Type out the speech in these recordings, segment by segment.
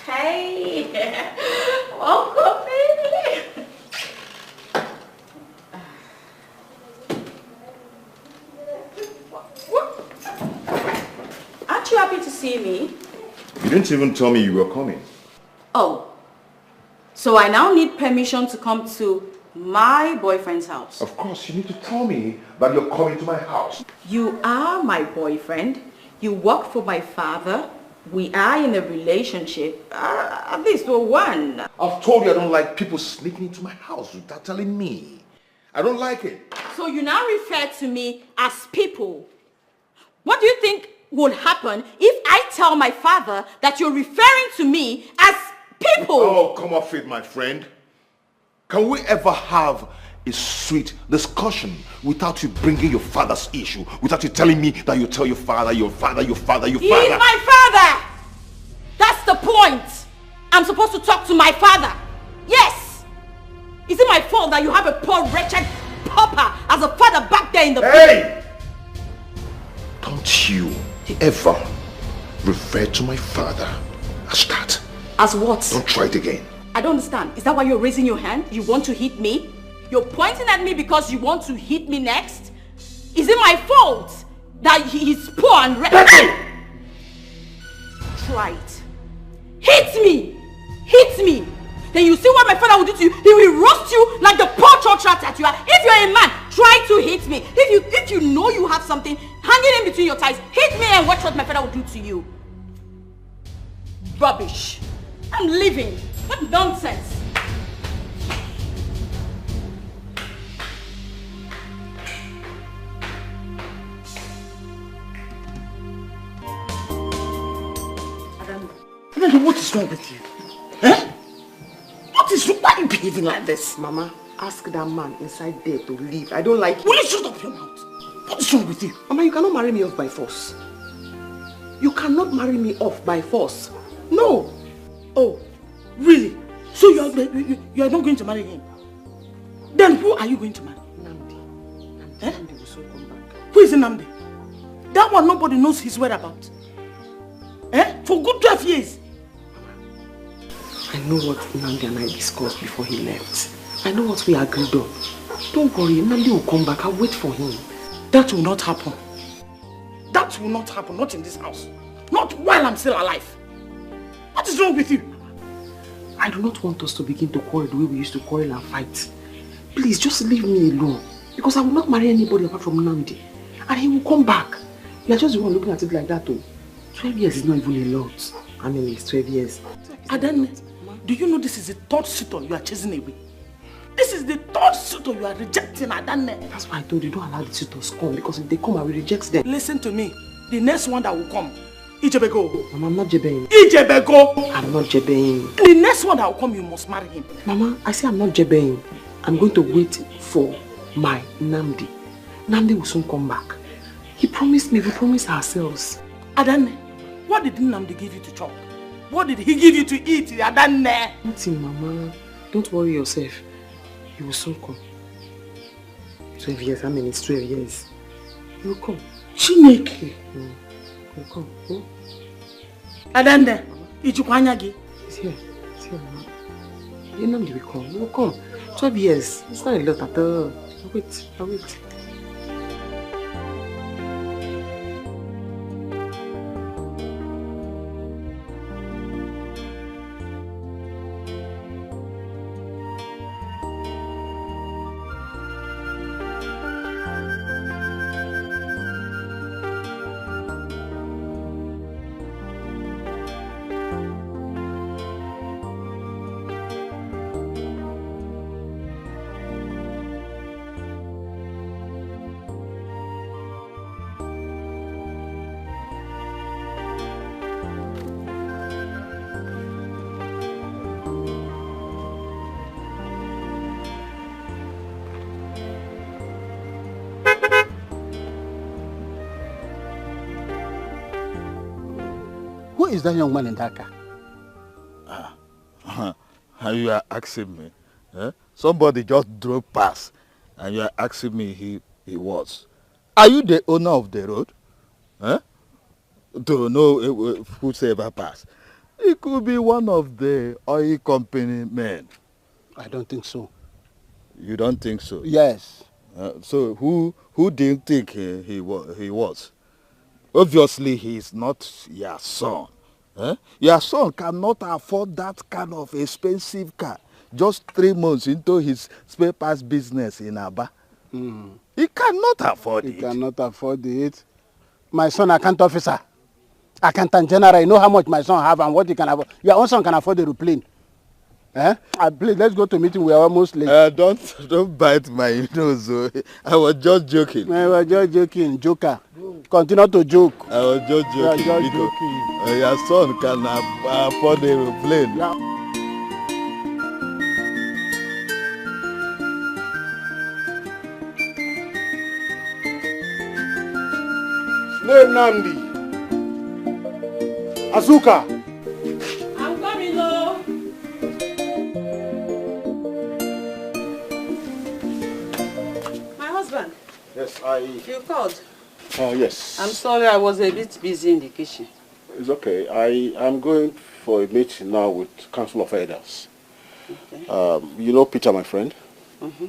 Hey, welcome, baby. What? Aren't you happy to see me? You didn't even tell me you were coming. Oh, so I now need permission to come to my boyfriend's house. Of course, you need to tell me that you're coming to my house. You are my boyfriend. You work for my father. We are in a relationship. At least we're one. I've told you I don't like people sneaking into my house without telling me. I don't like it. So you now refer to me as people. What do you think would happen if I tell my father that you're referring to me as people? Oh, come off it, my friend. Can we ever have a sweet discussion without you bringing your father's issue, without you telling me that you tell your father, your father? He's my father! That's the point! I'm supposed to talk to my father. Yes! Is it my fault that you have a poor wretched pauper as a father back there in the... Hey! Don't you ever refer to my father as that. As what? Don't try it again. I don't understand. Is that why you're raising your hand? You want to hit me? You're pointing at me because you want to hit me next? Is it my fault that he's poor and wretched? Try it. Hit me! Hit me! Then you see what my father will do to you. He will roast you like the poor church rat that you are. If you're a man, try to hit me. If you know you have something hanging in between your thighs, hit me and watch what my father will do to you. Rubbish. I'm leaving. What nonsense. Adam, what is wrong with you? Eh? What is wrong? Why are you behaving like this? Mama, ask that man inside there to leave. I don't like it. Will you shut up your mouth? What is wrong with you? Mama, you cannot marry me off by force. You cannot marry me off by force. No. Oh, really? So you are not going to marry him? Then who are you going to marry? Namdi. Eh? Namdi will soon come back. Who is Namdi? That one nobody knows his whereabouts. Eh? For good 12 years. I know what Namdi and I discussed before he left. I know what we agreed on. Don't worry, Namdi will come back. I'll wait for him. That will not happen. That will not happen. Not in this house. Not while I'm still alive. What is wrong with you? I do not want us to begin to quarrel the way we used to quarrel and fight. Please, just leave me alone. Because I will not marry anybody apart from Namdi. And he will come back. You are just the one looking at it like that though. 12 years is not even a lot. I mean, it's 12 years. Adan, do you know this is the third suitor you are chasing away? This is the third suitor you are rejecting, Adan. That's why I told you, don't allow the suitors come. Because if they come, I will reject them. Listen to me. The next one that will come, Ijebego. Mama, I'm not jebeing. Ijebego! I'm not jebeing. The next one that will come, you must marry him. Mama, I say I'm not jebeing. I'm going to wait for my Namdi. Namdi will soon come back. He promised me, we promised ourselves. Adan, what did Namdi give you to chop? What did he give you to eat, Adan? Nothing, Mama. Don't worry yourself. He will soon come. 12 years, I mean it's 12 years. He will come. Chineke. He will come. Adan, Ichukwanyagi. He's here. He's here, Mama. Your Namdi will come. He will come. 12 years. It's not a lot at all. I'll wait. Who is that young man in that car? You are asking me? Eh? Somebody just drove past and you are asking me he was. Are you the owner of the road? Eh? To know whosoever passed. It could be one of the oil company men. I don't think so. You don't think so? Yes. So who do you think he was? Obviously, he is not your son. Your son cannot afford that kind of expensive car. Just 3 months into his spare parts business in Aba. He cannot afford it. He cannot afford it. My son, account officer, accountant general, you know how much my son have and what he can afford. Your own son can afford the aeroplane. Please, let's go to meeting. We are almost late. Don't bite my nose. I was just joking. I was just joking. Joker. Continue to joke. I was just joking. You are just joking. Your son can afford the aeroplane. Yeah. Name Nandi. Azuka. I'm coming, though. My husband. Yes, You called. Oh, yes. I'm sorry, I was a bit busy in the kitchen. It's okay. I am going for a meeting now with Council of Elders. Okay. You know Peter, my friend? Mm-hmm.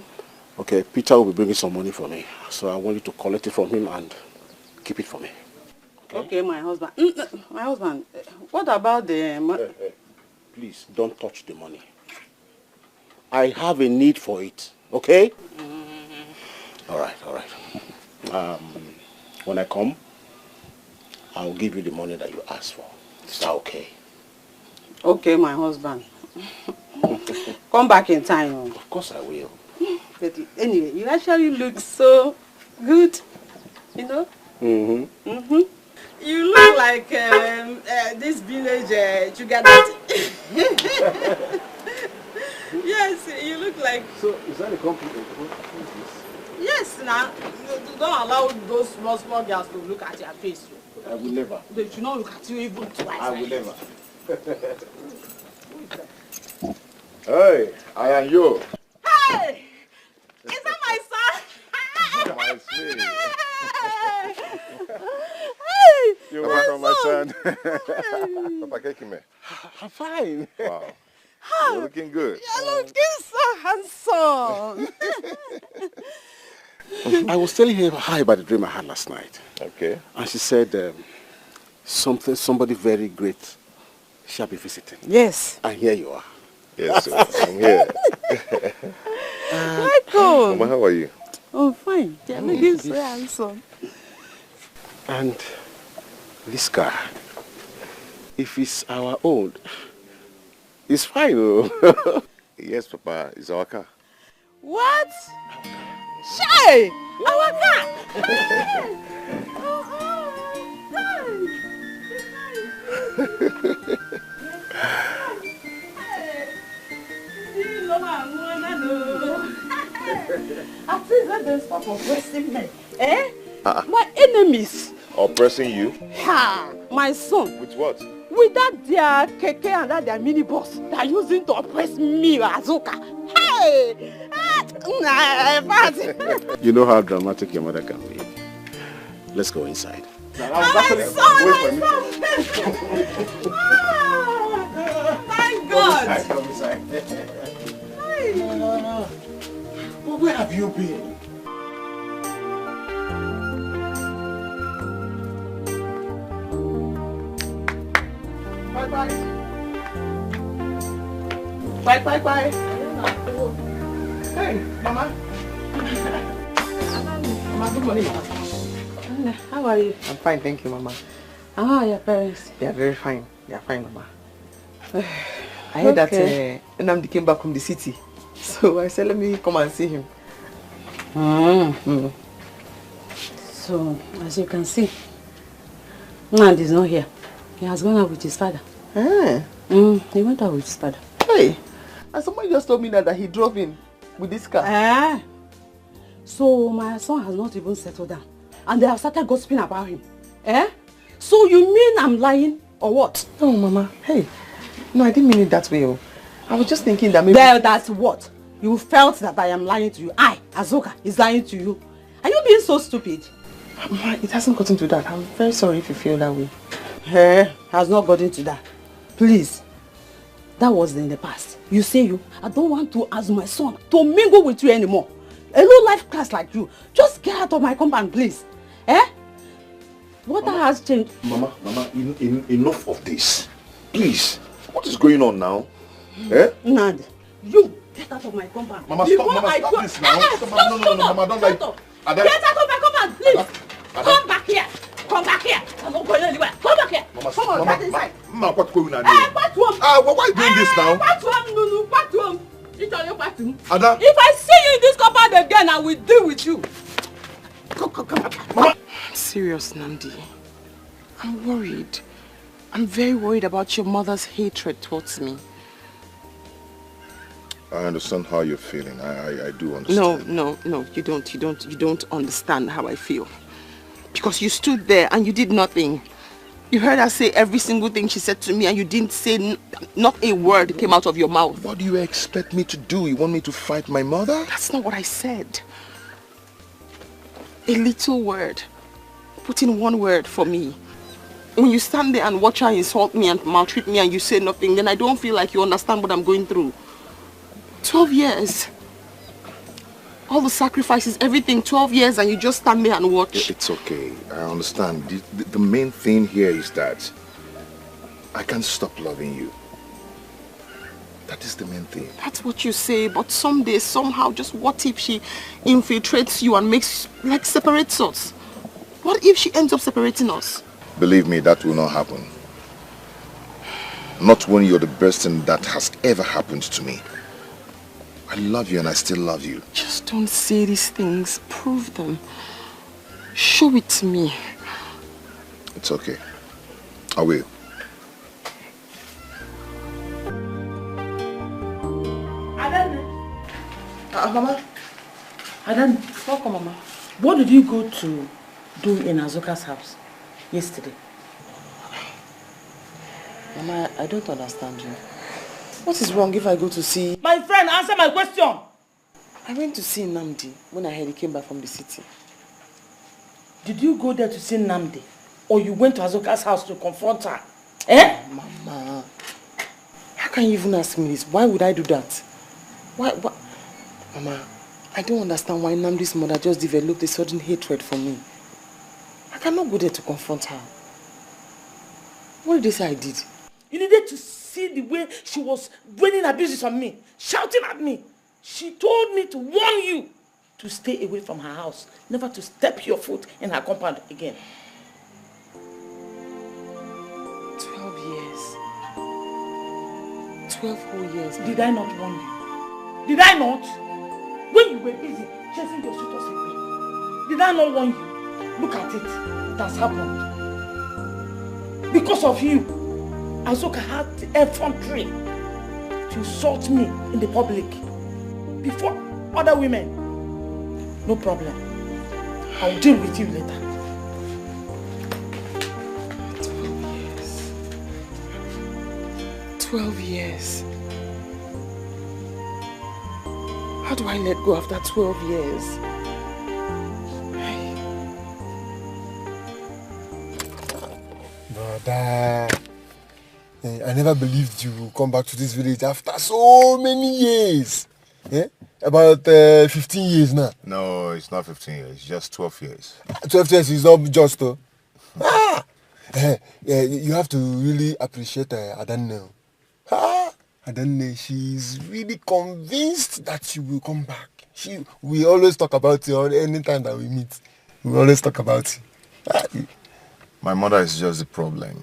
Okay, Peter will be bringing some money for me. So I want you to collect it from him and keep it for me. Okay, my husband. My husband, what about the... Please, don't touch the money. I have a need for it, okay? All right. When I come, I'll give you the money that you asked for. Is that okay? Okay, my husband. Come back in time. Of course I will. But anyway, you actually look so good, you know? Mm-hmm. Mm-hmm. You look like this village sugar daddy. Yes, you look like... So, is that a compliment? What is this? Yes, now. Don't allow those small girls to look at your face. I will never. They should not look at you even twice. I will never. Hey, I am you. Hey! Is that my son? My sweet. Hey! You're welcome, my son. Papa Kekime. I'm fine. Wow. You're looking good. You're looking so handsome. I was telling her hi about the dream I had last night. Okay. And she said somebody very great shall be visiting. Yes. And here you are. Yes, sir. I'm here. Michael. Mama, how are you? Oh, fine. You're looking so handsome. And this car, if it's our own, it's fine. Oh. Yes, Papa. It's our car. What? Shay! Our car! I think that they stop oppressing me. My enemies. Oppressing you? Ha! My son. With what? With that their keke and that their mini bus they are using to oppress me, Azuka. Hey! You know how dramatic your mother can be. Let's go inside. Thank God! Come inside. But where have you been? Bye. Hey, Mama. Mama, good morning, Mama. How are you? I'm fine, thank you, Mama. How are your parents? They are very fine. They are fine, Mama. I heard that Nnamdi came back from the city. So I said, let me come and see him. So, as you can see, Nnamdi is not here. He has gone out with his father. He went out with his father. Hey, and somebody just told me that he drove in with this car. So my son has not even settled down. And they have started gossiping about him. So you mean I'm lying or what? No, Mama. Hey, no, I didn't mean it that way. Oh. I was just thinking that maybe... Well, that's what? You felt that I am lying to you. I, Azuka, is lying to you. Are you being so stupid? Mama, it hasn't gotten to that. I'm very sorry if you feel that way. Has not gotten to that. Please. That was in the past. You say I don't want to ask my son to mingle with you anymore. A low-life class like you. Just get out of my compound, please. Eh? What has changed? Mama, enough of this. Please. What is going on now? Eh? Nad, you get out of my compound. Mama, stop, stop this now. No, Mama, don't like... Get out of my compound, please. Come back here. Come back here. I'm not going anywhere. Come back here. Mama, come on, get inside. Mama, what's going on here? Why are you doing this now? Ada? If I see you in this compound again, I will deal with you. Come. Mama. I'm serious, Namdi. I'm worried. I'm very worried about your mother's hatred towards me. I understand how you're feeling. I do understand. No, you don't understand how I feel. Because you stood there and you did nothing. You heard her say every single thing she said to me and you didn't say not a word came out of your mouth. What do you expect me to do? You want me to fight my mother? That's not what I said. A little word. Put in one word for me. When you stand there and watch her insult me and maltreat me and you say nothing, then I don't feel like you understand what I'm going through. 12 years. All the sacrifices, everything, 12 years and you just stand there and watch. It's okay. I understand. The main thing here is that I can't stop loving you. That is the main thing. That's what you say, but someday, somehow, just what if she infiltrates you and separates us? What if she ends up separating us? Believe me, that will not happen. Not when you're the best thing that has ever happened to me. I love you and I still love you. Just don't say these things. Prove them. Show it to me. It's okay. I will. Mama. Welcome, Mama. What did you go to do in Azuka's house yesterday? Mama, I don't understand you. What is wrong if I go to see... My friend, answer my question! I went to see Namdi when I heard he came back from the city. Did you go there to see Namdi? Or you went to Azuka's house to confront her? Eh? Mama, how can you even ask me this? Why would I do that? Why? Mama, I don't understand why Namdi's mother just developed a sudden hatred for me. I cannot go there to confront her. What did they say I did? You needed to see the way she was raining abuses on me, shouting at me. She told me to warn you to stay away from her house, never to step your foot in her compound again. 12 years. 12 whole years. Did I not warn you? Did I not? When you were busy chasing your suitors away, did I not warn you? Look at it. It has happened. Because of you, Azuka had the effrontery to insult me in the public before other women. No problem. I'll deal with you later. 12 years. How do I let go after 12 years? Brother, I never believed you would come back to this village after so many years. About 15 years now. No, it's not 15 years. It's just 12 years. 12 years is not just though. You have to really appreciate Adanne. Adanne, she's really convinced that you will come back. We always talk about you any time that we meet. We always talk about you. My mother is just the problem.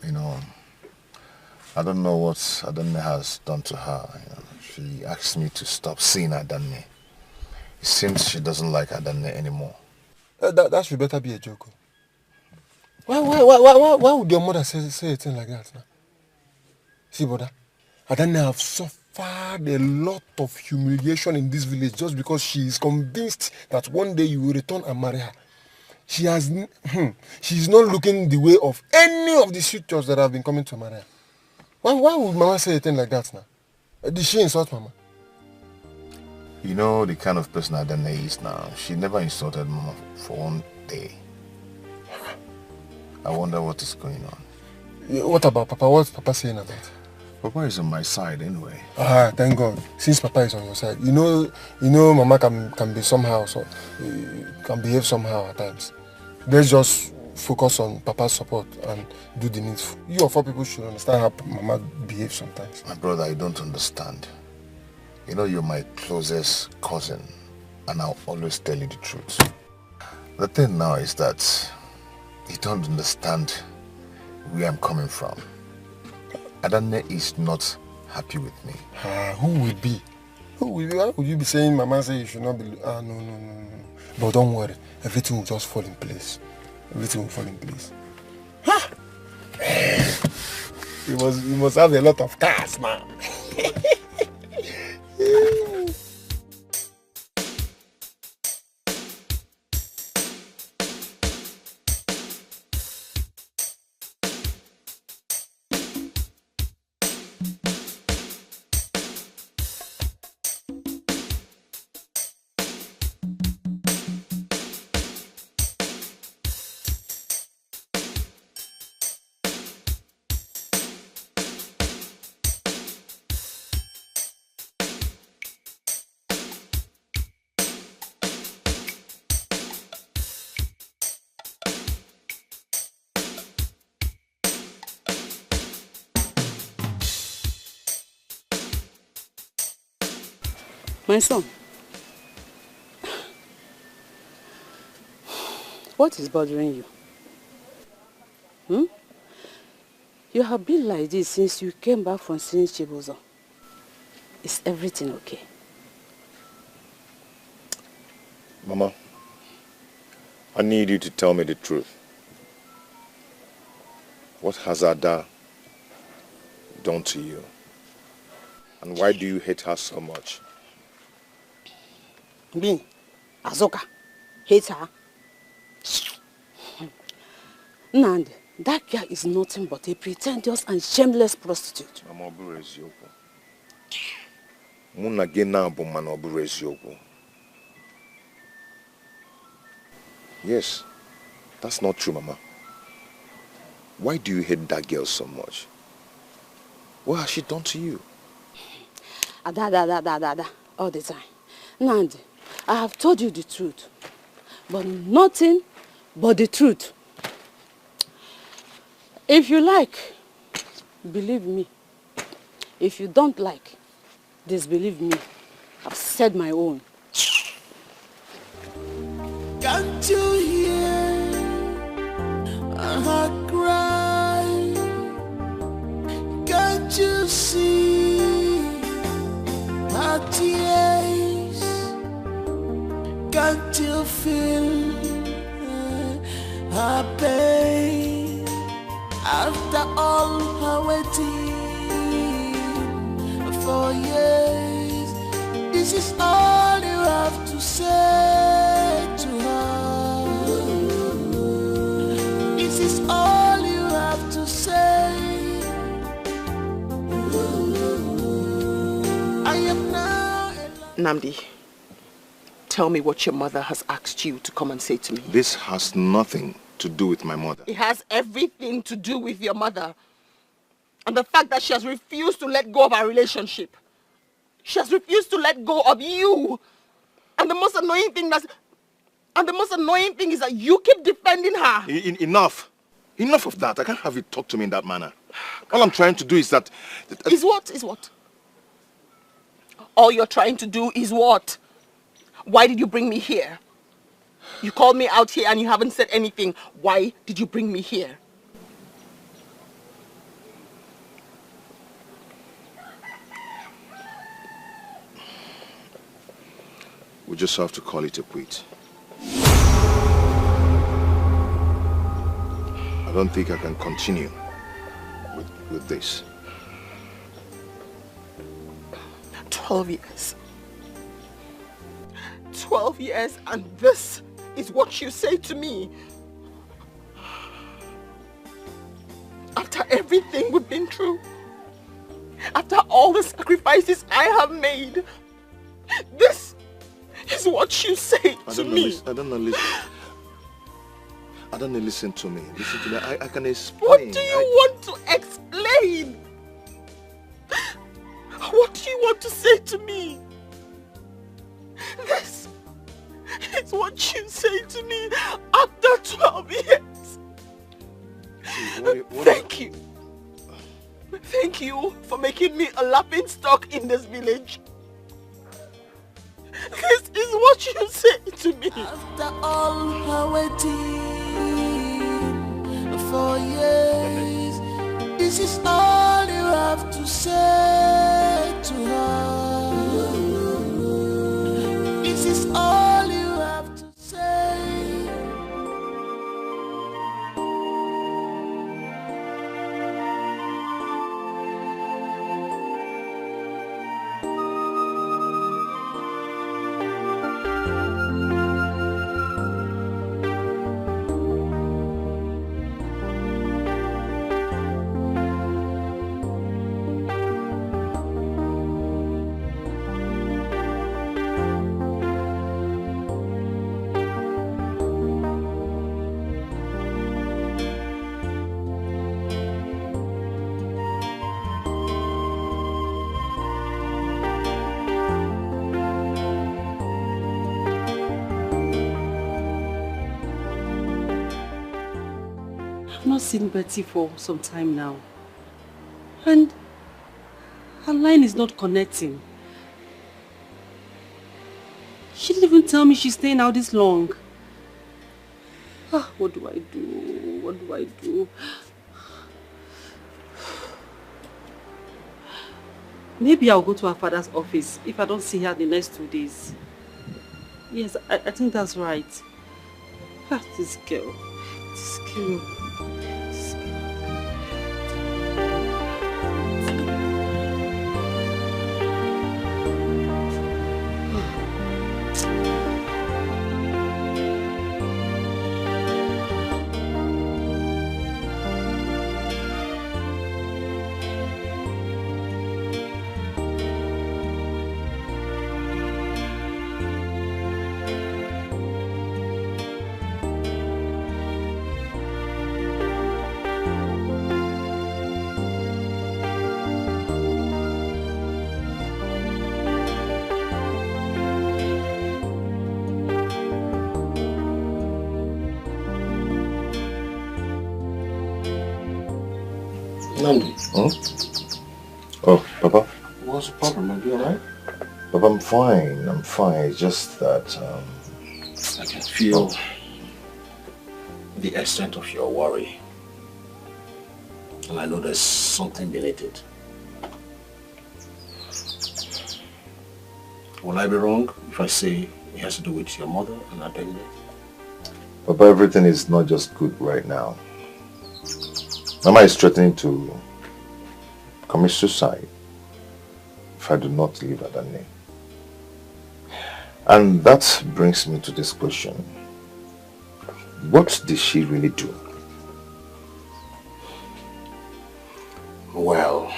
You know, I don't know what Adanne has done to her. You know, she asked me to stop seeing Adanne. It seems she doesn't like Adanne anymore. That should better be a joke. Why would your mother say a thing like that now? See, brother, Adanne have suffered a lot of humiliation in this village just because she is convinced that one day you will return and marry her. She's not looking the way of any of the suitors that have been coming to marry her. Why would Mama say a thing like that now? Did she insult Mama? You know the kind of person Adanne is now. She never insulted Mama for one day. I wonder what is going on. What about Papa? What's Papa saying about it? Papa is on my side anyway. Ah, thank God. Since Papa is on your side, you know, Mama can be somehow, so can behave somehow at times. Let's just focus on Papa's support and do the needful. You of all people should understand how Mama behaves sometimes. My brother, you don't understand. You know, you're my closest cousin, and I'll always tell you the truth. The thing now is that you don't understand where I'm coming from. Adanne is not happy with me. Who will be? Who will be? Why would you be saying Mama say you should not be? No. But don't worry, everything will just fall in place. Everything will fall in place. You must have a lot of cars, man. My son, what is bothering you? You have been like this since you came back from seeing Chibuzo. Is everything okay? Mama, I need you to tell me the truth. What has Ada done to you? And why do you hate her so much? Me, Azoka, hate her. Nand, that girl is nothing but a pretentious and shameless prostitute. Mama, oburu eziokwu. Muna gena bu mana oburu eziokwu. Yes, that's not true, Mama. Why do you hate that girl so much? What has she done to you? Ada, all the time. Nand, I have told you the truth, but nothing but the truth. If you like, believe me. If you don't like, disbelieve me. I've said my own. Can't you hear her cry? Can't you see her tears? Can't you feel her pain? After all her waiting for years, this is all you have to say to her. This is all you have to say. I am now Namdi, tell me what your mother has asked you to come and say to me. This has nothing to do with my mother. It has everything to do with your mother. And the fact that she has refused to let go of our relationship. She has refused to let go of you. And the most annoying thing is that you keep defending her. Enough. Enough of that. I can't have you talk to me in that manner. All I'm trying to do is that... Is what? All you're trying to do is what? Why did you bring me here? You called me out here and you haven't said anything. Why did you bring me here? We just have to call it a quit. I don't think I can continue with this. 12 years. 12 years and this is what you say to me. After everything we've been through. After all the sacrifices I have made. This is what you say to me. I don't know, listen. Adane, listen to me. Listen to me. I can explain. What do you want to explain? What do you want to say to me? This is what you say to me after 12 years. Thank you. Thank you for making me a laughing stock in this village. This is what you say to me. After all her waiting for years, this is all you have to say to her. This is all you have to say. I've not seen Betty for some time now. And her line is not connecting. She didn't even tell me she's staying out this long. What do I do? What do I do? Maybe I'll go to her father's office if I don't see her the next 2 days. Yes, I think that's right. This girl. This girl. Nandi. Huh? Oh, Papa? What's the problem? Are you alright? Papa, I'm fine. I'm fine. It's just that... I can feel the extent of your worry. And I know there's something beneath it. Will I be wrong if I say it has to do with your mother and Adende? Papa, everything is not just good right now. Mama is threatening to commit suicide if I do not leave Adane. And that brings me to this question. What did she really do? Well,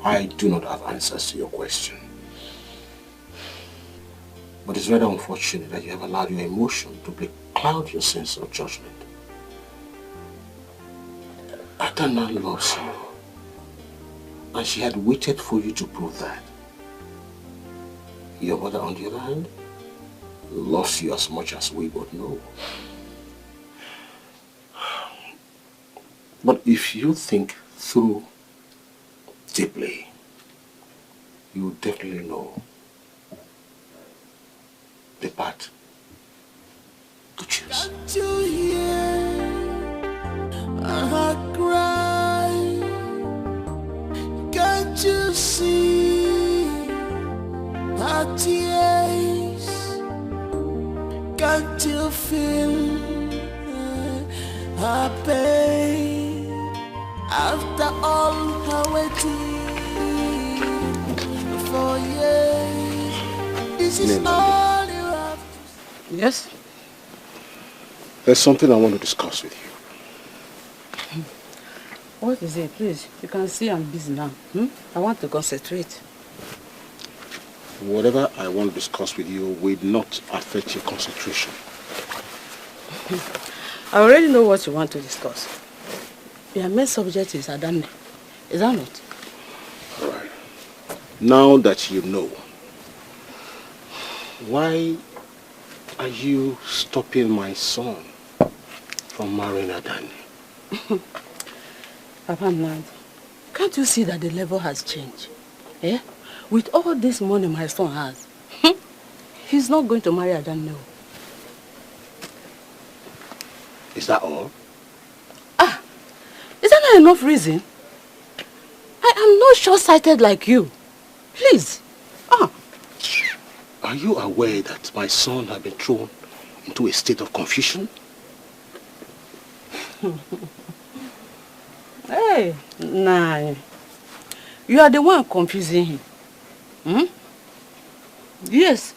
I do not have answers to your question. But it's very unfortunate that you have allowed your emotion to cloud your sense of judgment. Adana loves you, and she had waited for you to prove that. Your mother, on the other hand, loves you as much as we both know. But if you think through deeply, you will definitely know the path to choose. Can't you hear her cry? Can't you see her tears? Can't you feel her pain? After all her waiting for years, this is all you have to say. Yes? There's something I want to discuss with you. What is it, please? You can see I'm busy now. I want to concentrate. Whatever I want to discuss with you will not affect your concentration. I already know what you want to discuss. Your main subject is Adane. Is that not? All right. Now that you know, why are you stopping my son from marrying Adane? Papa Nand, can't you see that the level has changed? Eh? With all this money my son has, he's not going to marry Adane. Is that all? Is that not enough reason? I am not short-sighted like you. Please. Are you aware that my son has been thrown into a state of confusion? Hey, nah. You are the one confusing him. Hmm? Yes.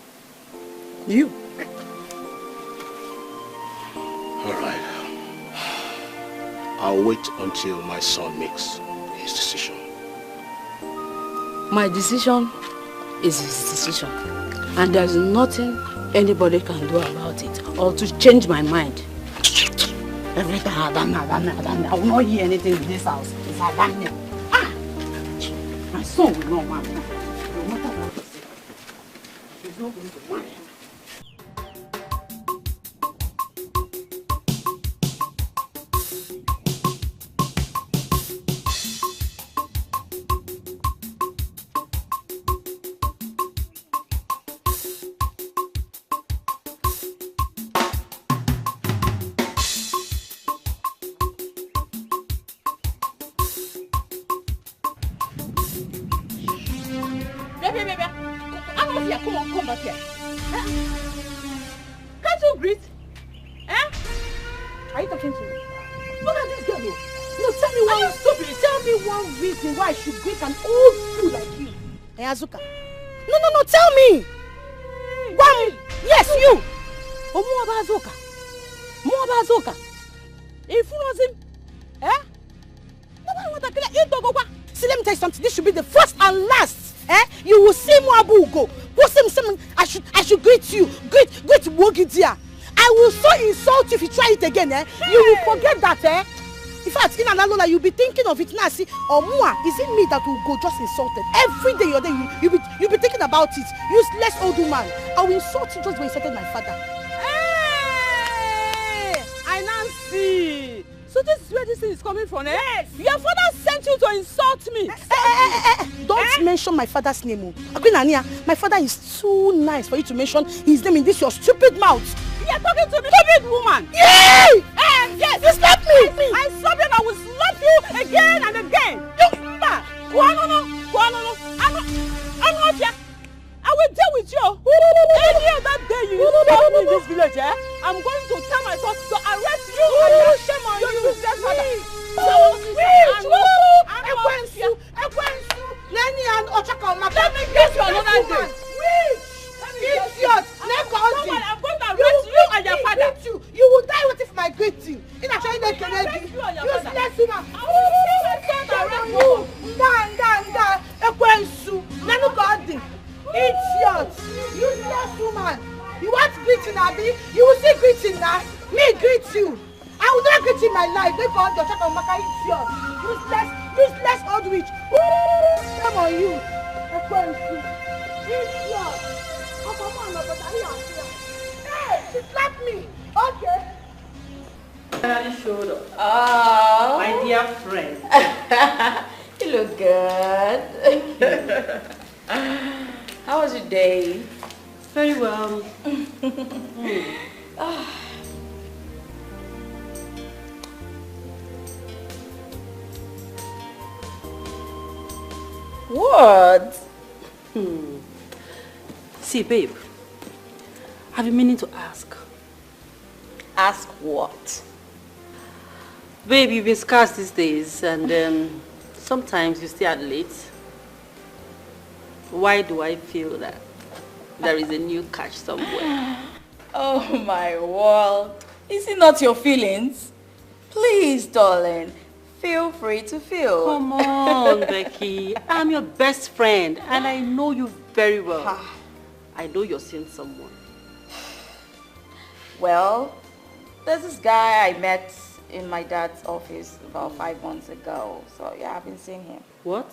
You. All right. I'll wait until my son makes his decision. My decision is his decision. And there's nothing anybody can do about it or to change my mind. Every time Adane, I will not hear anything in this house. It's Adane. My son will not marry. No matter what you say, he's not going to marry. Come back here. Can't you greet? Are you talking to me? Look at this girl. No, tell me why you stupid. Tell me one reason why I should greet an old fool like you. Hey, Azuka. No, tell me. Hey, yes, you. Oh, more about Azuka. If you know him, nobody want to kill you. See, let me tell you something. This should be the first and last. You will see Moabu go. I should greet you. Greet Wogidia. I will so insult you if you try it again. You will forget that. In fact, in Analola, you'll be thinking of it now. See, or more, is it me that will go just insulted? Every day you're there, you'll be thinking about it. Useless old woman. I will insult you just when you insulted my father. Hey! I now see. So this is where this thing is coming from, eh? Yes. Your father sent you to insult me. Don't mention my father's name. Akwinania, my father is too nice for you to mention his name in this your stupid mouth. You are talking to me, stupid woman. Yay! Yes. You slapped me. I slap you and I will slap you again and again. You stop. I'm not here. I will deal with you. Any other day you insult me in this village, I'm going to tell my son to arrest you and shame on you. Let me get you another day. Idiot! I'm going to arrest you and your father. You will die waiting for my greeting. Useless woman. Idiot! Useless woman! You want greeting, Abby? You will see greeting now. Me greet you. I will not greet in my life. They call your child Maka idiot. Useless old witch. Come on you. Idiot! Hey, she slapped me. Okay. I showed up. Oh, my dear friend. You look good. How was your day? Very well. What? See, babe, I've been meaning to ask. Ask what? Babe, you've been scarce these days and sometimes you stay out late. Why do I feel that there is a new catch somewhere? Oh my world. Is it not your feelings? Please, darling, feel free to feel. Come on, Becky. I'm your best friend and I know you very well. I know you're seeing someone. Well, There's this guy I met in my dad's office about 5 months ago. So yeah, I've been seeing him. What?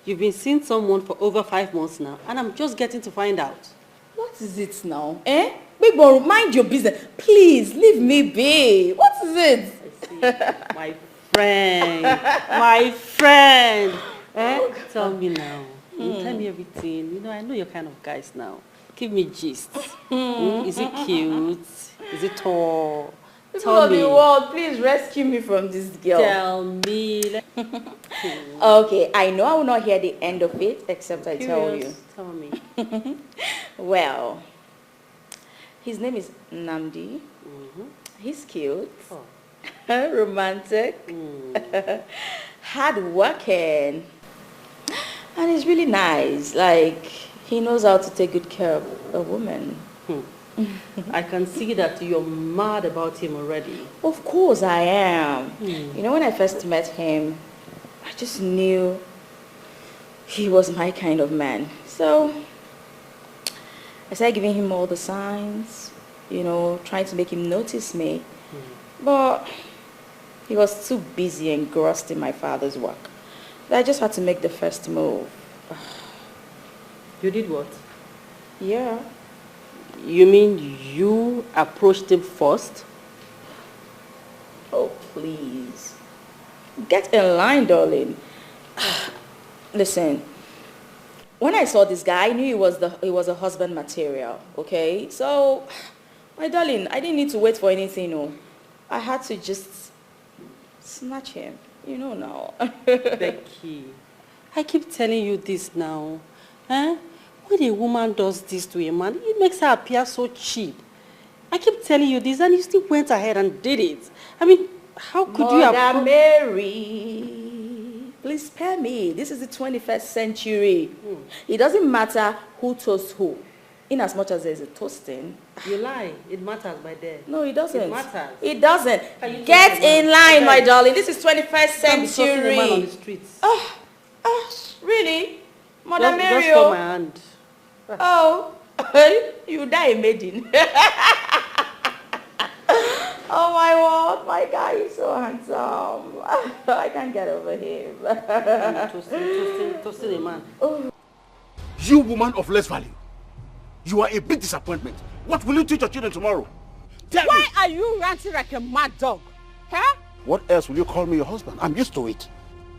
You've been seeing someone for over 5 months now, and I'm just getting to find out. What is it now? Eh? Big boy, mind your business. Please, leave me be. What is it? I see. My friend. My friend. Eh? Tell me now. Tell me everything. You know, I know your kind of guys now. Give me gist. Is it cute? Is it tall? People of the world, please rescue me from this girl. Tell me. Okay, I know I will not hear the end of it, except I tell you. Tell me. Well, his name is Namdi. He's cute, romantic, hardworking, and he's really nice. Like, he knows how to take good care of a woman. I can see that you're mad about him already. Of course I am. You know, when I first met him, I just knew he was my kind of man. So I started giving him all the signs, you know, trying to make him notice me. But he was too busy and engrossed in my father's work. But I just had to make the first move. You did what? Yeah. You mean you approached him first? Oh, please. Get in line, darling. Listen, when I saw this guy, I knew he was a husband material, okay? So, my darling, I didn't need to wait for anything, no. I had to just snatch him, you know now. Becky, I keep telling you this now. Huh? When a woman does this to a man, it makes her appear so cheap. I keep telling you this, and you still went ahead and did it. I mean, how could you have... Mother Mary, please spare me. This is the 21st century. It doesn't matter who toasts who. In as much as there's a toasting. You lie. It matters by then. No, it doesn't. It matters. It doesn't. Get in line, my darling. This is 21st century. A man on the streets. Really? Mother Mary. Just for my hand. Oh, you die, maiden. Oh my word, my guy is so handsome. I can't get over him. Toasting a man. You woman of less value. You are a big disappointment. What will you teach your children tomorrow? Why are you ranting like a mad dog? Huh? What else will you call me your husband? I'm used to it.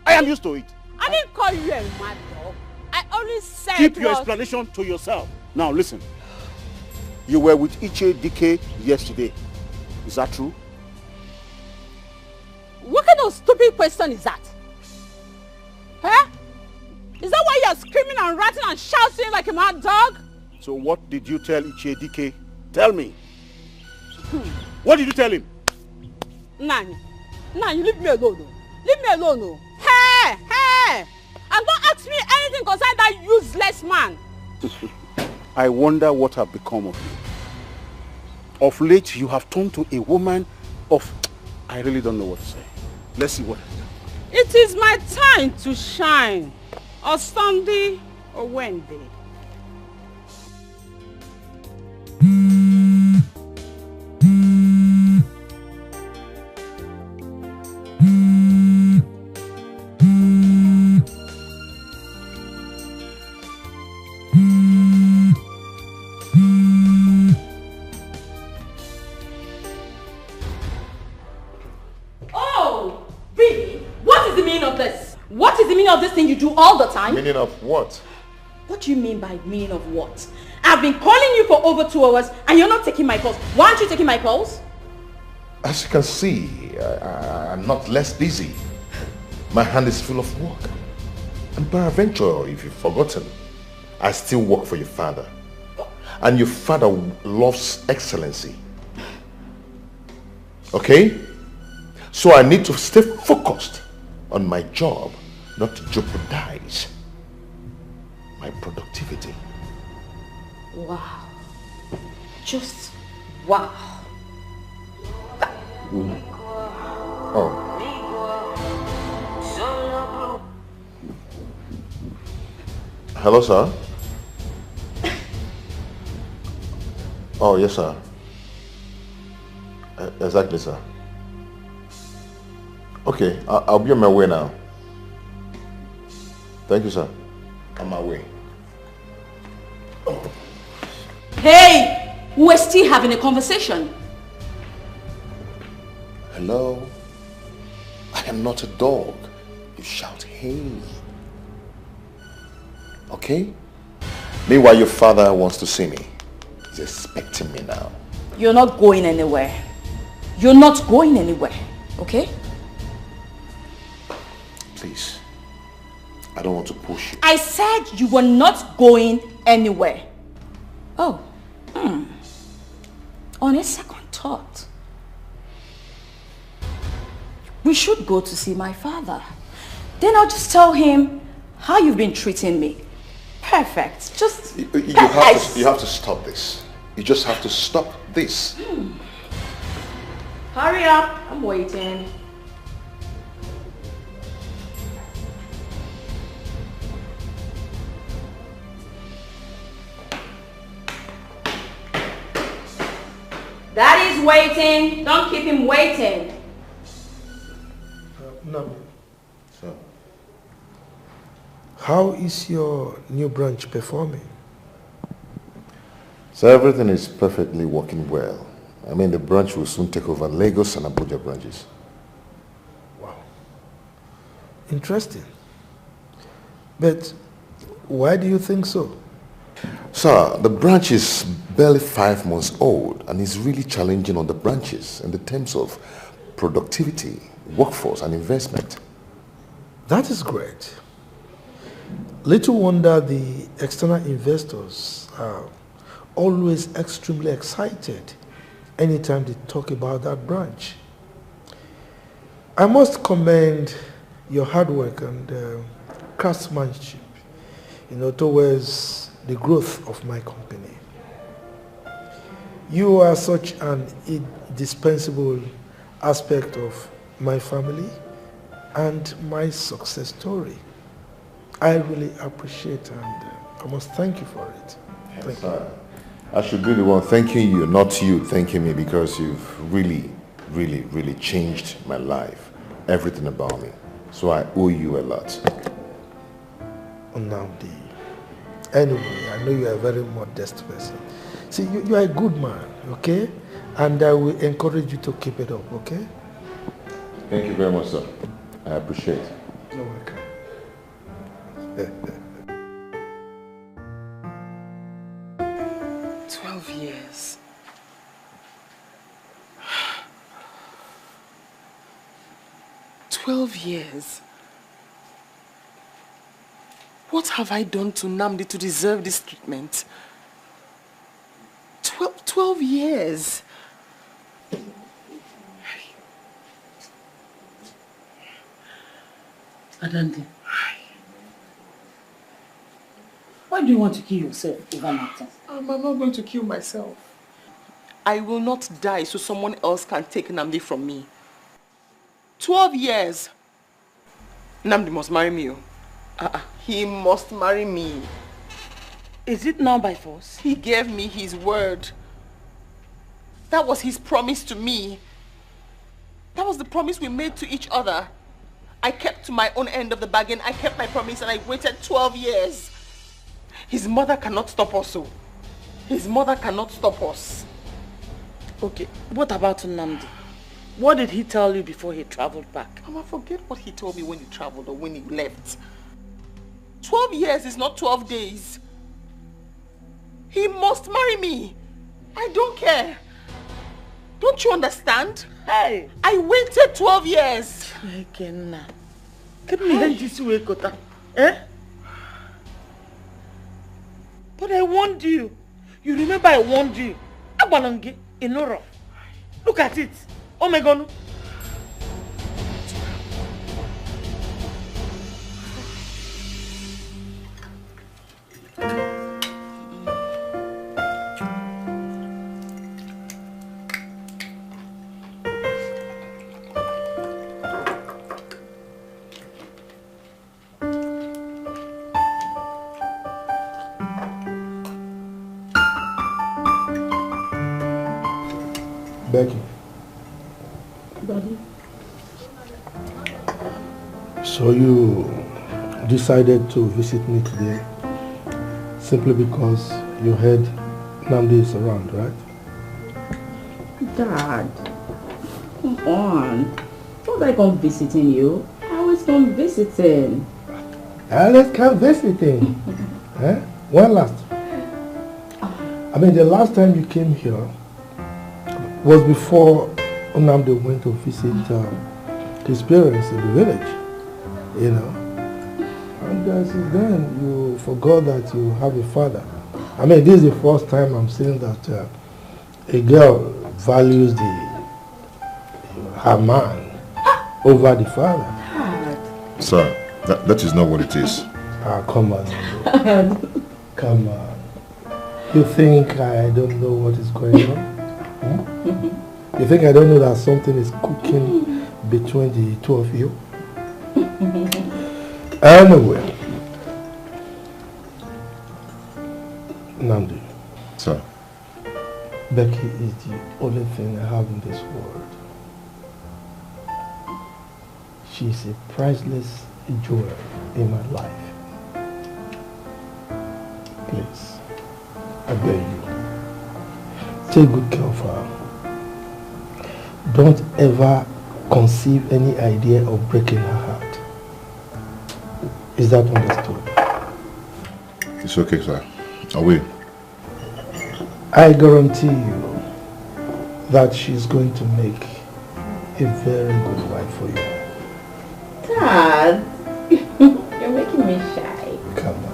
I am used to it. I didn't call you a mad dog. I only said Keep your explanation to yourself. Now listen. You were with Iche Dike yesterday. Is that true? What kind of stupid question is that? Huh? Is that why you're screaming and ranting and shouting like a mad dog? So what did you tell Iche Dike? Tell me. What did you tell him? Nani, leave me alone. Leave me alone. Hey, hey! And don't ask me anything concerning that useless man. I wonder what have become of you. Of late, you have turned to a woman of... I really don't know what to say. Let's see what... It is my time to shine. Or Sunday or Wednesday. Of this thing you do all the time? Meaning of what? What do you mean by meaning of what? I've been calling you for over 2 hours and you're not taking my calls. Why aren't you taking my calls? As you can see, I'm not less busy. My hand is full of work. And peradventure, if you've forgotten, I still work for your father. And your father loves excellency. Okay? So I need to stay focused on my job, not to jeopardize my productivity. Wow. Just wow. Oh. Hello, sir. Oh, yes, sir. Exactly, sir. Okay, I'll be on my way now. Thank you, sir. On my way. Hey! We're still having a conversation. Hello? I am not a dog. You shout, hey. Okay? Meanwhile, your father wants to see me. He's expecting me now. You're not going anywhere. You're not going anywhere, okay? Please. I don't want to push you. I said you were not going anywhere. Oh. On a second thought, we should go to see my father. Then I'll just tell him how you've been treating me. Perfect. Just you have to stop this. You just have to stop this. Hurry up. I'm waiting. Daddy's waiting. Don't keep him waiting. No. So, how is your new branch performing? so everything is perfectly working well. I mean, the branch will soon take over Lagos and Abuja branches. Wow. Interesting. But why do you think so? Sir, the branch is barely 5 months old and is really challenging on the branches in the terms of productivity, workforce and investment. That is great. Little wonder the external investors are always extremely excited anytime they talk about that branch. I must commend your hard work and craftsmanship, towards the growth of my company. You are such an indispensable aspect of my family and my success story. I really appreciate and I must thank you for it. Thank you. I should be the one thanking you, not you thanking me, because you've really, really, really changed my life, everything about me. So I owe you a lot. Nnamdi. Anyway, I know you are a very modest person. See, you are a good man, okay? And I will encourage you to keep it up, okay? Thank you very much, sir. I appreciate it. You're welcome. 12 years. $12 What have I done to Nnamdi to deserve this treatment? 12 years. Adandi, why do you want to kill yourself over matter? I'm not going to kill myself. I will not die so someone else can take Nnamdi from me. 12 years. Nnamdi must marry me. He must marry me. Is it now by force? He gave me his word. That was his promise to me. That was the promise we made to each other. I kept to my own end of the bargain. I kept my promise and I waited 12 years. His mother cannot stop us. His mother cannot stop us. Okay, what about Nnamdi? What did he tell you before he traveled back? Mama, forget what he told me when he traveled or when he left. 12 years is not 12 days. He must marry me. I don't care. Don't you understand? Hey! I waited 12 years. Eh? But I warned you. You remember I warned you. Agbalangi, Inoro. Look at it. Oh my God. Becky, So you decided to visit me today simply because you heard Namdi is around, right? Dad, come on. Not like I'm visiting you. I always come visiting. Let's come visiting. Eh? When last? I mean, the last time you came here was before Namdi went to visit his parents in the village, you know. And since then, you forgot that you have a father. I mean, this is the first time I'm seeing that a girl values her man over the father. Sir, that is not what it is. Ah, come on. Come on. You think I don't know what is going on? Hmm? You think I don't know that something is cooking between the two of you? Anyway. Namdi. Sir. Becky is the only thing I have in this world. She is a priceless jewel in my life. Please, I beg you, take good care of her. Don't ever conceive any idea of breaking her heart. Is that understood? It's okay, sir. I will. I guarantee you that she's going to make a very good wife for you. Dad, you're making me shy. Come on.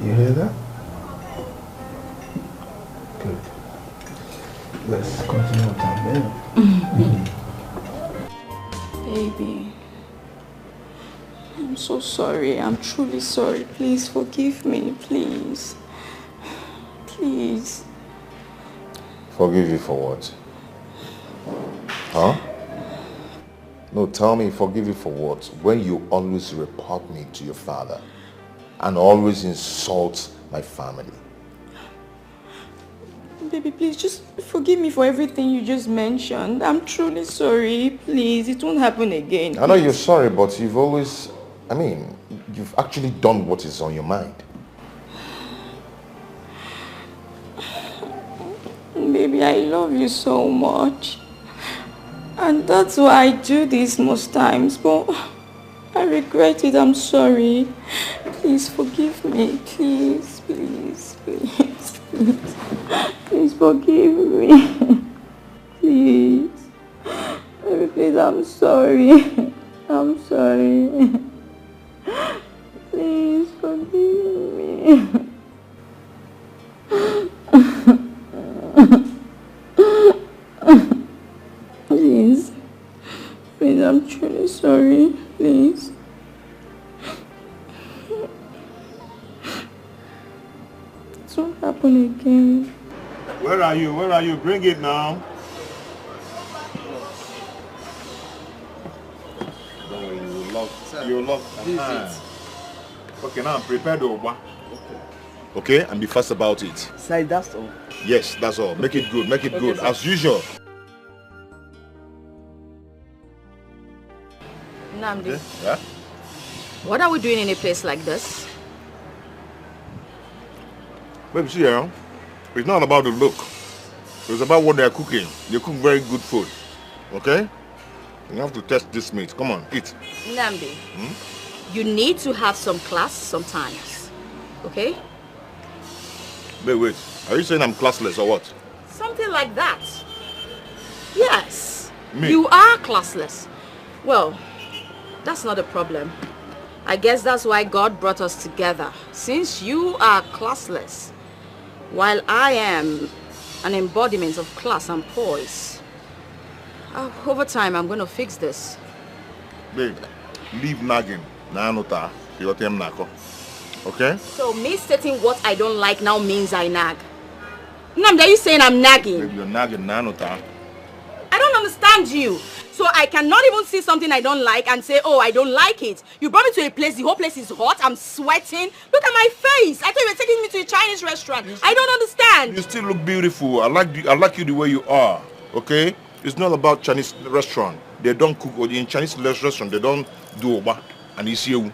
You hear that? Good. Let's continue with our meal. Baby, I'm so sorry. I'm truly sorry. Please forgive me, please. Please. Forgive you for what? Huh? No, tell me, forgive you for what? When you always report me to your father and always insult my family. Baby, please just forgive me for everything you just mentioned. I'm truly sorry. Please, it won't happen again. I know you're sorry, but you've always, you've actually done what is on your mind. Baby, I love you so much. And that's why I do this most times, but I regret it. I'm sorry. Please forgive me. Please, please, please, please. Please forgive me. Please. Baby, please, I'm sorry. I'm sorry. Please forgive me. Please. Please, I'm truly sorry. Please. It won't happen again. Where are you? Where are you? Bring it now. Don't worry, you love. Okay, now prepare the oba. Okay, and be fast about it. Sir, that's all. Yes, that's all. Make it good. Make it good. Sir. As usual. Namdi, Okay? Yeah? what are we doing in a place like this? Baby, see here. It's not about the look. It's about what they're cooking. They cook very good food. Okay? You have to test this meat. Come on, eat. Namdi, you need to have some class sometimes. Okay? Wait. Are you saying I'm classless or what? Something like that. Yes. Me? You are classless. Well, that's not a problem. I guess that's why God brought us together. Since you are classless, while I am an embodiment of class and poise. Over time, I'm going to fix this. Babe, leave nagging. Okay? So me stating what I don't like now means I nag. Namdi, are you saying I'm nagging? Babe, you're nagging. I don't understand you. So I cannot even see something I don't like and say, oh, I don't like it. You brought me to a place, the whole place is hot, I'm sweating. Look at my face. I thought you were taking me to a Chinese restaurant. I don't understand. You still look beautiful. I like you the way you are, okay? It's not about Chinese restaurant. They don't cook, or in Chinese restaurant, they don't do oba and isiu,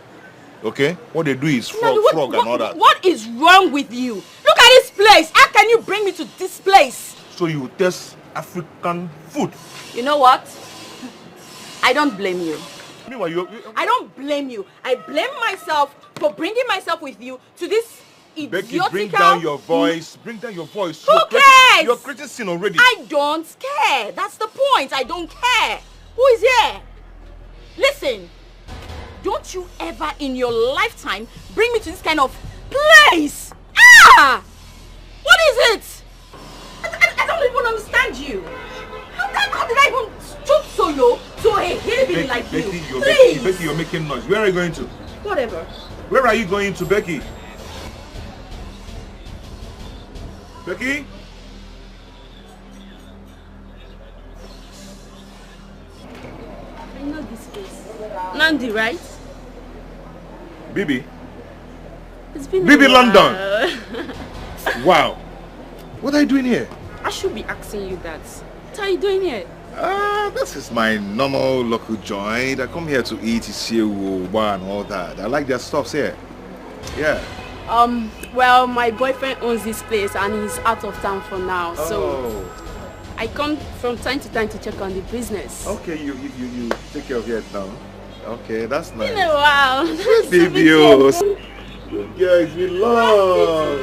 okay? What they do is frog and all that. What is wrong with you? Look at this place. How can you bring me to this place? So you taste African food. You know what? I don't blame you. Meanwhile, I don't blame you. I blame myself for bringing myself with you to this idiotical... Becky, bring down your voice. Bring down your voice. Who cares? You're creating sin already. I don't care. That's the point. I don't care. Who is here? Listen. Don't you ever in your lifetime bring me to this kind of place. Ah! What is it? I don't even understand you. How did I even stoop so low to a hillbilly like you? Becky, you're making noise. Where are you going to? Whatever. Where are you going to, Becky? Becky? I know this place. Nandi, right? Bibi? It's been Bibi a while. London! Wow. What are you doing here? I should be asking you that. What are you doing here? This is my normal local joint. I come here to eat isiu and all that. I like their stuffs here. Yeah. Well, my boyfriend owns this place and he's out of town for now. So I come from time to time to check on the business. Okay, you take care of it now. Okay, that's nice. It's been a while. Baby, guys, we love.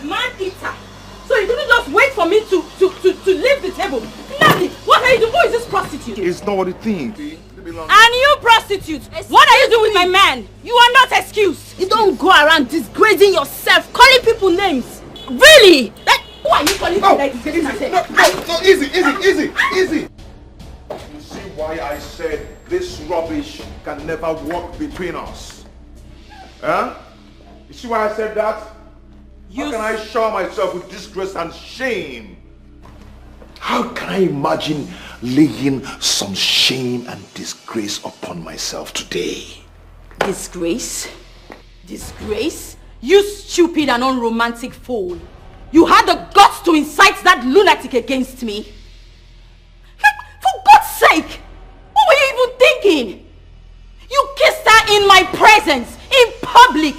Man eater. So you didn't just wait for me to leave the table. Nothing. What are you doing? Who is this prostitute? It's not what you think. And you prostitute. What are you doing with my man? You are not excused. You don't go around disgracing yourself, calling people names. Really? Who are you calling people like disgracing myself? No, easy. You see why I said this rubbish can never work between us? Huh? You see why I said that? How can I shower myself with disgrace and shame? How can I imagine laying some shame and disgrace upon myself today? Disgrace? Disgrace? You stupid and unromantic fool. You had the guts to incite that lunatic against me. For God's sake! What were you even thinking? You kissed her in my presence, in public.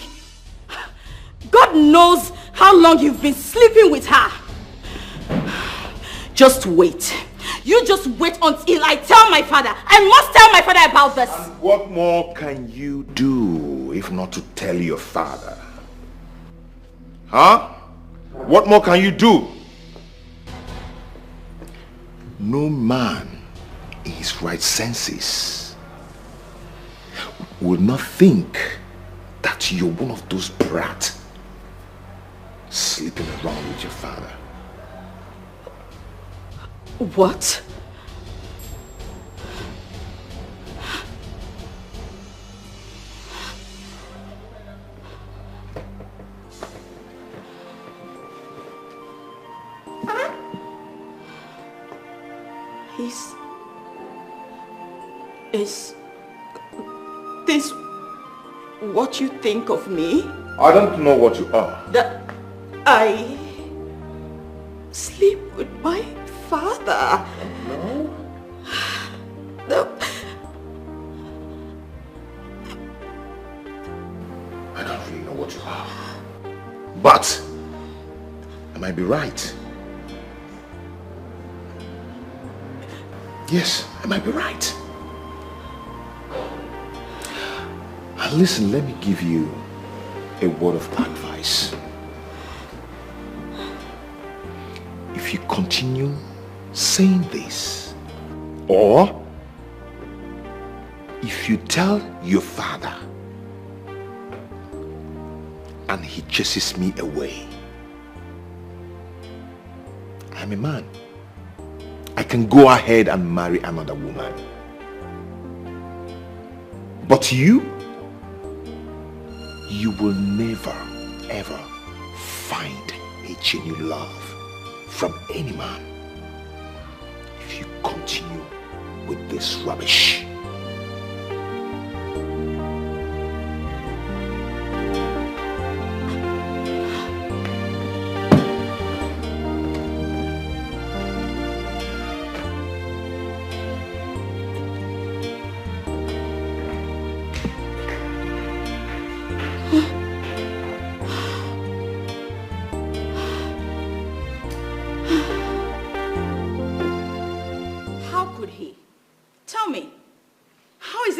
God knows how long you've been sleeping with her. Just wait. You just wait until I tell my father. I must tell my father about this. And what more can you do if not to tell your father? Huh? What more can you do? No man in his right senses will not think that you're one of those brats sleeping around with your father. What? Is this what you think of me? I don't know what you are. That I sleep with my father. No. No. I don't really know what you are. But I might be right. Yes, I might be right. And listen, let me give you a word of advice. If you continue saying this, or if you tell your father and he chases me away, I'm a man. I can go ahead and marry another woman. But you will never ever find a genuine love from any man if you continue with this rubbish.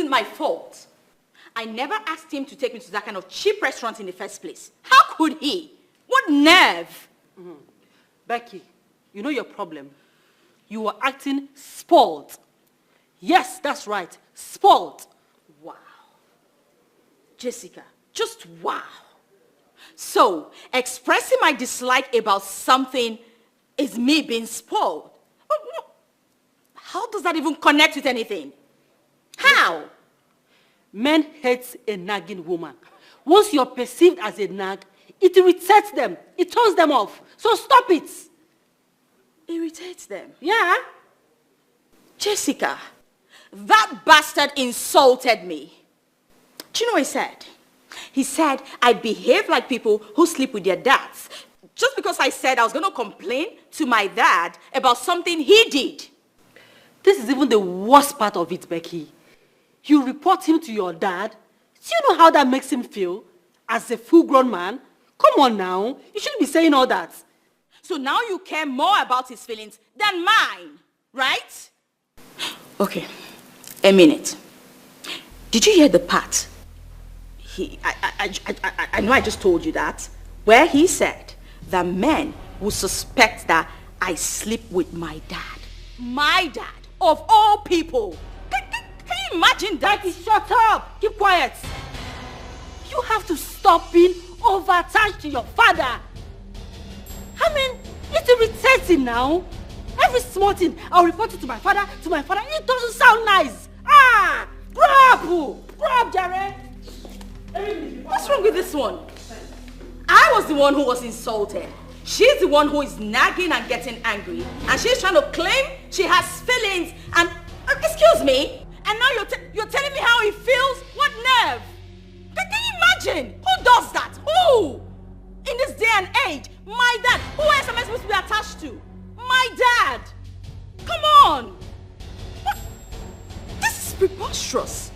My fault. I never asked him to take me to that kind of cheap restaurant in the first place. How could he? What nerve? Becky, you know your problem. You were acting spoiled. Yes, that's right. Spoiled. Wow. Jessica, just wow. So, expressing my dislike about something is me being spoiled. How does that even connect with anything? How? Men hate a nagging woman. Once you're perceived as a nag, it irritates them. It turns them off. So stop it. Irritates them? Yeah. Jessica, that bastard insulted me. Do you know what he said? He said I behave like people who sleep with their dads. Just because I said I was going to complain to my dad about something he did. This is even the worst part of it, Becky. You report him to your dad. Do you know how that makes him feel? As a full-grown man? Come on now. You shouldn't be saying all that. So now you care more about his feelings than mine, right? Okay, a minute. Did you hear the part? I know I just told you that. Where he said that men will suspect that I sleep with my dad. My dad, of all people. Can you imagine that? Becky, shut up! Keep quiet! You have to stop being over-attached to your father. I mean, it's irritating now. Every small thing, I'll report it to my father, It doesn't sound nice. Ah! Grow up, Jerry! What's wrong with this one? I was the one who was insulted. She's the one who is nagging and getting angry. And she's trying to claim she has feelings and... excuse me? And now you're telling me how he feels? What nerve? Can you imagine? Who does that? Who? In this day and age, my dad. Who else am I supposed to be attached to? My dad. Come on. What? This is preposterous.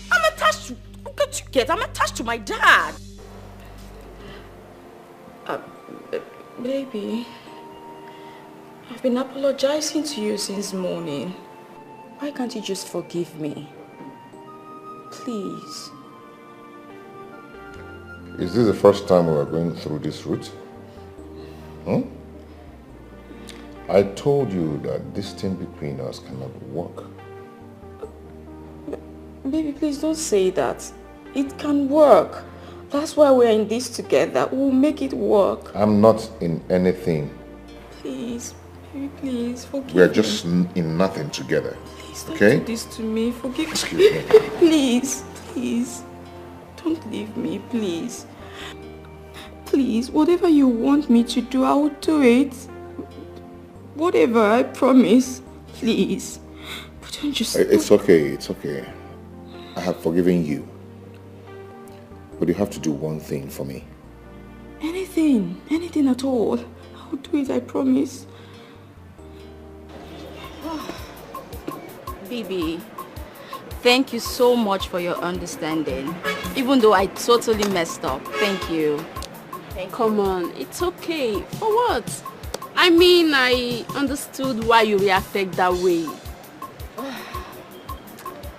I'm attached to... What you get? I'm attached to my dad. Baby... I've been apologizing to you since morning. Why can't you just forgive me? Please. Is this the first time we are going through this route? I told you that this thing between us cannot work. Baby, please don't say that. It can work. That's why we're in this together. We'll make it work. I'm not in anything. Please. Please, forgive We're me. just in nothing together. Please don't okay? do this to me. Forgive me. Excuse me. Please. Don't leave me, please. Please, whatever you want me to do, I will do it. Whatever, I promise. Please. But don't just... It's okay. I have forgiven you. But you have to do one thing for me. Anything at all. I will do it, I promise. Baby, thank you so much for your understanding. Even though I totally messed up. Thank you. Come on, it's okay. For what? I mean, I understood why you reacted that way.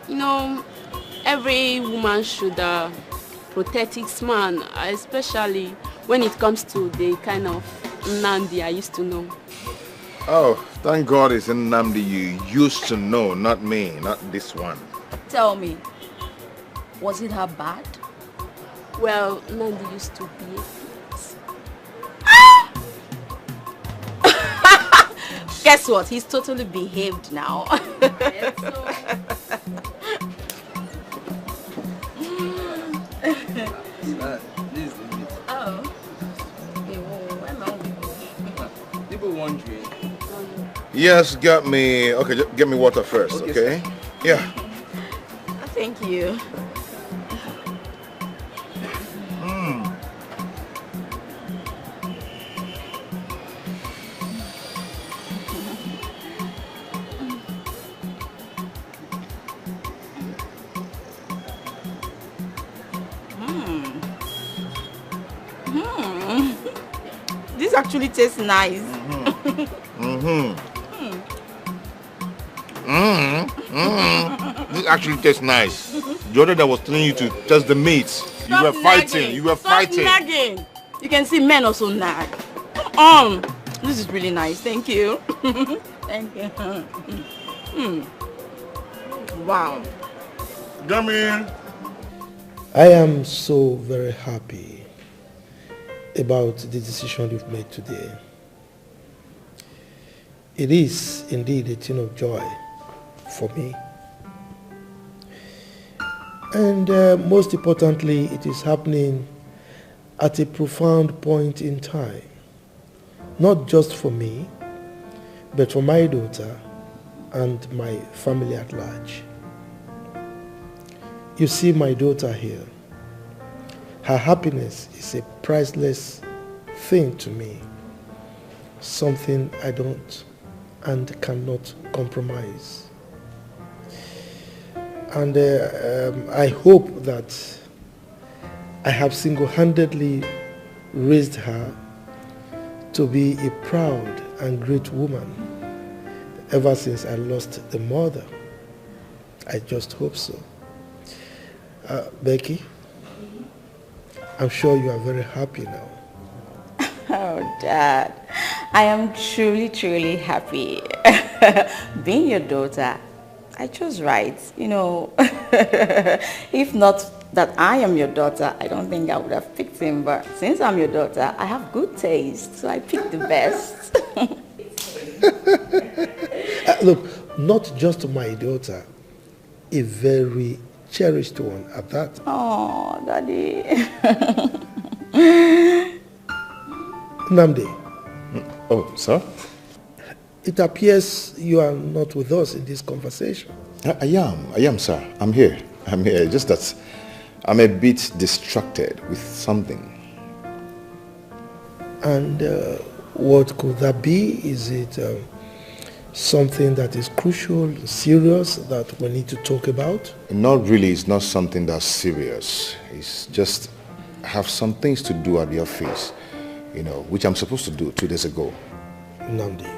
You know, every woman should protect its man, especially when it comes to the kind of Nandi I used to know. Oh, thank God it's in Nnamdi you used to know, not me, not this one. Tell me, was it her bad? Well, Nandi used to be a flute. Guess what? He's totally behaved now. Yes, get me water first, okay? Yeah. Thank you. This actually tastes nice. This actually tastes nice. The other that was telling you to test the meat. Stop you were fighting. nagging. You were Stop fighting. Nagging. You can see men also nag. This is really nice. Thank you. Thank you. Wow. Come in. I am so very happy about the decision you've made today. It is indeed a thing of joy for me. And most importantly, it is happening at a profound point in time. Not just for me, but for my daughter and my family at large. You see my daughter here. Her happiness is a priceless thing to me. Something I don't and cannot compromise. And I hope that I have single-handedly raised her to be a proud and great woman ever since I lost the mother. I just hope so. Becky, I'm sure you are very happy now. Oh, Dad, I am truly, truly happy. Being your daughter, I chose right. You know, if not that I am your daughter, I don't think I would have picked him. But since I'm your daughter, I have good taste, so I picked the best. Look, not just my daughter, a very cherished one at that. Oh, Daddy. Namdi. Oh, sir? It appears you are not with us in this conversation. I am, sir. I'm here. Just that I'm a bit distracted with something. And what could that be? Is it something that is crucial, serious, that we need to talk about? Not really. It's not something that's serious. It's just I have some things to do at the office, you know, which I'm supposed to do 2 days ago. Namdi,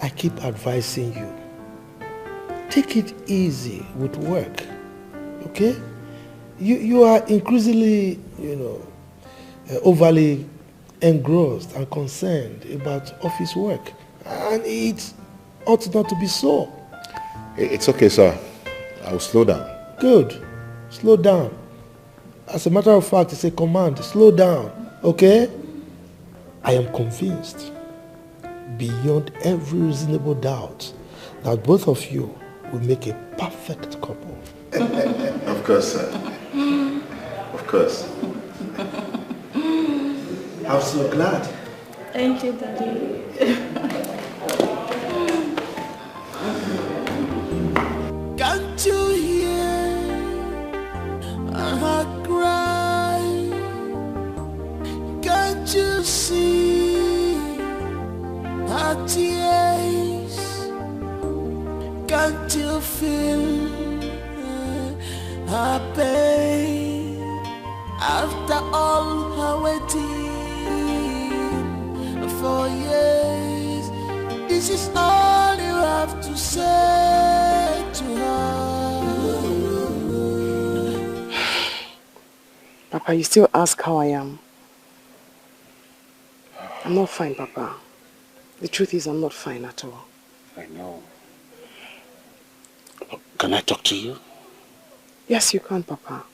I keep advising you, take it easy with work, okay? You are increasingly, overly engrossed and concerned about office work, and it ought not to be so. It's okay, sir. I'll slow down. Good. Slow down. As a matter of fact, it's a command. Slow down, okay? I am convinced, beyond every reasonable doubt, that both of you will make a perfect couple. Of course, sir. Of course. I'm so glad. Thank you, Daddy. Can't you hear her cry? Can't you see her tears? Can't you feel her pain? After all her waiting for years, this is all you have to say to her. Papa, you still ask how I am. I'm not fine, Papa. The truth is, I'm not fine at all. I know. Can I talk to you? Yes, you can, Papa.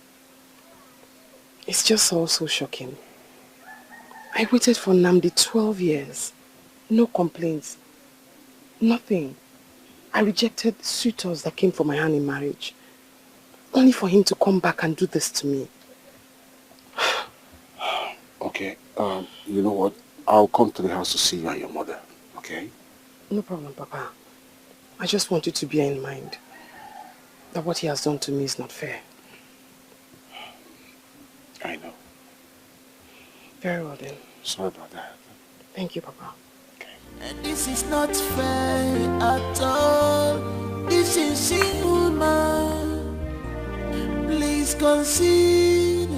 It's just all so shocking. I waited for Namdi 12 years. No complaints. Nothing. I rejected suitors that came for my hand in marriage. Only for him to come back and do this to me. Okay, you know what? I'll come to the house to see you and your mother, okay? No problem, Papa. I just want you to bear in mind that what he has done to me is not fair. I know. Very well then. Sorry about that. Thank you, Papa. And this is not fair at all. This is inhuman. Please consider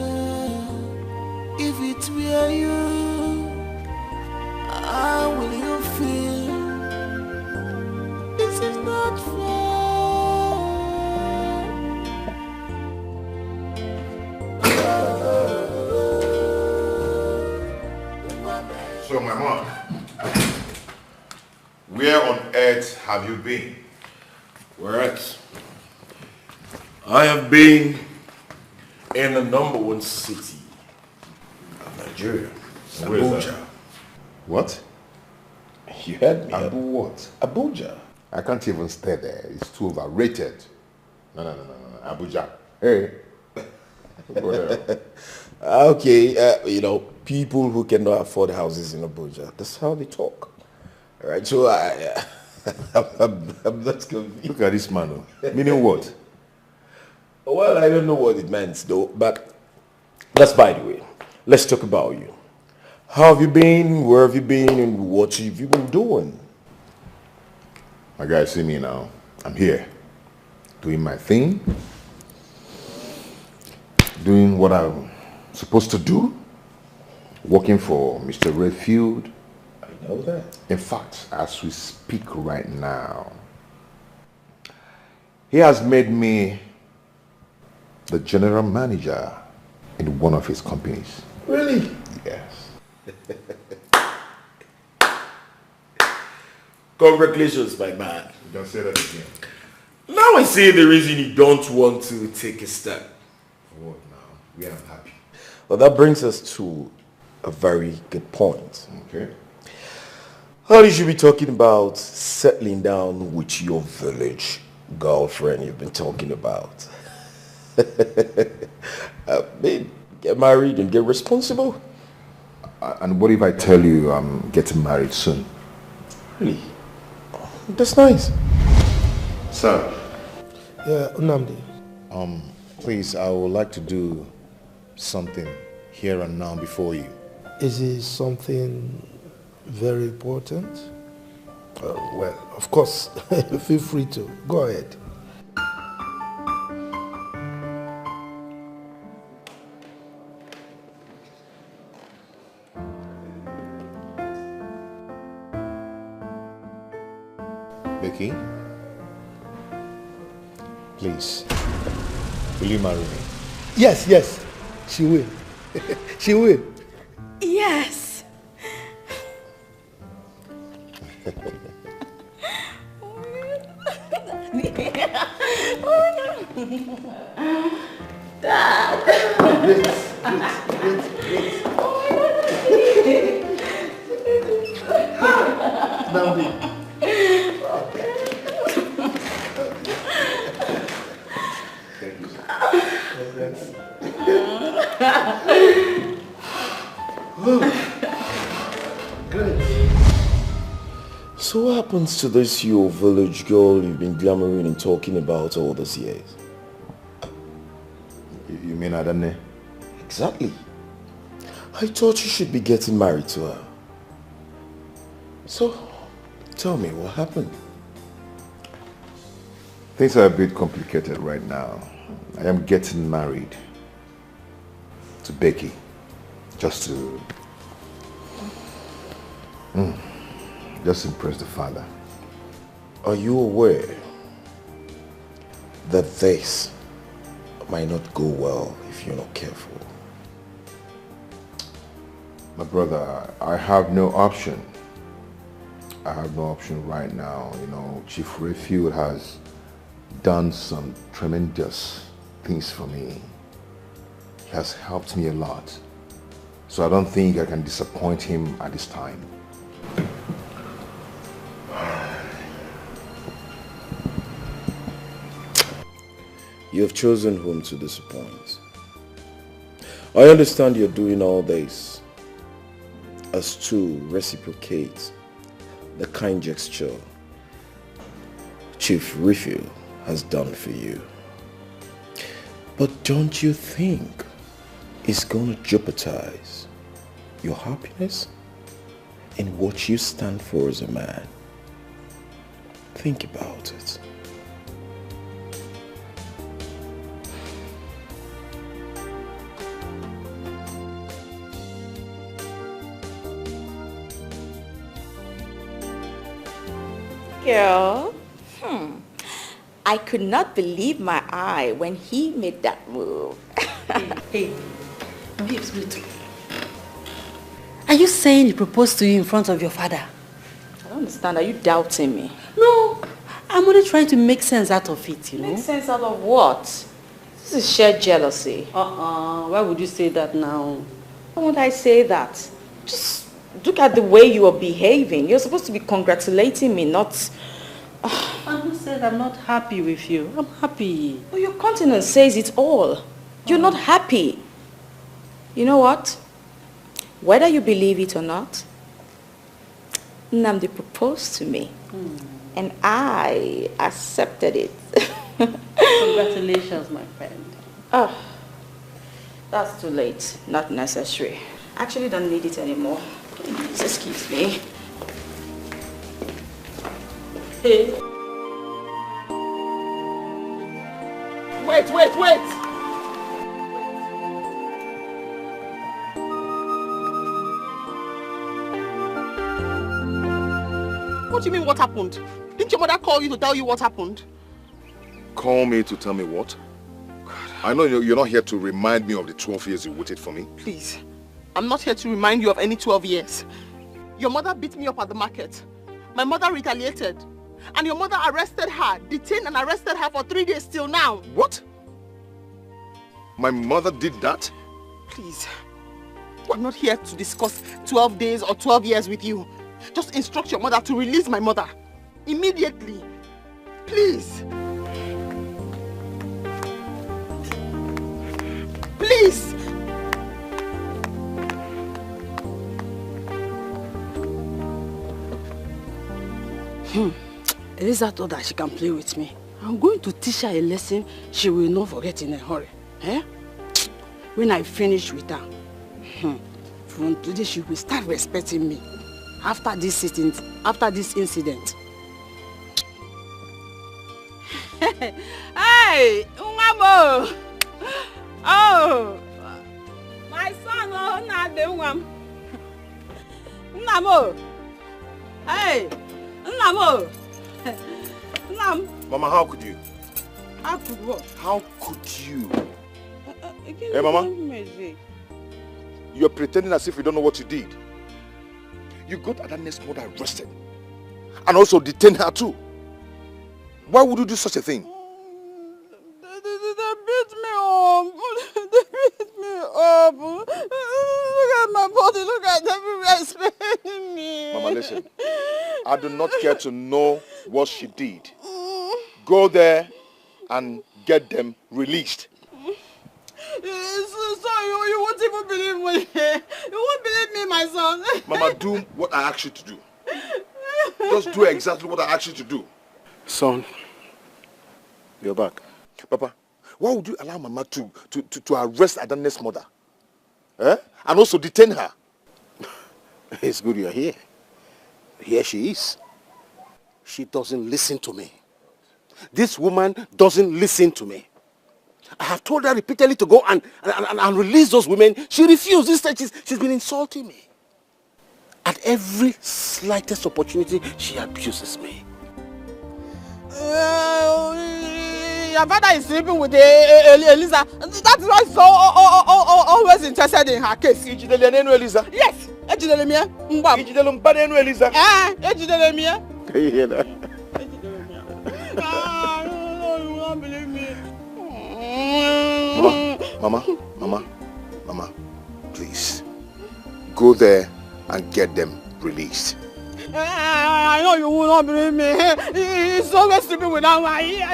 if it were you, how will you feel? This is not So, my mom, where on earth have you been? Where else? I have been in the #1 city of Nigeria, Where is Abuja. that? What? You heard me. Abu what? Abuja. I can't even stay there. It's too overrated. No. Abuja. Hey. Go there. Okay, people who cannot afford houses in Abuja, that's how they talk. All right, so I'm not confused. Look at this man. Meaning what? Well, I don't know what it means though, but that's by the way. Let's talk about you. How have you been? Where have you been? And what have you been doing? My guys, see me now. I'm here. Doing my thing. Doing what I'm supposed to do. Working for Mr. Redfield. I know that. In fact, as we speak right now, he has made me the general manager in one of his companies. Really? Yes. Congratulations, my man. Don't say that again. Now I see the reason you don't want to take a step. What now? We are happy. Well, that brings us to a very good point. Okay. How you should be talking about settling down with your village girlfriend you've been talking about. Get married and get responsible. And what if I tell you I'm getting married soon? Really? That's nice. Sir. Yeah, Unamdi. Please, I would like to do something here and now before you. Is it something very important? Well, of course, feel free to. Go ahead. Becky, please, will you marry me? Yes, she will. She will. Yes. Dad. So what happens to this your village girl you've been glamoring and talking about all these years? You mean Adane? Exactly. I thought you should be getting married to her. So, tell me what happened. Things are a bit complicated right now. I am getting married to Becky just to just impress the father. Are you aware that this might not go well if you're not careful? My brother, I have no option. I have no option right now. You know, Chief Redfield has done some tremendous things for me. He has helped me a lot. So I don't think I can disappoint him at this time. You have chosen whom to disappoint. I understand you're doing all this as to reciprocate the kind gesture Chief Refill has done for you. But don't you think it's going to jeopardize your happiness and what you stand for as a man? Think about it. Girl, I could not believe my eye when he made that move. Hey, babes, wait. Are you saying he proposed to you in front of your father? I don't understand. Are you doubting me? No, I'm only trying to make sense out of it, you know. Make sense out of what? This is sheer jealousy. Why would you say that now? Why would I say that? Just look at the way you are behaving. You're supposed to be congratulating me, not... I who said I'm not happy with you? I'm happy. Well, your countenance says it all. You're not happy. You know what? Whether you believe it or not, Nnamdi proposed to me. And I accepted it. Congratulations, my friend. Oh, that's too late. Not necessary. Actually don't need it anymore. Please, excuse me. Hey. Wait! What do you mean, what happened? Didn't your mother call you to tell you what happened? Call me to tell me what? I know you're not here to remind me of the 12 years you waited for me. Please, I'm not here to remind you of any 12 years. Your mother beat me up at the market. My mother retaliated. And your mother arrested her, detained and arrested her for 3 days till now. What? My mother did that? Please, I'm not here to discuss 12 days or 12 years with you. Just instruct your mother to release my mother. Immediately. Please. Please. Eliza thought that she can play with me. I'm going to teach her a lesson she will not forget in a hurry. When I finish with her, from today she will start respecting me. After this incident. Hey, Ungamo! Oh, my son, oh, not the one. Ungamo! Hey, Ungamo! Mama, how could you? How could what? How could you? Hey, Mama. You're pretending as if you don't know what you did. You got Adanne's mother arrested. And also detained her too. Why would you do such a thing? They beat me up. They beat me up. Look at my body. Look at everywhere it's paining me. Mama, listen. I do not care to know what she did. Go there and get them released. So you won't even believe me. You won't believe me, my son. Mama, do what I asked you to do. Just do exactly what I asked you to do. Son, you're back. Papa, why would you allow Mama to arrest Adanne's mother? And also detain her? It's good you're here. Here she is. She doesn't listen to me. This woman doesn't listen to me. I have told her repeatedly to go and release those women. She refused. Instead, she's been insulting me. At every slightest opportunity, she abuses me. Your father is sleeping with Eliza. That is why he's so always interested in her case. Eliza? Yes. Eliza? Can you hear that? You won't believe me. Mama, please. Go there and get them released. I know you will not believe me. He's always sleeping without my ear.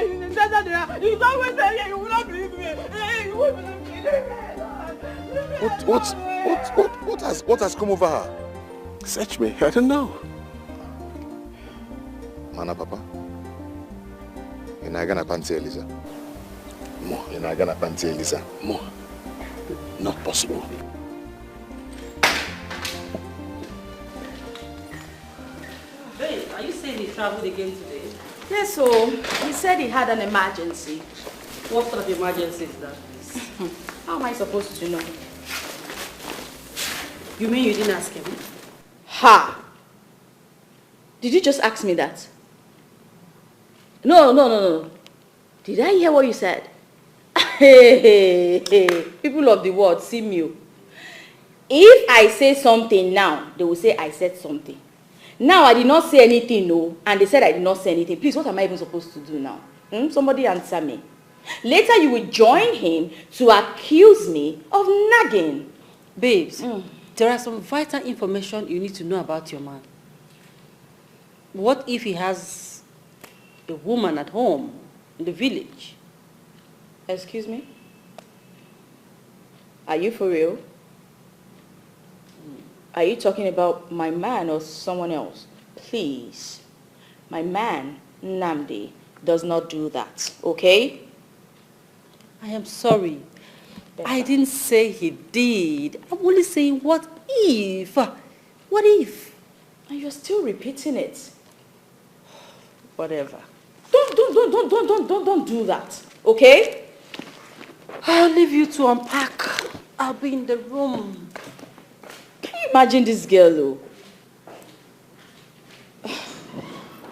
He's always saying you will not believe me. You will believe me. What has come over her? Search me. I don't know. Mana Papa? You're not gonna panty Elisa. More. You're not gonna panty Elisa. More. Not possible. Babe, are you saying he traveled again today? Yes, so he said he had an emergency. What sort of emergency is that? How am I supposed to know? You mean you didn't ask him? Ha! Did you just ask me that? No. Did I hear what you said? Hey. People of the world, see me. If I say something now, they will say I said something. Now I did not say anything, no, and they said I did not say anything. Please, what am I even supposed to do now? Somebody answer me. Later you will join him to accuse me of nagging. Babes, there are some vital information you need to know about your man. What if he has a woman at home in the village? Excuse me? Are you for real? Are you talking about my man or someone else? Please. My man, Namdi, does not do that, okay? I am sorry. I didn't say he did. I'm only saying what if? What if? And you're still repeating it. Whatever. Don't do that, okay? I'll leave you to unpack. I'll be in the room. Can you imagine this girl, though?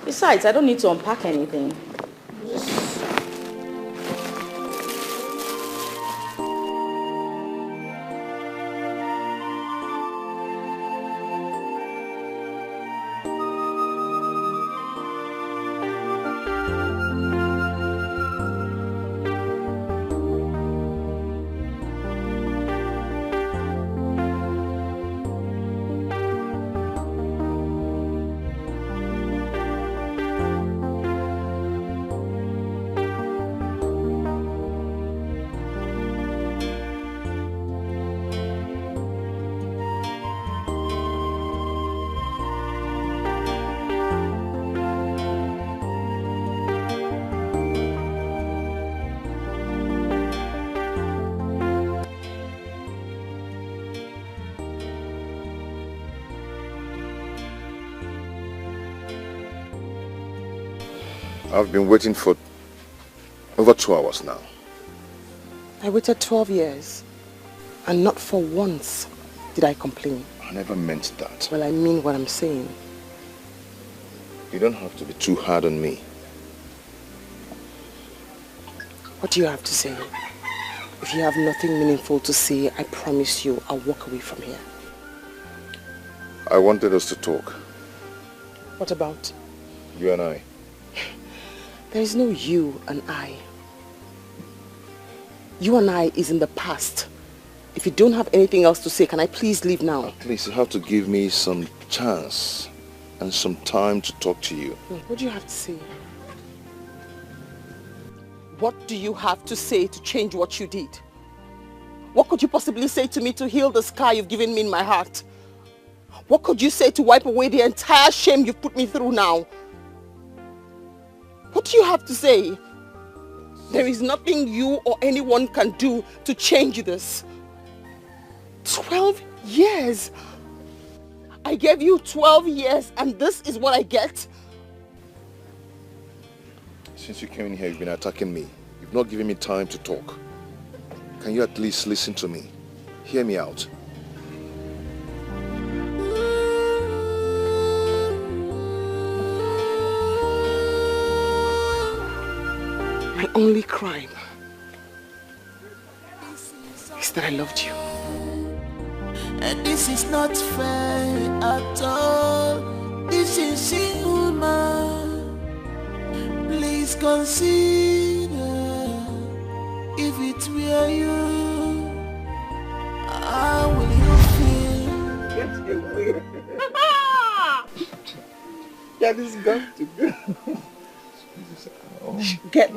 Besides, I don't need to unpack anything. I've been waiting for over 2 hours now. I waited 12 years, and not for once did I complain. I never meant that. Well, I mean what I'm saying. You don't have to be too hard on me. What do you have to say? If you have nothing meaningful to say, I promise you I'll walk away from here. I wanted us to talk. What about? You and I. There is no you and I. You and I is in the past. If you don't have anything else to say, can I please leave now? At least you have to give me some chance and some time to talk to you. What do you have to say? What do you have to say to change what you did? What could you possibly say to me to heal the scar you've given me in my heart? What could you say to wipe away the entire shame you've put me through now? What do you have to say? There is nothing you or anyone can do to change this. 12 years. I gave you 12 years and this is what I get? Since you came in here, you've been attacking me. You've not given me time to talk. Can you at least listen to me? Hear me out. My only crime is that I loved you. And this is not fair at all. This is inhuman. Please consider if it were you, how will you feel? Get away. That is got to go. Get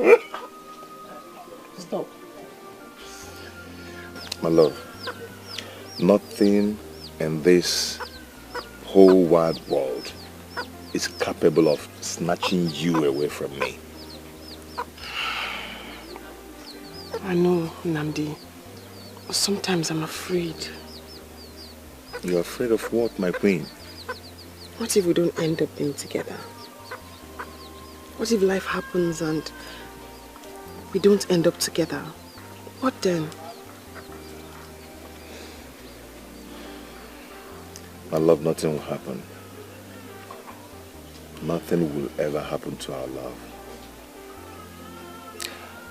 stop. My love, nothing in this whole wide world is is capable of snatching you away from me. I know, Nnamdi. Sometimes I'm afraid. You're afraid of what, my queen? What if we don't end up being together? What if life happens and we don't end up together? What then? My love, nothing will happen. Nothing will ever happen to our love.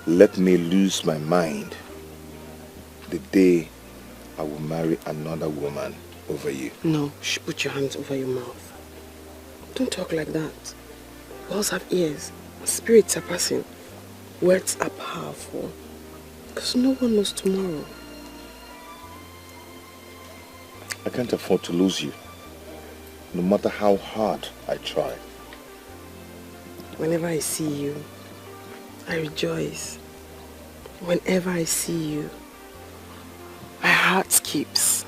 Let me lose my mind the day I will marry another woman over you. No, put your hands over your mouth. Don't talk like that. Walls have ears. Spirits are passing. Words are powerful. Because no one knows tomorrow. I can't afford to lose you, no matter how hard I try. Whenever I see you, I rejoice. Whenever I see you, my heart skips.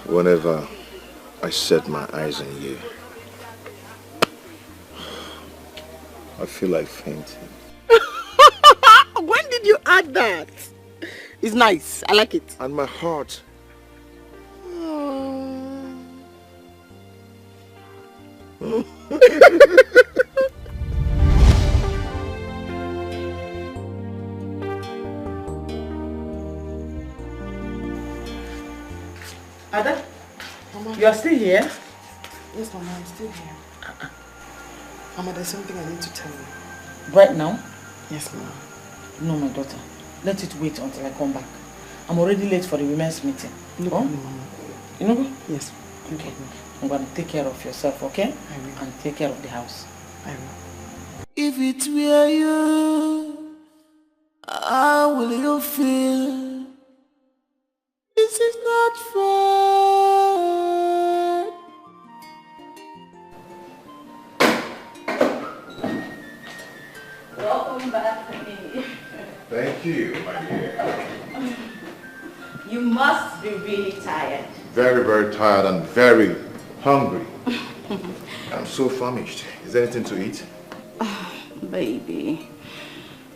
Whenever I set my eyes on you, I feel like fainting. When did you add that? It's nice. I like it. And my heart. Ada, Mama, you are still here? Yes, Mama, I'm still here. Mama, there's something I need to tell you. Right now? Yes, Mama. No, my daughter. Let it wait until I come back. I'm already late for the women's meeting. No problem, Mama. You know? Yes. Okay. I'm going to take care of yourself, okay? I will. And take care of the house. I will. If it were you, how will you feel? This is not fair. Welcome back to me. Thank you, my dear. You must be really tired. Very, very tired and very hungry. I'm so famished. Is there anything to eat? Baby.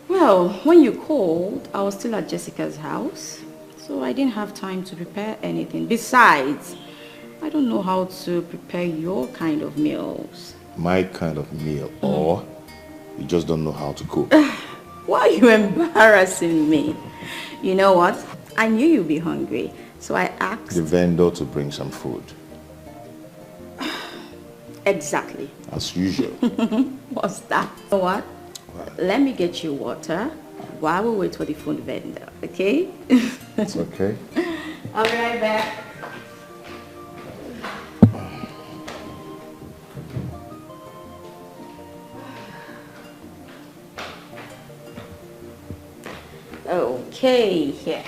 Well, when you called, I was still at Jessica's house, so I didn't have time to prepare anything. Besides, I don't know how to prepare your kind of meals. My kind of meal, or you just don't know how to cook? Why are you embarrassing me? You know what? I knew you'd be hungry, so I asked... The vendor to bring some food. Exactly. As usual. What's that? You know what? Let me get you water while we wait for the food vendor, okay? It's okay. I'll be right back. Okay, here.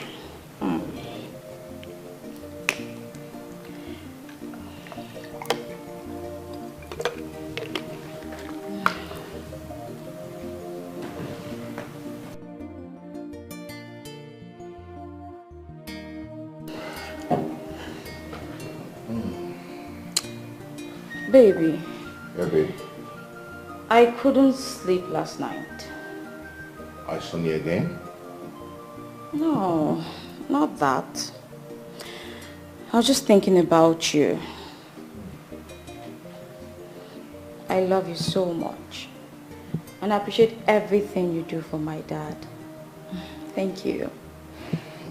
Baby. Yeah, baby. I couldn't sleep last night. I saw you again? No, not that. I was just thinking about you. I love you so much. And I appreciate everything you do for my dad. Thank you.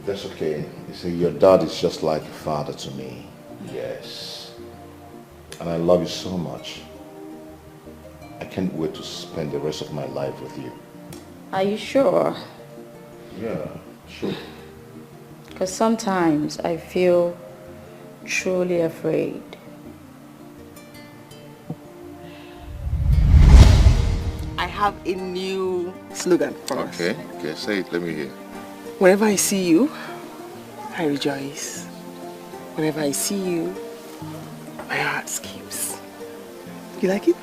That's okay. You see, your dad is just like a father to me. Yes. And I love you so much. I can't wait to spend the rest of my life with you. Are you sure? Yeah, sure. Because sometimes I feel truly afraid. I have a new slogan for us. Okay, say it. Let me hear. Whenever I see you, I rejoice. Whenever I see you, my heart skips. You like it?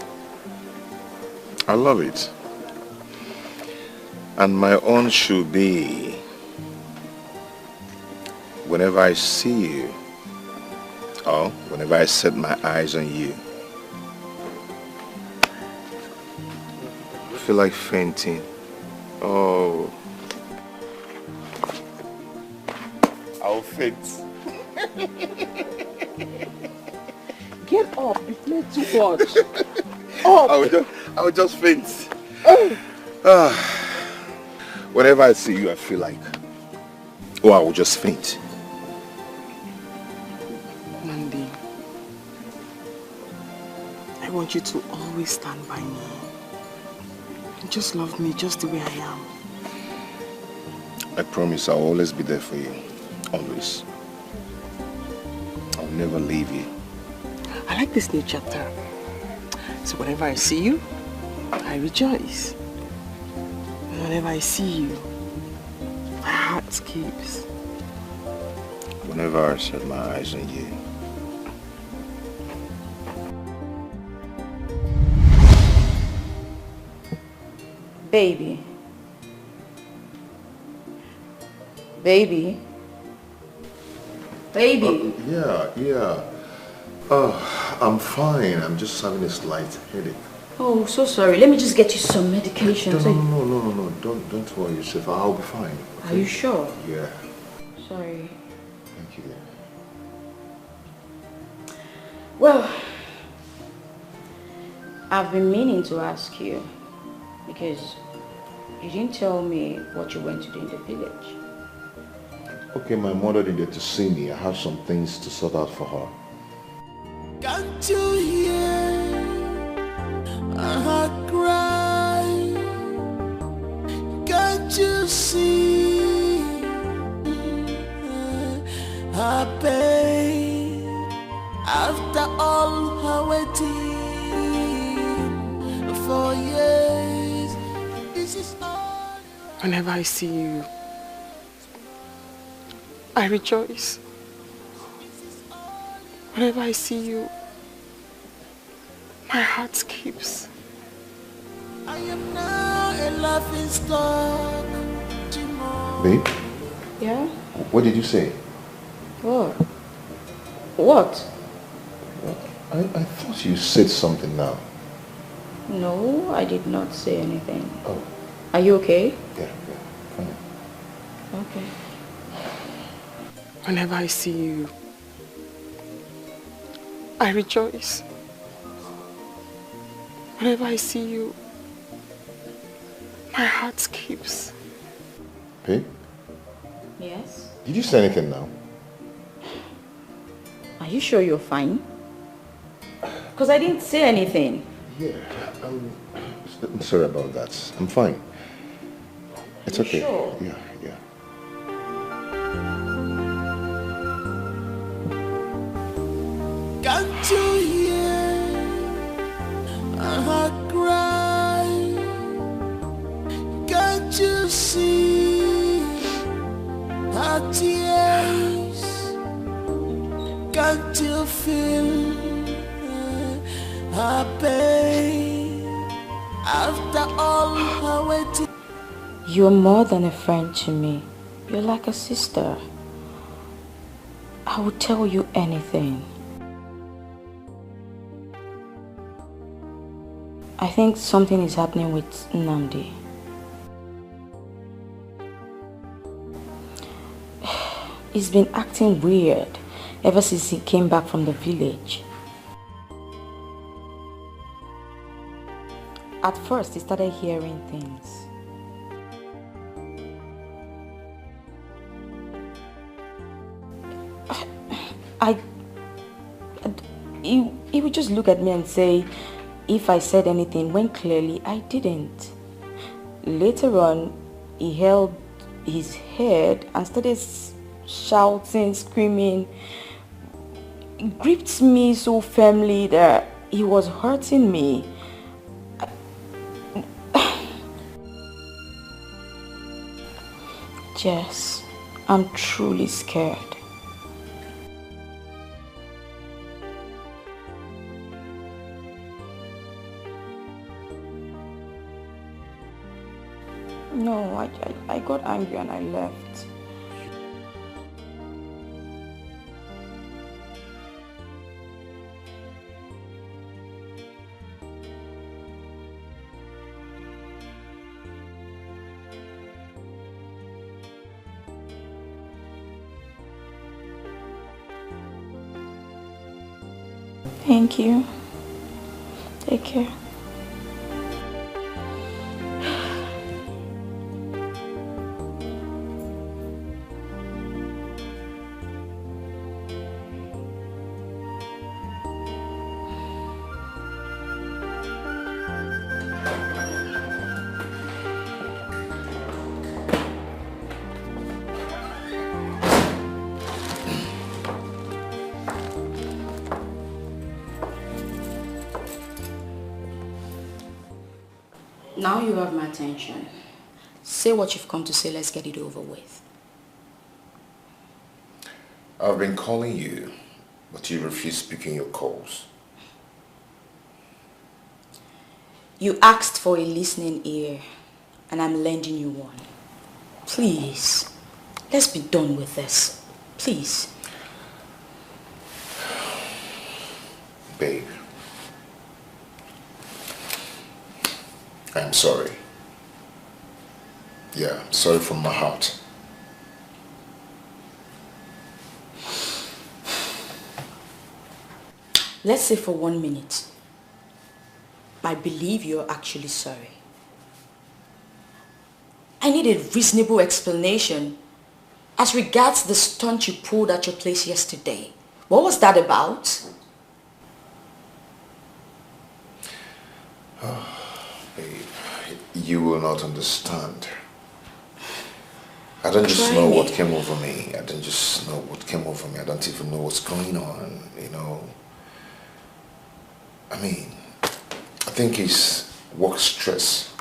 I love it. And my own should be, whenever I see you, Oh, whenever I set my eyes on you, I feel like fainting. Oh. I'll faint. Get up, you play too much. Up. I will just faint. Whenever I see you, I feel like, oh, I will just faint. Mandy, I want you to always stand by me. Just love me just the way I am. I promise I'll always be there for you. Always. I'll never leave you. I like this new chapter. So whenever I see you, I rejoice. And whenever I see you, my heart skips. Whenever I set my eyes on you, Baby. Baby. Baby. Yeah. I'm fine. I'm just having a slight headache. Oh, so sorry. Let me just get you some medication. No. Don't worry yourself. I'll be fine. Okay? Are you sure? Yeah. Sorry. Thank you. Well, I've been meaning to ask you because you didn't tell me what you went to do in the village. Okay, my mother needed to see me. I have some things to sort out for her. Can't you hear her cry? Can't you see her pain? After all her waiting for years, this is all. Whenever I see you, I rejoice. Whenever I see you, my heart skips. I am now a laughing stock. Babe? Yeah? What did you say? What? What? I thought you said something now. No, I did not say anything. Oh. Are you okay? Yeah, fine. Okay. Whenever I see you, I rejoice. Whenever I see you, my heart skips. Babe? Yes? Did you say anything now? Are you sure you're fine? Because I didn't say anything. Yeah, I'm sorry about that. I'm fine. It's okay. Sure? Yeah. Can't you hear her cry? Can't you see her tears? Can't you feel her pain? After all her waiting. You're more than a friend to me. You're like a sister. I would tell you anything. I think something is happening with Nnamdi. He's been acting weird ever since he came back from the village. At first, he started hearing things. He would just look at me and say, if I said anything, when clearly I didn't. Later on, he held his head and started shouting, screaming. He gripped me so firmly that he was hurting me. Jess, I'm truly scared. No, I got angry and I left. Thank you. Take care. Now you have my attention. Say what you've come to say, let's get it over with. I've been calling you, but you refuse picking your calls. You asked for a listening ear, and I'm lending you one. Please, let's be done with this. Please. Babe, I'm sorry. Yeah, sorry from my heart. Let's say for 1 minute, I believe you're actually sorry. I need a reasonable explanation as regards the stunt you pulled at your place yesterday. What was that about? Oh, babe, you will not understand. I don't just know what came over me. I don't just know what came over me. I don't even know what's going on, you know. I mean, I think it's work stress.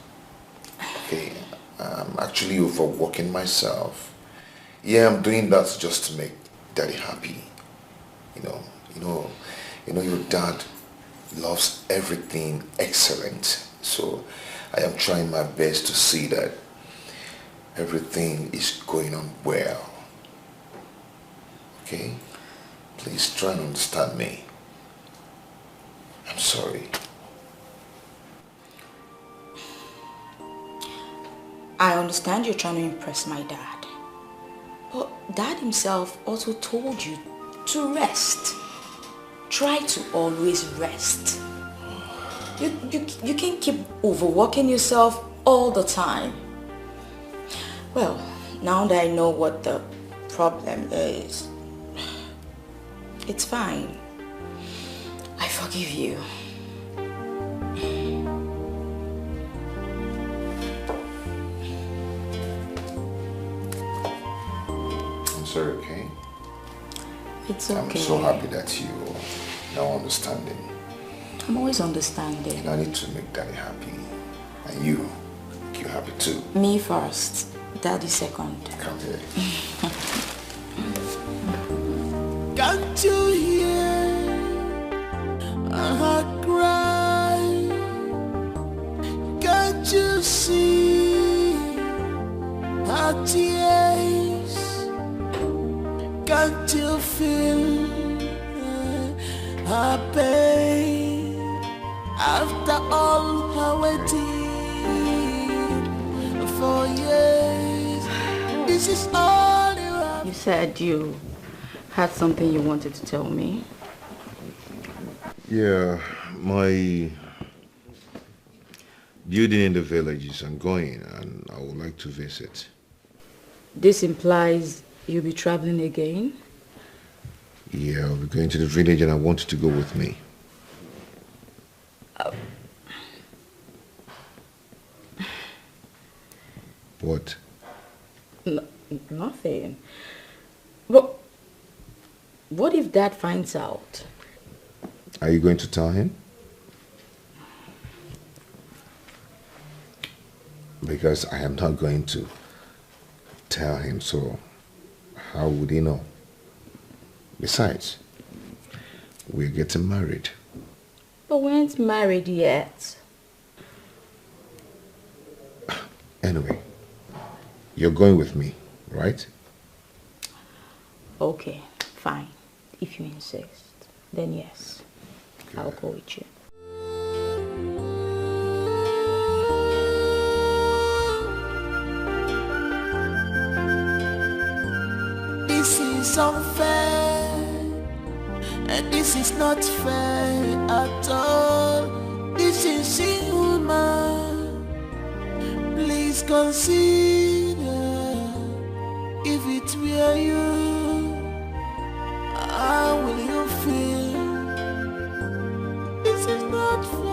Okay, I'm actually overworking myself. Yeah, I'm doing that just to make Daddy happy. You know, your dad loves everything excellent. So I am trying my best to see that everything is going on well. Okay? Please try and understand me. I'm sorry. I understand you're trying to impress my dad. But Dad himself also told you to rest. Try to always rest. You can't keep overworking yourself all the time. Well, now that I know what the problem is, it's fine. I forgive you. I'm sorry, okay? It's okay. I'm so happy that you are now understanding. I'm always understanding. And I need to make Daddy happy. And you happy too. Me first, Daddy second. Come here. Can't you hear a heart cry? Can't you see her tears? Can't you feel her pain? After all her waiting for years, this is all you have. You said you had something you wanted to tell me. Yeah, my building in the village is ongoing and I would like to visit. This implies you'll be traveling again? Yeah, I'll be going to the village and I want you to go with me. What? Nothing. But what if Dad finds out? Are you going to tell him? Because I am not going to tell him, so how would he know? Besides, we're getting married. But we ain't married yet. Anyway, you're going with me, right? Okay, fine. If you insist, then yes, okay. I'll go with you. This is unfair, And this is not fair at all. This is inhuman. Please consider, if it were you, how will you feel? This is not fair.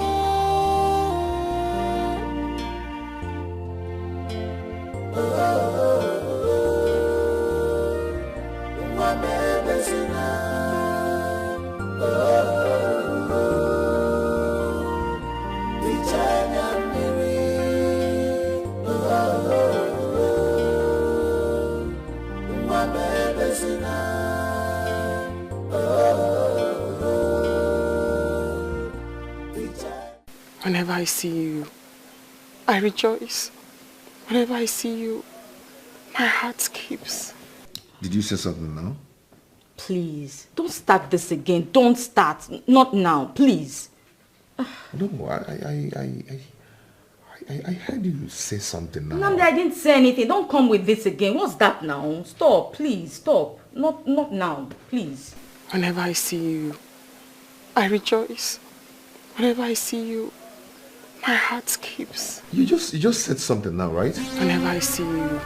My baby's Whenever I see you, I rejoice. Whenever I see you, my heart skips. Did you say something now? Please, don't start this again. Don't start. Not now, please. No, I heard you say something now. Nandi, I didn't say anything. Don't come with this again. What's that now? Stop, please, stop. Not now, please. Whenever I see you, I rejoice. Whenever I see you, my heart skips. You just said something now, right? Whenever I see you,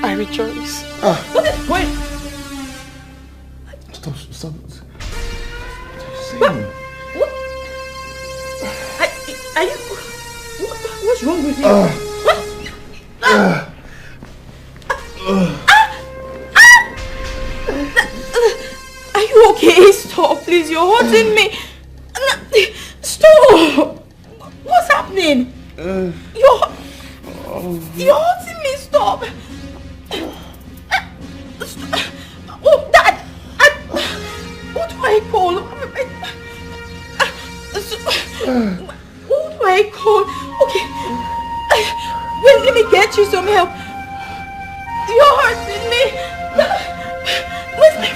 I rejoice. What is going? Stop. What are you saying? What? Are you? What's wrong with you? Are you okay? Stop, please. You're hurting me. Stop. What's happening? You're hurting me. Stop. Oh, Dad. What do I call? Who do I call? Okay. Wait, let me get you some help. You're hurting me. Where's my...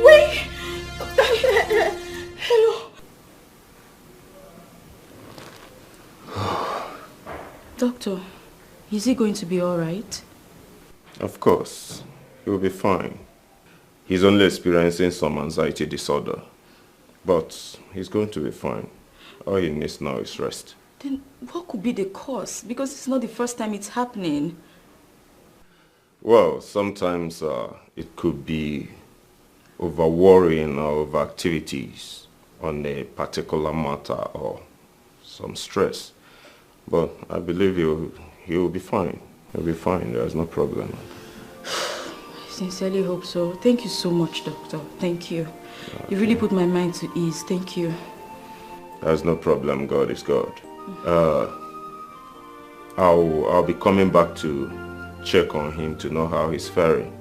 Wait. Hello. Doctor, is he going to be all right? Of course, he will be fine. He's only experiencing some anxiety disorder, but he's going to be fine. All he needs now is rest. Then what could be the cause? Because it's not the first time it's happening. Well, sometimes it could be over-worrying or over-activities on a particular matter or some stress. But I believe he'll be fine. He'll be fine. There's no problem. I sincerely hope so. Thank you so much, Doctor. Thank you. You really put my mind to ease. Thank you. There's no problem. God is God. I'll be coming back to check on him to know how he's faring.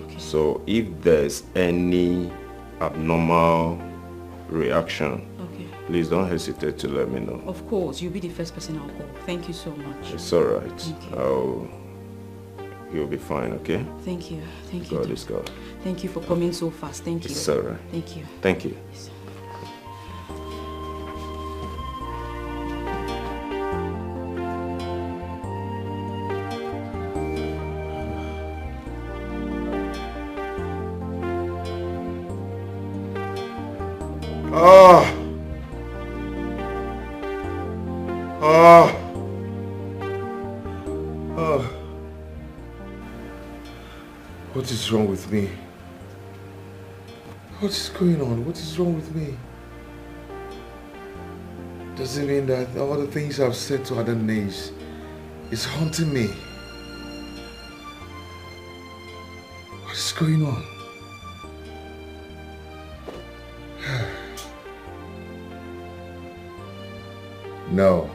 Okay. So if there's any abnormal reaction, please don't hesitate to let me know. Of course, you'll be the first person I'll call. Thank you so much. It's all right. You'll be fine, okay? Thank you. Thank you. God is God. Thank you for coming so fast. Thank you. It's all right. Thank you. Thank you. Yes. What is wrong with me? What is going on? What is wrong with me? Does it mean that all the things I've said to other names is haunting me? What is going on? No.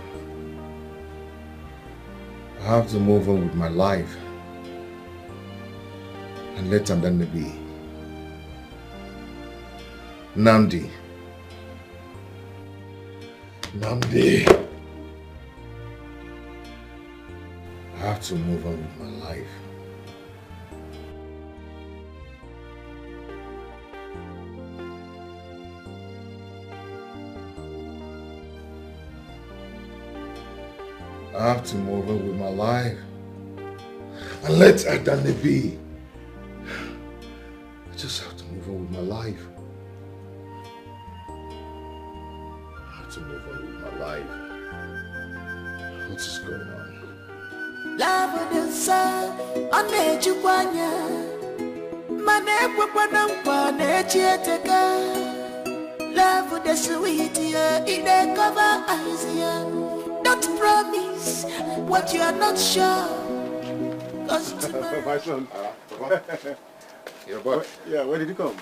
I have to move on with my life and let Tandane be. Namdi. I have to move on with my life. I have to move on with my life. And let Adane be. I just have to move on with my life. I have to move on with my life. What is going on? Love the sun, on the Jukwanya. Mane Pupana, love the sweet in the cover Asia. Don't promise what you are not sure. My son. Your boy. Yeah, where did you come?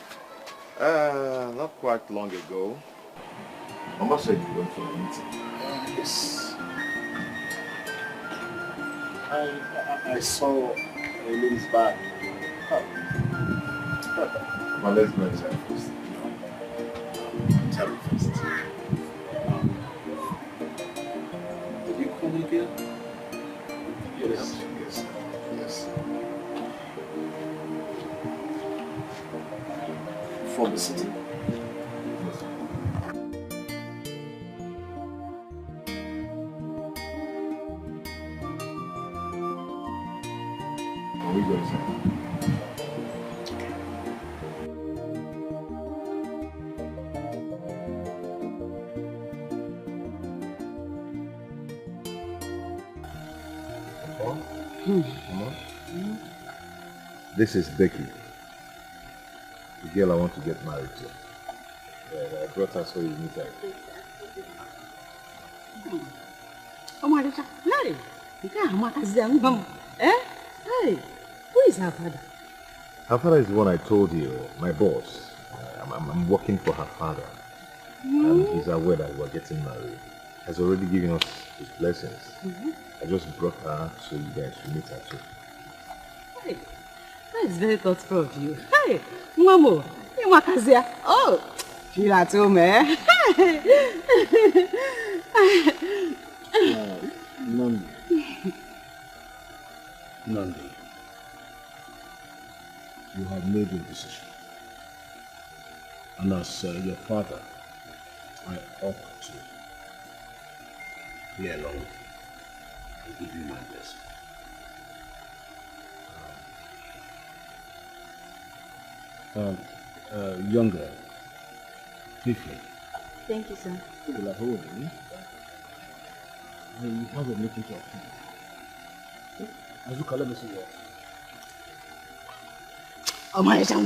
Not quite long ago. Mama said you went for a meeting. Yes. I saw a lady's bag. Well, let's go inside first. Tell me first. Did you call me girl? Yes. From the city? Can we go inside? Mama? This is Becky, the girl I want to get married to. I brought her so you meet her. Oh my God! Hey, hey, who is her father? Her father is the one I told you, my boss. I'm working for her father. And he's aware that we're getting married. Has already given us his blessings. I just brought her so you guys should meet her too. Hey, that is very thoughtful of you. Hey, Mamo, you Makazia. Oh, you are too, man. Nandi, you have made your decision. And as your father, I ought to play along with you and give you my blessing. Younger, Tiffany. Thank you, sir. You have a meeting to attend. As you call it, Mr. Ward. Oh my God,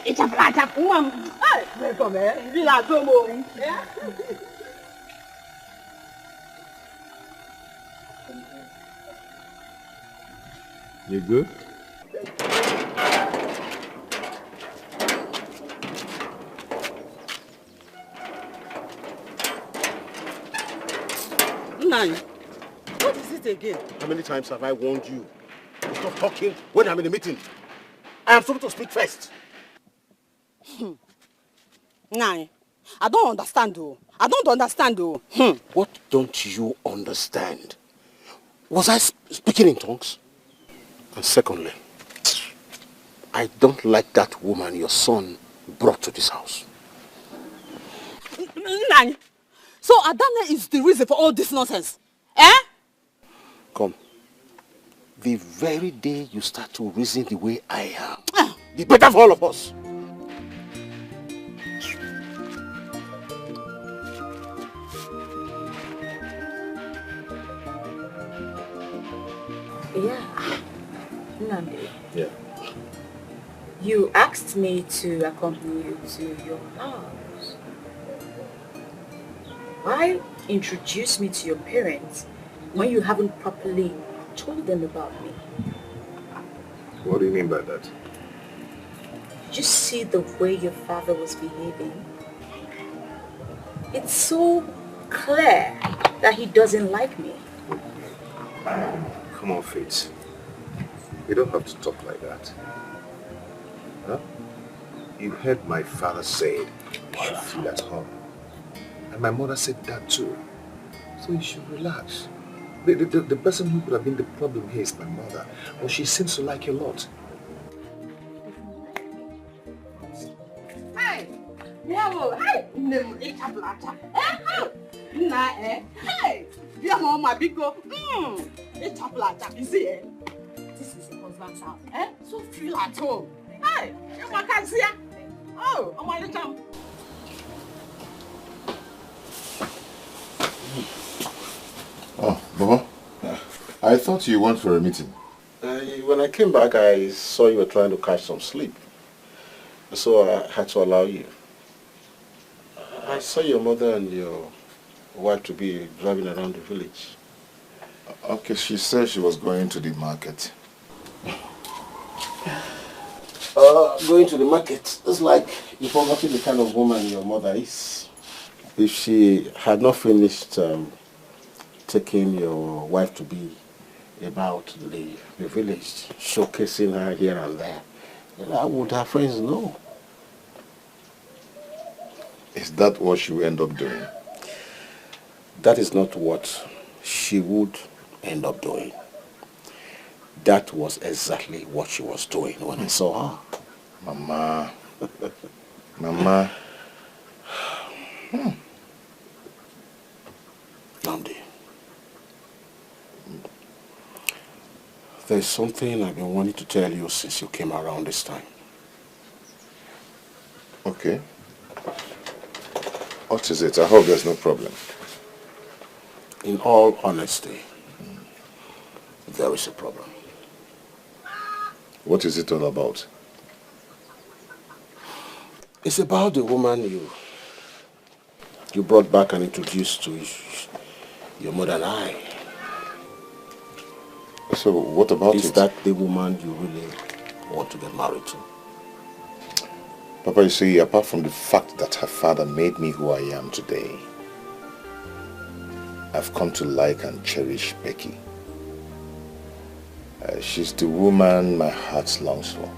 it's a flat up woman. Hey, welcome, man. You are so moving. Yeah. You good? Nine. What is it again? How many times have I warned you to stop talking when I'm in a meeting? I am supposed to speak first. Nine. I don't understand though. What don't you understand? Was I speaking in tongues? And secondly, I don't like that woman your son brought to this house. Nine. So Adana is the reason for all this nonsense? Eh? Come. The very day you start to reason the way I am, the better for all of us. Yeah. Nandi. Yeah. You asked me to accompany you to your house. Why introduce me to your parents when you haven't properly told them about me? What do you mean by that? Did you see the way your father was behaving? It's so clear that he doesn't like me. Come on, Fitz. You don't have to talk like that. Huh? You heard my father say you should feel at home. And my mother said that too. So you should relax. The person who could have been the problem here is my mother. Well, she seems to like you a lot. Hey, Mamo, hey, it's a flat up. Hey, hey. Dear Mama, Biko. It's chocolate, you see, eh? This is your husband's house, eh? So feel at home. Hey, you can see. Oh, I'm on the jump. Oh, Baba. I thought you went for a meeting. When I came back, I saw you were trying to catch some sleep. So I had to allow you. I saw your mother and your wife to be driving around the village. Okay, she said she was going to the market. Going to the market. It's like you forgot the kind of woman your mother is. If she had not finished taking your wife to be about the village, showcasing her here and there, how would her friends know? Is that what she will end up doing? That is not what she would end up doing. That was exactly what she was doing when I saw her. Mama. Mama. Namdi, there's something I've been wanting to tell you since you came around this time. Okay. What is it? I hope there's no problem. In all honesty, there is a problem. What is it all about? It's about the woman you brought back and introduced to your mother and I. So what about it? Is that the woman you really want to get married to? Papa, you see, apart from the fact that her father made me who I am today, I've come to like and cherish Becky. She's the woman my heart longs for.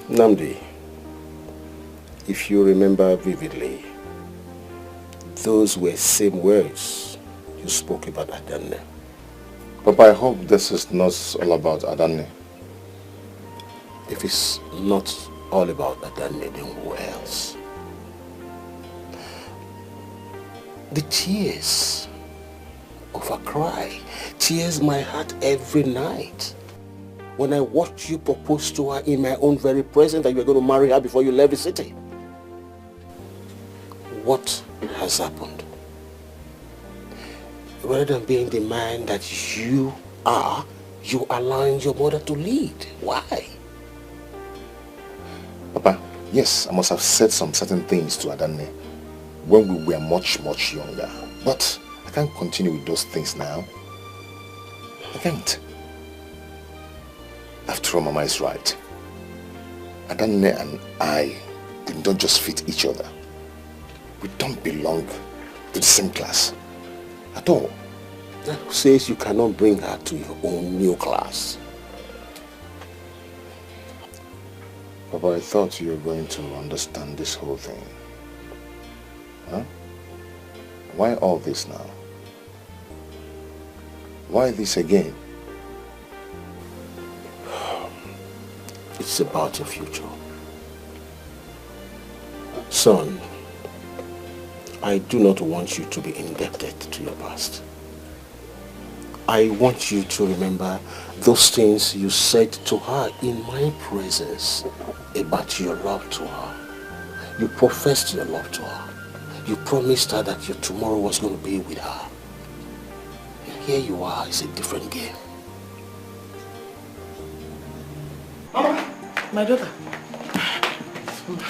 Namdi, if you remember vividly, those were same words you spoke about Adanne. Papa, I hope this is not all about Adanne. If it's not all about Adanne, then who else? The tears of her cry tears my heart every night. When I watch you propose to her in my own very presence that you were going to marry her before you left the city. What has happened? Rather than being the man that you are, you allowing your mother to lead. Why? Papa, yes, I must have said some certain things to Adanne when we were much, much younger. But I can't continue with those things now. I can't. After all, Mama is right. Adanne and I, we don't just fit each other. We don't belong to the same class at all. That says you cannot bring her to your own new class. Papa, I thought you were going to understand this whole thing. Huh? Why all this now? Why this again? It's about your future. Son, I do not want you to be indebted to your past. I want you to remember those things you said to her in my presence about your love to her. You professed your love to her. You promised her that your tomorrow was going to be with her. And here you are, it's a different game. Mama, my daughter. Mama,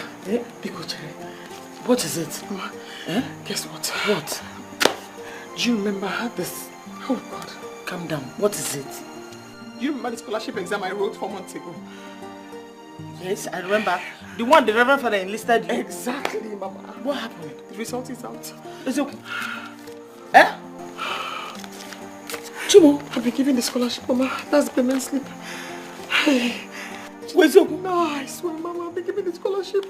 what is it? Mama, guess what? What? Do you remember I had this? Oh God, calm down. What is it? Do you remember the scholarship exam I wrote 4 months ago? Yes, I remember. The one the Reverend Father enlisted you. Exactly, Mama. What happened? The result is out. It's okay. Eh? Chimo, I've been given the scholarship, Mama. That's the payment slip. Hey. Where's your... No, I swear, Mama, I've been given the scholarship.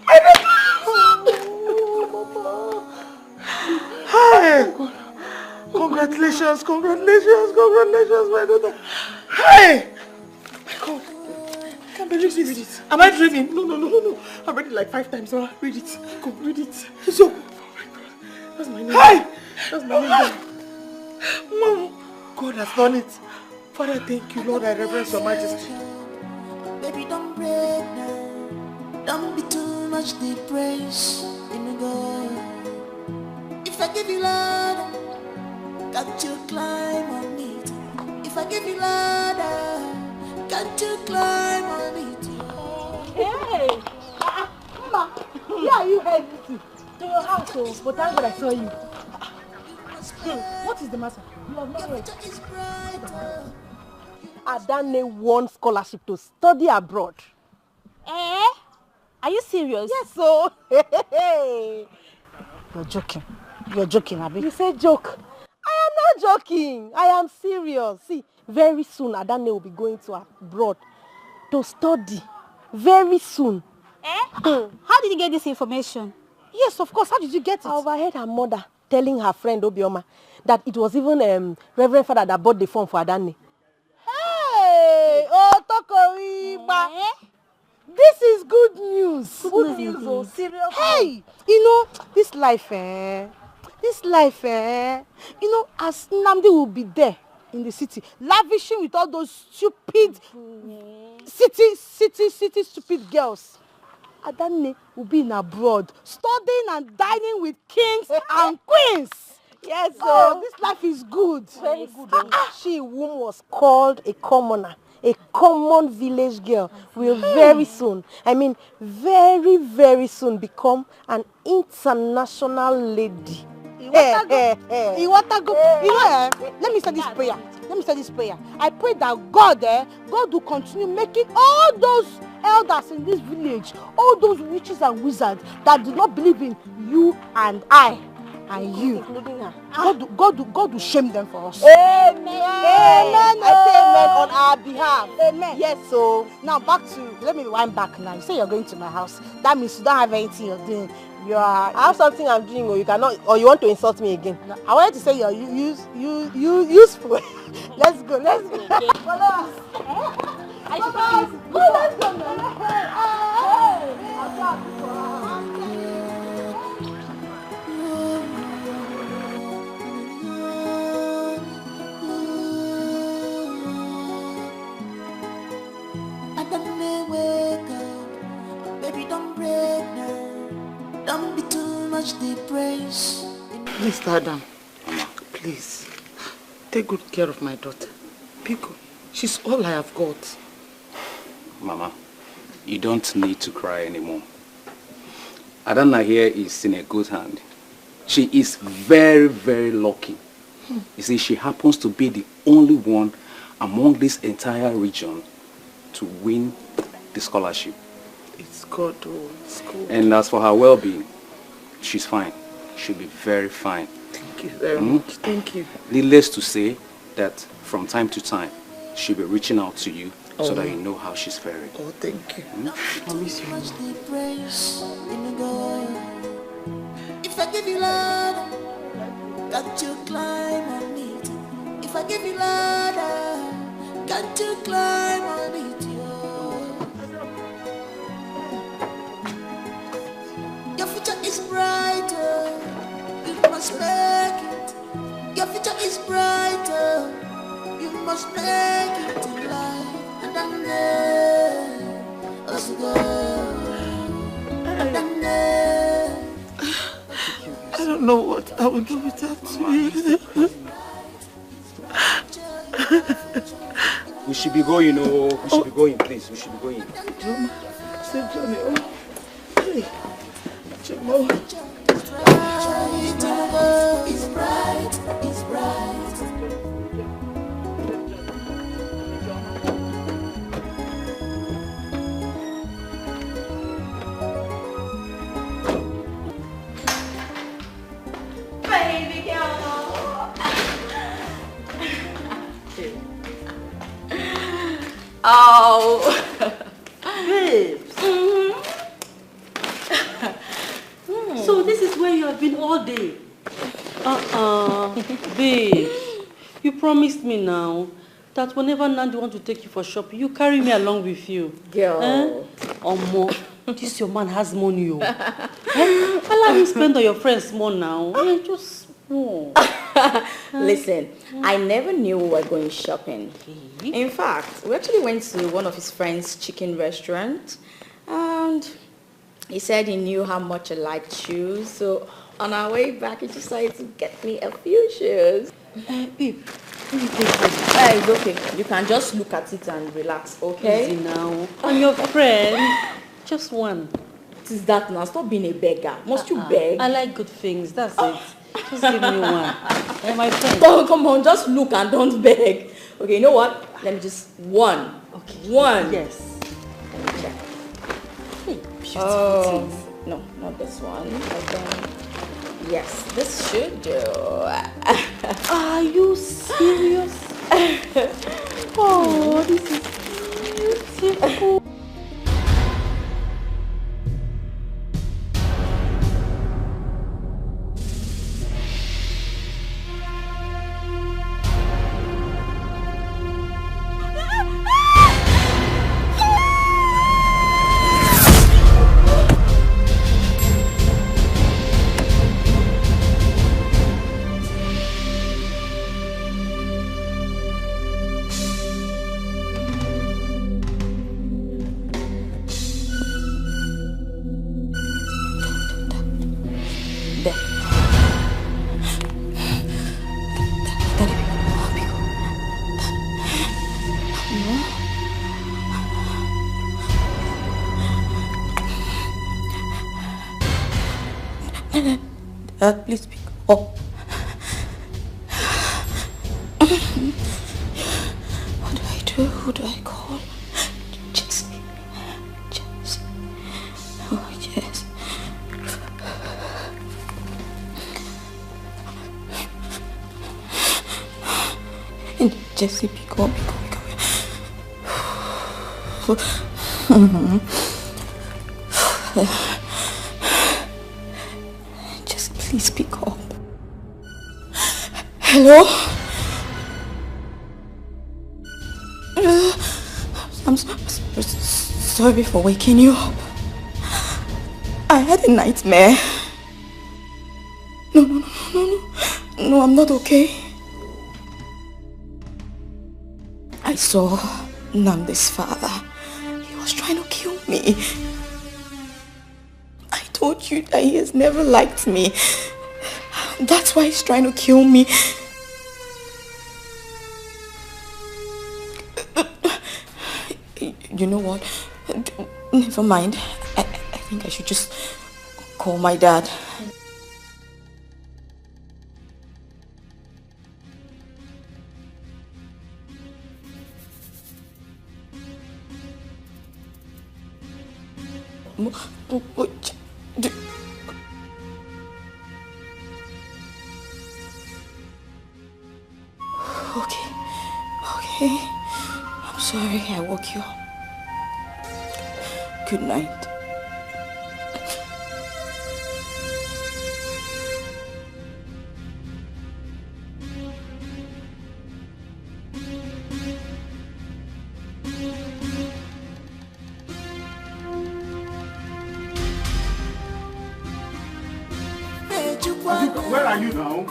My baby! Oh, Mama. Hey! Congratulations, congratulations, congratulations, my daughter. Hey! My God. I can't believe this. Read it. Am I dreaming? No. I've read it like 5 times, Mama. Read it. Go, read it. So, oh my God. That's my name. Hey! That's my name. Mom, God has done it. Father, thank you, Lord. I reverence your majesty. Baby, don't break now. Don't be too much the praise in the God. If I give you ladder, can't you climb on it? If I give you ladder, can't you climb on it? Hey! Mama, where are you headed to? To your house, oh. But thank God I saw you. What is the matter? You have not heard. Adane won scholarship to study abroad. Eh? Are you serious? Yes, so. You're joking. You're joking, Abi. You say joke. I am not joking. I am serious. See, very soon Adane will be going to abroad to study. Very soon. Eh? How did you get this information? Yes, of course. How did you get it? I overheard her mother telling her friend Obioma that it was even Reverend Father that bought the form for Adane. Hey! Oh, Tokoriba! This is good news. Good news, oh, serious. Hey! You know, this life, you know, as Nnamdi will be there in the city, lavishing with all those stupid city stupid girls. Adane will be in abroad, studying and dining with kings and queens. Yes, oh, this life is good. Very good. She whom was called a commoner, a common village girl, will very soon, I mean very, very soon become an international lady. You want to go? You know, let me say this prayer. I pray that God will continue making all those elders in this village, all those witches and wizards that do not believe in you and I and you. Including her. God will shame them for us. Amen. Amen. I say amen on our behalf. Amen. Yes, so now let me wind back now. You say you're going to my house. That means you don't have anything you're doing. I have something I'm doing, or you cannot, or you want to insult me again. No. I wanted to say you're useful. Let's go. Okay. Follow us. Let's go Wake up, baby, don't break now. Don't be too much the praise. Mr. Adam, please, take good care of my daughter. Pico, she's all I have got. Mama, you don't need to cry anymore. Adana here is in a good hand. She is very, very lucky. You see, she happens to be the only one among this entire region to win the scholarship. It's good, oh, it's good. And as for her well-being, she's fine. She'll be very fine. Thank you very much. Thank you. Needless to say that from time to time, she'll be reaching out to you so that you know how she's faring. Oh, thank you. I miss you. If I give you ladder, can't you climb on it? If I give you ladder, can't you climb on it? Your future is brighter, you must make it. Your future is brighter, you must make it in life. And I know, as you go, and I know. I don't know what I would do without you. We should be going, we should be going, please. We should be going. Say, Johnny, hey. Jamal. It's bright, it's bright. Baby girl. Oh. Babes. So this is where you have been all day. Babe, you promised me now that whenever Nandi wants to take you for shopping, you carry me along with you. Girl. More. This your man has money. Allow him spend on your friends more now. Just Listen, I never knew we were going shopping. In fact, we actually went to one of his friend's chicken restaurant, and he said he knew how much I liked shoes. So on our way back, he decided to get me a few shoes. Babe, it's okay. You can just look at it and relax, okay? Easy now. I'm your friend. Just one. What is that now? Stop being a beggar. Must you beg? I like good things. That's it. Just give me one. You're my friend. Don't, come on, just look and don't beg. Okay, you know what? Let me just one. Okay. One. Yes. Let me check. Hey, beautiful things. No, not this one. I think. Yes, this should do. Are you serious? Oh, this is beautiful. Please pick up. What do I do? Who do I call? Jesse. Oh, yes. And Jesse, pick up. Please pick up. Hello? I'm sorry for waking you up. I had a nightmare. No, I'm not okay. I saw Namdi's father. He was trying to kill me. I told you that he has never liked me. That's why he's trying to kill me. You know what? Never mind. I think I should just call my dad. Okay. I'm sorry I woke you up. Good night. Where are you now?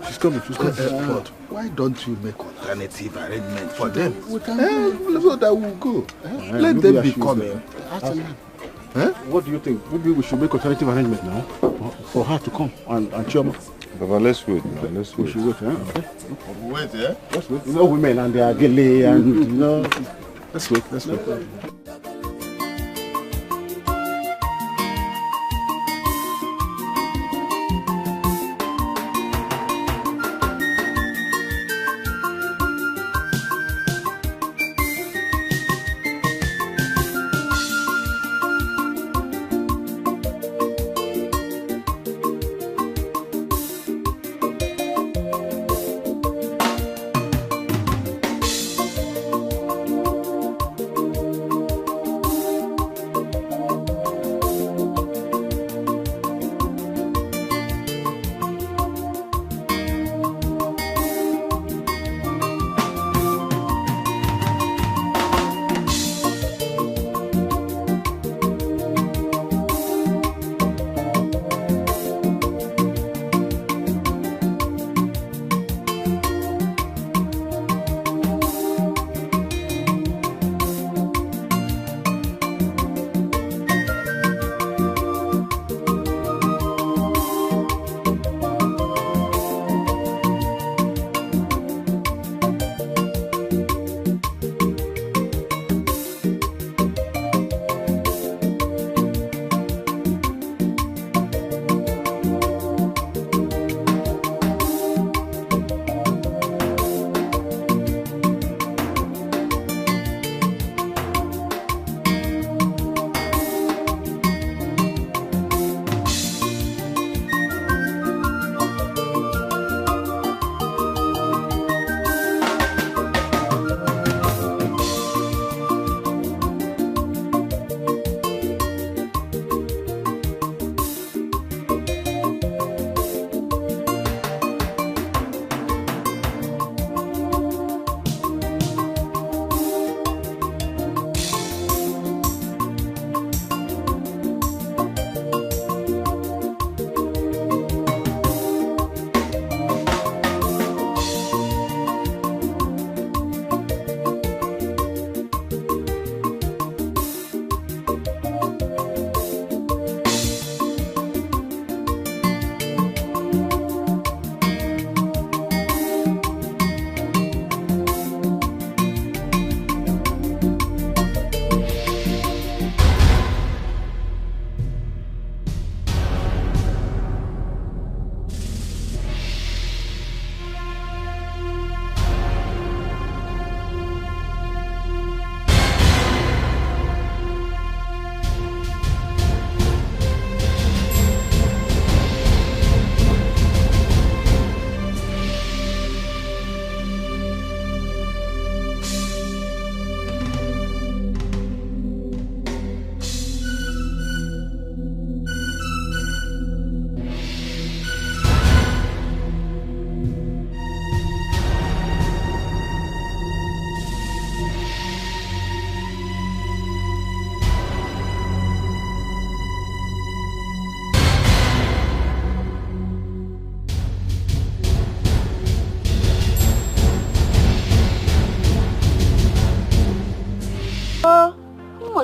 She's coming. But why don't you make alternative arrangement for them? We can so that we'll go. Let them be coming. What do you think? Maybe we should make alternative arrangement now for her to come and Chioma. But let's wait now. Let's wait. We should wait, huh? Okay. Wait, yeah? Let's wait. You know women and they are gilly and you know. Let's wait.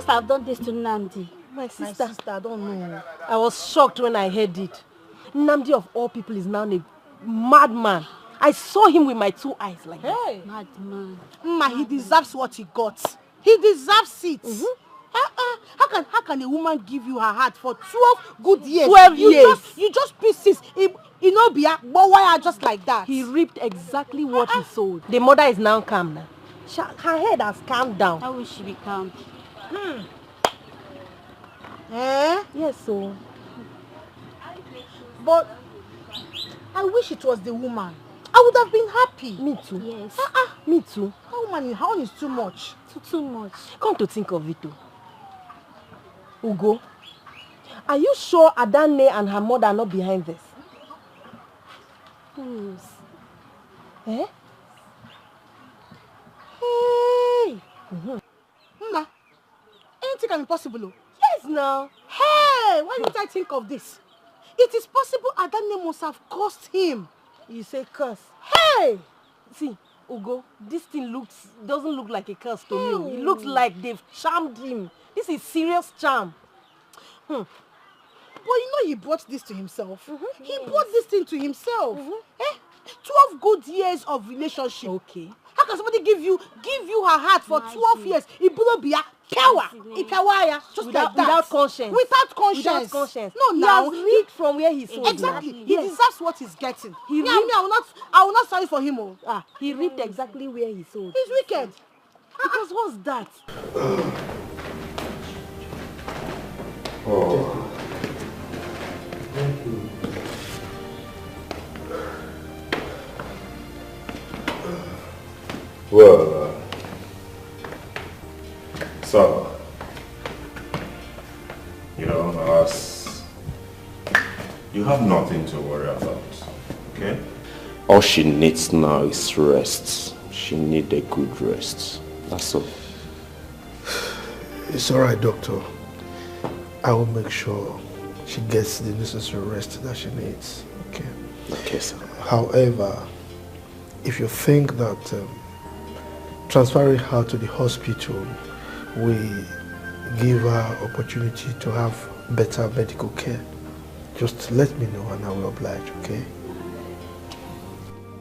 must have done this to Nnamdi? My sister, I don't know. I was shocked when I heard it. Nnamdi of all people is now a madman. I saw him with my 2 eyes like Hey. that. Madman. He deserves what he got. He deserves it. How can a woman give you her heart for 12 good years? 12 years. You just pieces. Inobia, but why are just like that? He reaped exactly what he sowed. The mother is now calm now. Her head has calmed down. How will she be calm? Yes, so. But I wish it was the woman. I would have been happy. Me too. Yes. Me too. How is too much? Too much. Come to think of it, Ugo, are you sure Adanne and her mother are not behind this? Who knows? Eh? Hey! Mma, anything can be possible. Yes, now. Hey! Why didn't I think of this? It is possible Adanne must have cursed him. You say curse. Hey! See, Ugo, this thing doesn't look like a curse to me. It looks like they've charmed him. This is serious charm. But you know he brought this to himself. He brought this thing to himself. 12 good years of relationship. Okay. How can somebody give you her heart for 12 years? Ibulobia, power, just like that. Without conscience. Without conscience. Without conscience. No, now he has reaped from where he sowed. Exactly. He deserves what he's getting. I will not sorry for him. He reaped exactly where he sowed. He's wicked. Because what's that? Oh. Thank you. Well, so, you have nothing to worry about, okay? All she needs now is rest. She needs a good rest. That's all. It's all right, doctor. I will make sure she gets the necessary rest that she needs, okay? Okay, sir. However, if you think that transferring her to the hospital will give her opportunity to have better medical care, just let me know and I will oblige, okay?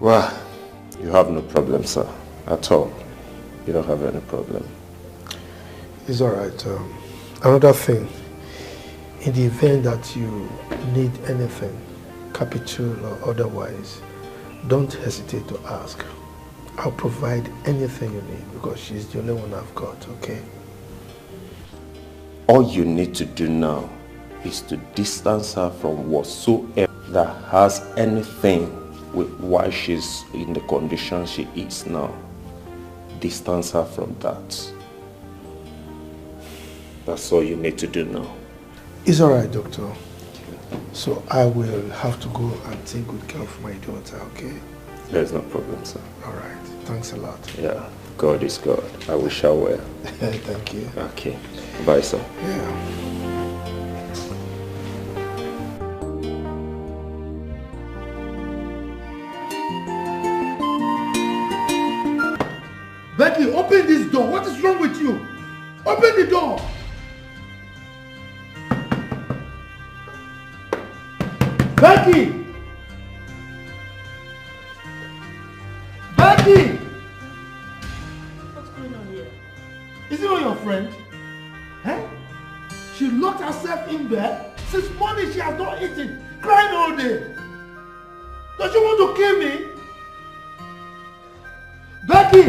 Well, you have no problem, sir, at all. You don't have any problem. It's all right. Another thing, in the event that you need anything, capital or otherwise, don't hesitate to ask. I'll provide anything you need because she's the only one I've got, okay? All you need to do now is to distance her from whatsoever that has anything with why she's in the condition she is now. Distance her from that. That's all you need to do now. It's all right, doctor. So I will have to go and take good care of my daughter, okay? There's no problem, sir. All right. Thanks a lot. Yeah. God is God. I wish her well. Thank you. Okay. Bye, sir. Yeah. Becky, open this door. What is wrong with you? Open the door. Becky! Becky! What's going on here? Is it not your friend? Eh? She locked herself in bed. Since morning she has not eaten. Crying all day. Don't you want to kill me? Becky!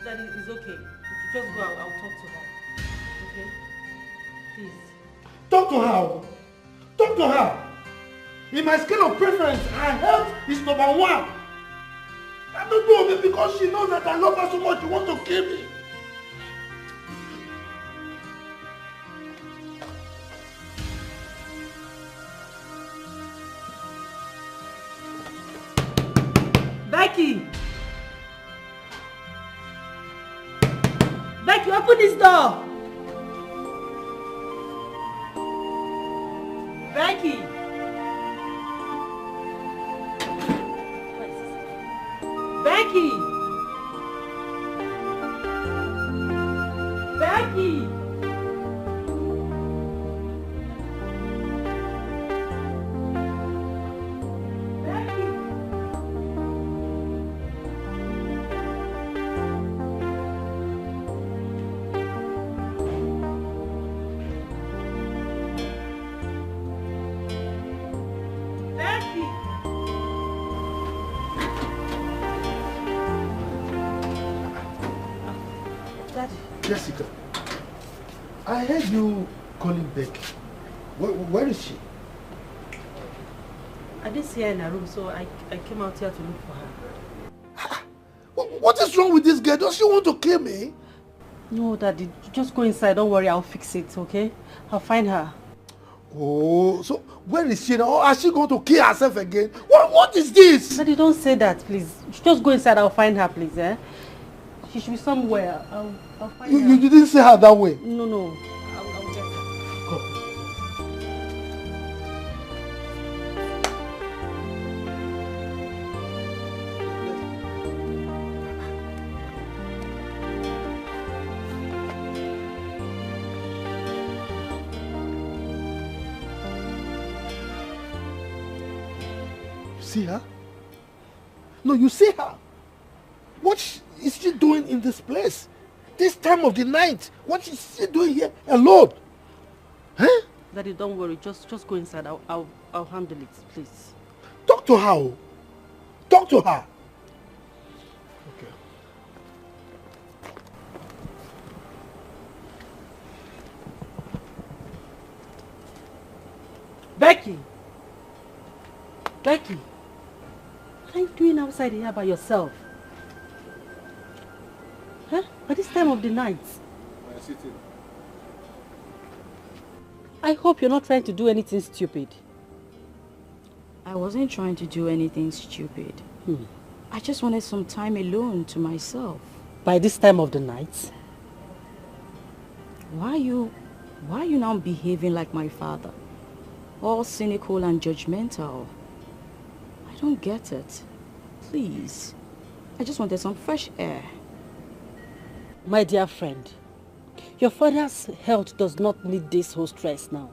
Daddy, it's okay. If you just go, I'll talk to her. Okay? Please. Talk to her. Talk to her. In my scale of preference, her health is number one. I don't know, maybe because she knows that I love her so much, she wants to kill me. Becky! Becky, open this door! Becky! Becky! Becky! Jessica, I heard you calling Becky. Where is she? I didn't see her in her room, so I came out here to look for her. What is wrong with this girl? Does she want to kill me? No, Daddy, just go inside. Don't worry, I'll fix it, okay? I'll find her. Oh, so where is she now? Or is she going to kill herself again? What is this? Daddy, don't say that, please. Just go inside. I'll find her, please, eh? She should be somewhere. I'll find her. You didn't say her that way? No. I'll get her. See her? No, you see her. What is she doing in this place? This time of the night? What is she doing here alone? Huh? Daddy, don't worry. Just go inside. I'll handle it, please. Talk to her. Talk to her. Okay. Becky! Becky! What are you doing outside here by yourself? Huh? At this time of the night? I'm sitting. I hope you're not trying to do anything stupid. I wasn't trying to do anything stupid. I just wanted some time alone to myself. By this time of the night? Why are you now behaving like my father? All cynical and judgmental. I don't get it. Please. I just wanted some fresh air. My dear friend, your father's health does not need this whole stress now.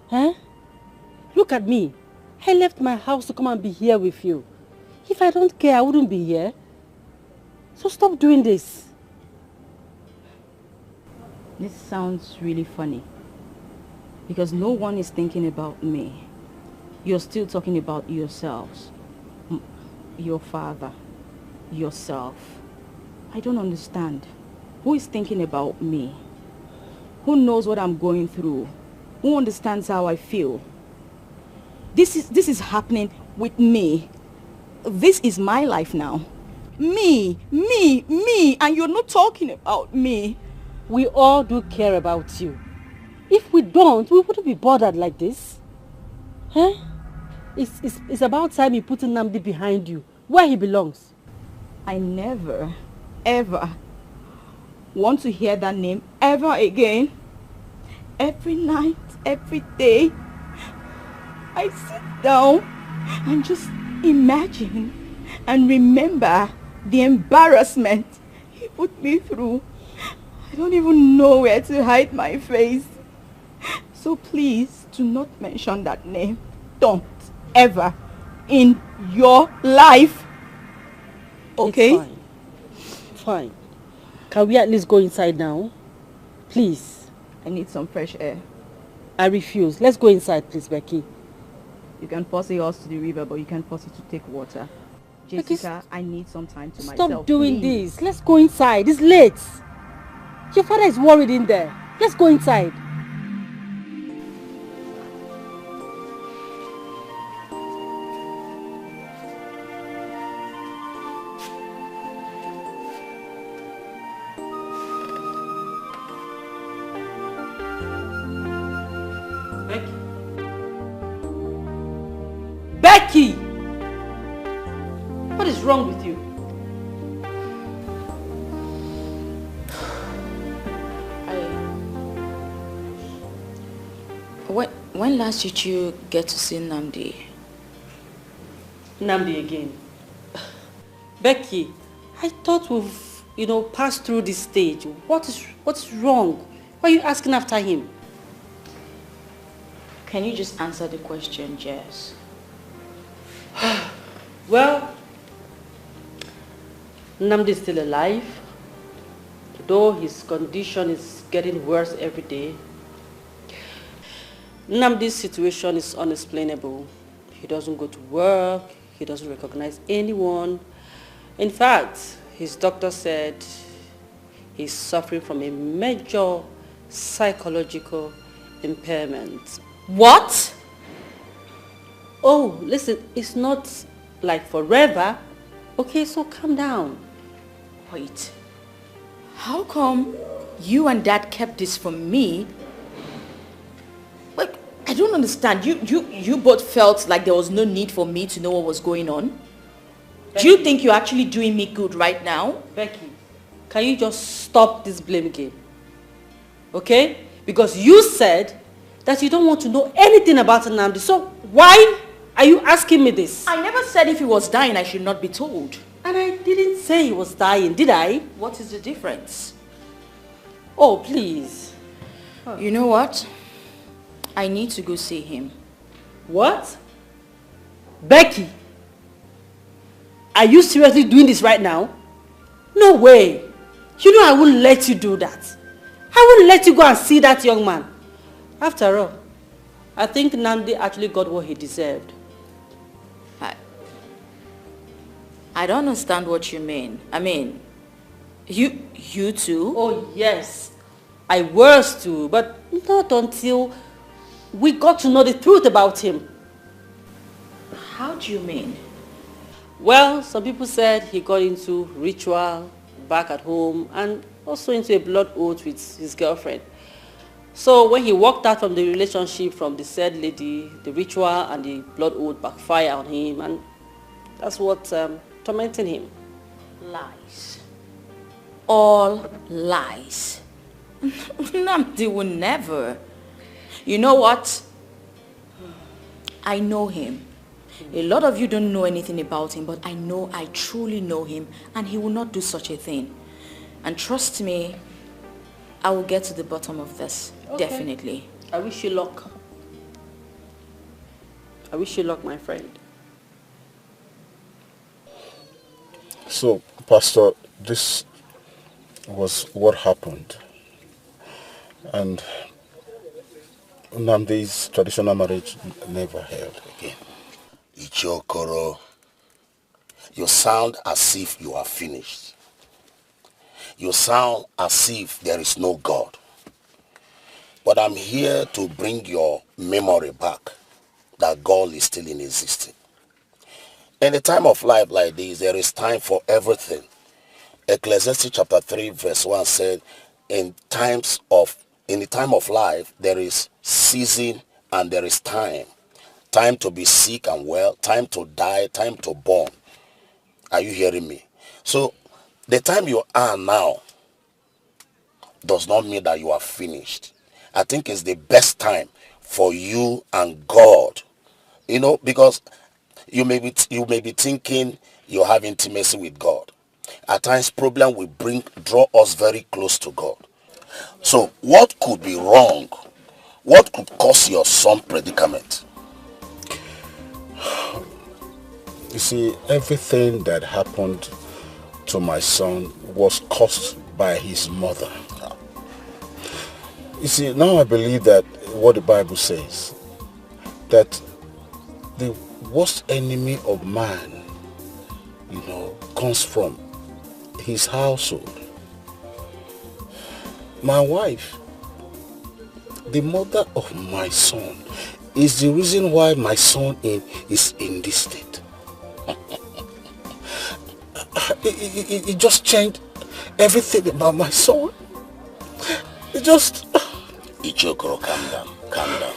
Huh? Look at me. I left my house to come and be here with you. If I don't care, I wouldn't be here. So stop doing this. This sounds really funny. Because no one is thinking about me. You're still talking about yourselves. Your father. Yourself. I don't understand. Who is thinking about me? Who knows what I'm going through? Who understands how I feel? This is happening with me. This is my life now. Me, and you're not talking about me. We all do care about you. If we don't, we wouldn't be bothered like this. Huh? It's about time you put Nnamdi behind you, where he belongs. I never, ever want to hear that name ever again. Every night, every day, I sit down and just imagine and remember the embarrassment he put me through. I don't even know where to hide my face. So please do not mention that name. Don't ever in your life. Okay? It's fine. Fine. Can we at least go inside now? Please. I need some fresh air. I refuse. Let's go inside, please, Becky. You can posse us to the river, but you can't posse to take water. Jessica, I need some time to myself. Stop doing this. Let's go inside. It's late. Your father is worried in there. Let's go inside. Becky! What is wrong with you? When last did you get to see Nnamdi? Nnamdi again. Becky, I thought we've, passed through this stage. What's wrong? Why are you asking after him? Can you just answer the question, Jess? Well, Nnamdi is still alive, though his condition is getting worse every day. Nnamdi's situation is unexplainable. He doesn't go to work, he doesn't recognize anyone. In fact, his doctor said he's suffering from a major psychological impairment. What? Oh, listen, it's not like forever. Okay, so calm down. Wait. How come you and Dad kept this from me? Like, I don't understand. You both felt like there was no need for me to know what was going on? Becky, do you think you're actually doing me good right now? Becky, can you just stop this blame game? Okay? Because you said that you don't want to know anything about Nnamdi. So why are you asking me this? I never said if he was dying I should not be told. And I didn't say he was dying, did I? What is the difference? Oh, please. You know what? I need to go see him. What? Becky? Are you seriously doing this right now? No way. You know I wouldn't let you do that. I wouldn't let you go and see that young man. After all, I think Nnamdi actually got what he deserved. I don't understand what you mean. I mean, you too? Oh yes, I was too, but not until we got to know the truth about him. How do you mean? Well, some people said he got into ritual back at home and also into a blood oath with his girlfriend. So when he walked out from the relationship from the said lady, the ritual and the blood oath backfire on him, and that's what tormenting him. Lies. All lies. Nnamdi will never. You know what? I know him. A lot of you don't know anything about him, but I truly know him, and he will not do such a thing. And trust me, I will get to the bottom of this. Okay. Definitely. I wish you luck. I wish you luck, my friend. So, Pastor, this was what happened. And Nnamdi's traditional marriage never held again. Ichokoro, you sound as if you are finished. You sound as if there is no God. But I'm here to bring your memory back that God is still in existence. In a time of life like this, there is time for everything. Ecclesiastes chapter 3 verse 1 said, in the time of life, there is season and there is time. Time to be sick and well, time to die, time to born. Are you hearing me? So, the time you are now does not mean that you are finished. I think it's the best time for you and God. You know, because you may be thinking you have intimacy with God. At times, problem will draw us very close to God. So, what could be wrong? What could cause your son predicament? You see, everything that happened to my son was caused by his mother. You see, now I believe that what the Bible says, that the worst enemy of man, comes from his household. My wife, the mother of my son, is the reason why my son is in this state. It just changed everything about my son. It just... Ichokoro, calm down.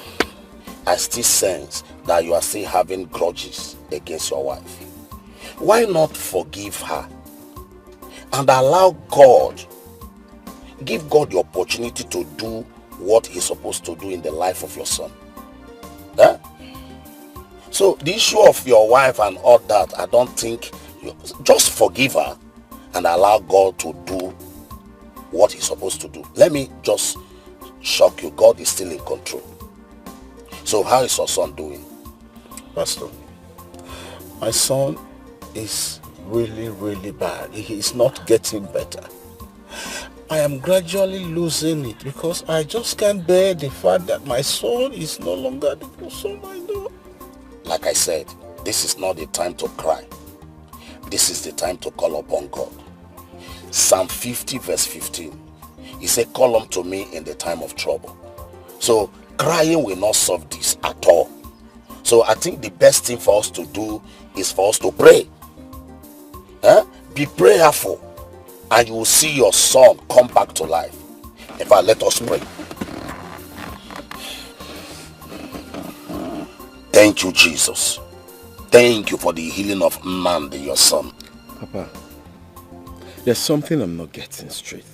I still sense that you are still having grudges against your wife. Why not forgive her and allow God, give God the opportunity to do what he's supposed to do in the life of your son? Eh? So the issue of your wife and all that, I don't think, just forgive her and allow God to do what he's supposed to do. Let me just shock you, God is still in control. So how is your son doing? Pastor, my son is really, really bad. He is not getting better. I am gradually losing it because I just can't bear the fact that my son is no longer the son I know. Like I said, this is not the time to cry. This is the time to call upon God. Psalm 50 verse 15. He said, call unto me in the time of trouble. So crying will not solve this at all. So I think the best thing for us to do is for us to pray. Be prayerful, and you will see your son come back to life. In fact, let us pray. Thank you, Jesus. Thank you for the healing of Nnamdi, your son. Papa, there's something I'm not getting straight.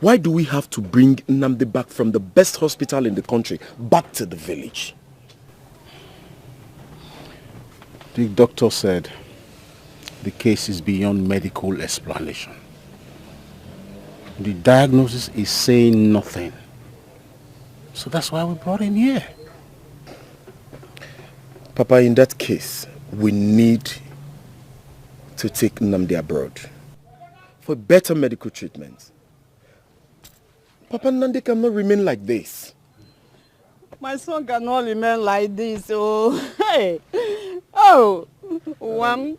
Why do we have to bring Nnamdi back from the best hospital in the country back to the village? The doctor said the case is beyond medical explanation. The diagnosis is saying nothing. So that's why we brought him here. Papa, in that case, we need to take Nnamdi abroad for better medical treatment. Papa, Nnamdi cannot remain like this. My son cannot remain like this. Oh, hey. Oh, one.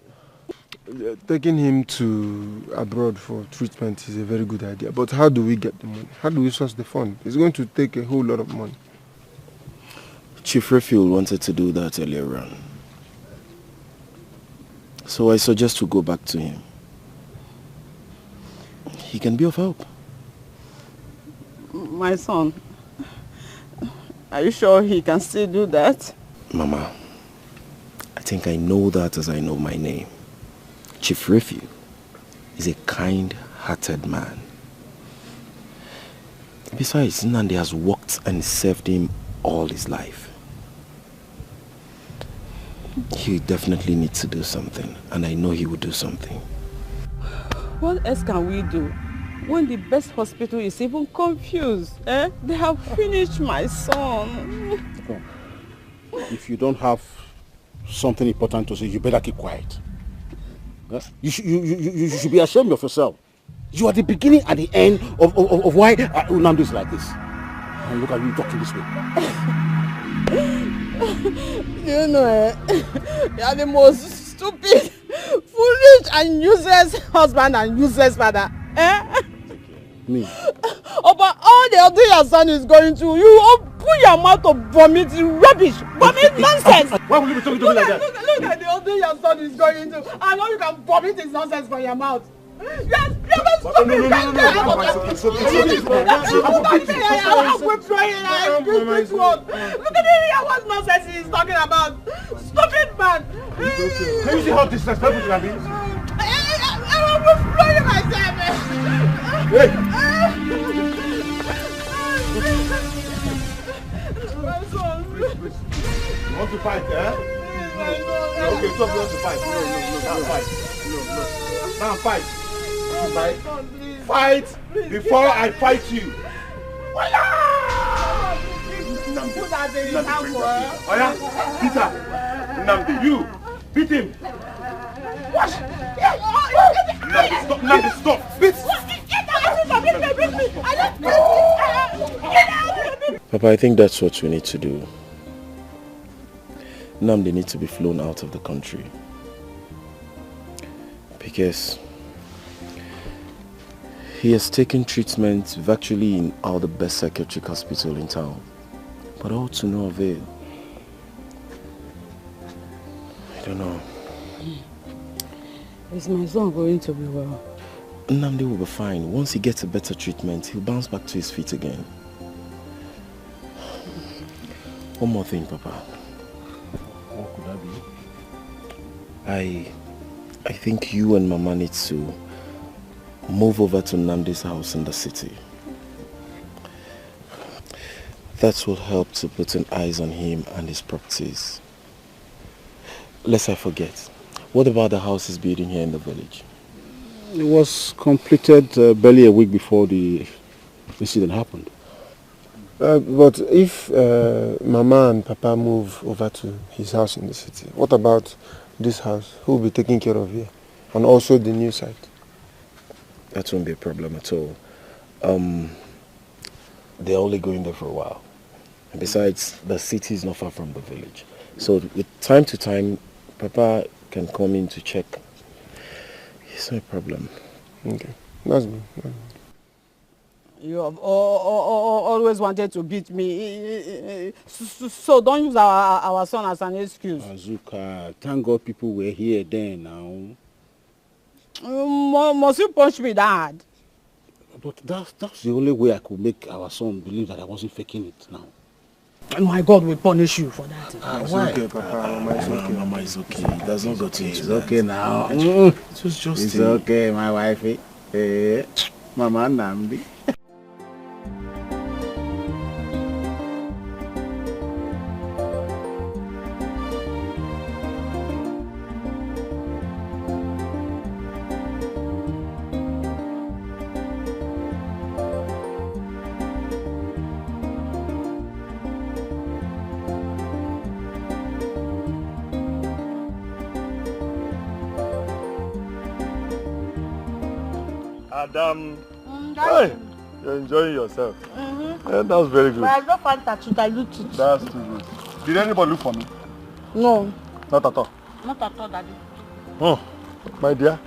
Taking him to abroad for treatment is a very good idea. But how do we get the money? How do we source the fund? It's going to take a whole lot of money. Chief Refuel wanted to do that earlier on. So I suggest we go back to him. He can be of help. My son, are you sure he can still do that? Mama, I think I know that as I know my name. Chief Refuel is a kind-hearted man. Besides, Nnamdi has worked and served him all his life. He definitely needs to do something, and I know he will do something. What else can we do when the best hospital is even confused? They have finished my son. If you don't have something important to say, you better keep quiet. You should be ashamed of yourself. You are the beginning and the end of why Nnamdi is like this. And look at you talking this way. You know, you are the most stupid, foolish and useless husband and useless father. Me? About all the other your son is going through, you open your mouth to vomit rubbish, vomit nonsense. Why will you be talking to me like that? Look at the other your son is going through. I know you can vomit his nonsense from your mouth. Yes, you're a stupid Look at him, what nonsense he's talking about. Stupid man. Can you see how disrespectful you can be? I'm withdrawing myself. Hey! You want to fight, eh? Okay, so you want to fight. No. Now fight. Fight before I fight you. Peter, Nnamdi, you beat him. What? Nnamdi, stop. Beat. Papa, I think that's what we need to do. Nnamdi needs to be flown out of the country. Because he has taken treatment virtually in all the best psychiatric hospitals in town. But all to no avail. I don't know. Is my son going to be well? Nnamdi will be fine. Once he gets a better treatment, he'll bounce back to his feet again. One more thing, Papa. What could that be? I think you and Mama need to move over to Nnamdi's house in the city. That will help to put an eyes on him and his properties. Lest I forget, what about the house he's building here in the village? It was completed barely a week before the incident happened. But if Mama and Papa move over to his house in the city, what about this house? Who will be taking care of here? And also the new site? That won't be a problem at all. They're only going there for a while. And besides, the city is not far from the village. So with time to time, Papa can come in to check It's no problem. Okay. That's good. You have always wanted to beat me. So don't use our son as an excuse. Wazico, thank God people were here then now. Must you punch me that hard? But that's the only way I could make our son believe that I wasn't faking it now. And my God will punish you for that. It's okay, Papa. Mama, it's okay. It does not go to It's okay now. It was just It's okay, my wifey. Mama Nambi. Adam, hey, you're enjoying yourself. Yeah, that's very good. But I don't find that to dilute it. That's too good. Did anybody look for me? No. Not at all. Not at all, Daddy. Oh, my dear,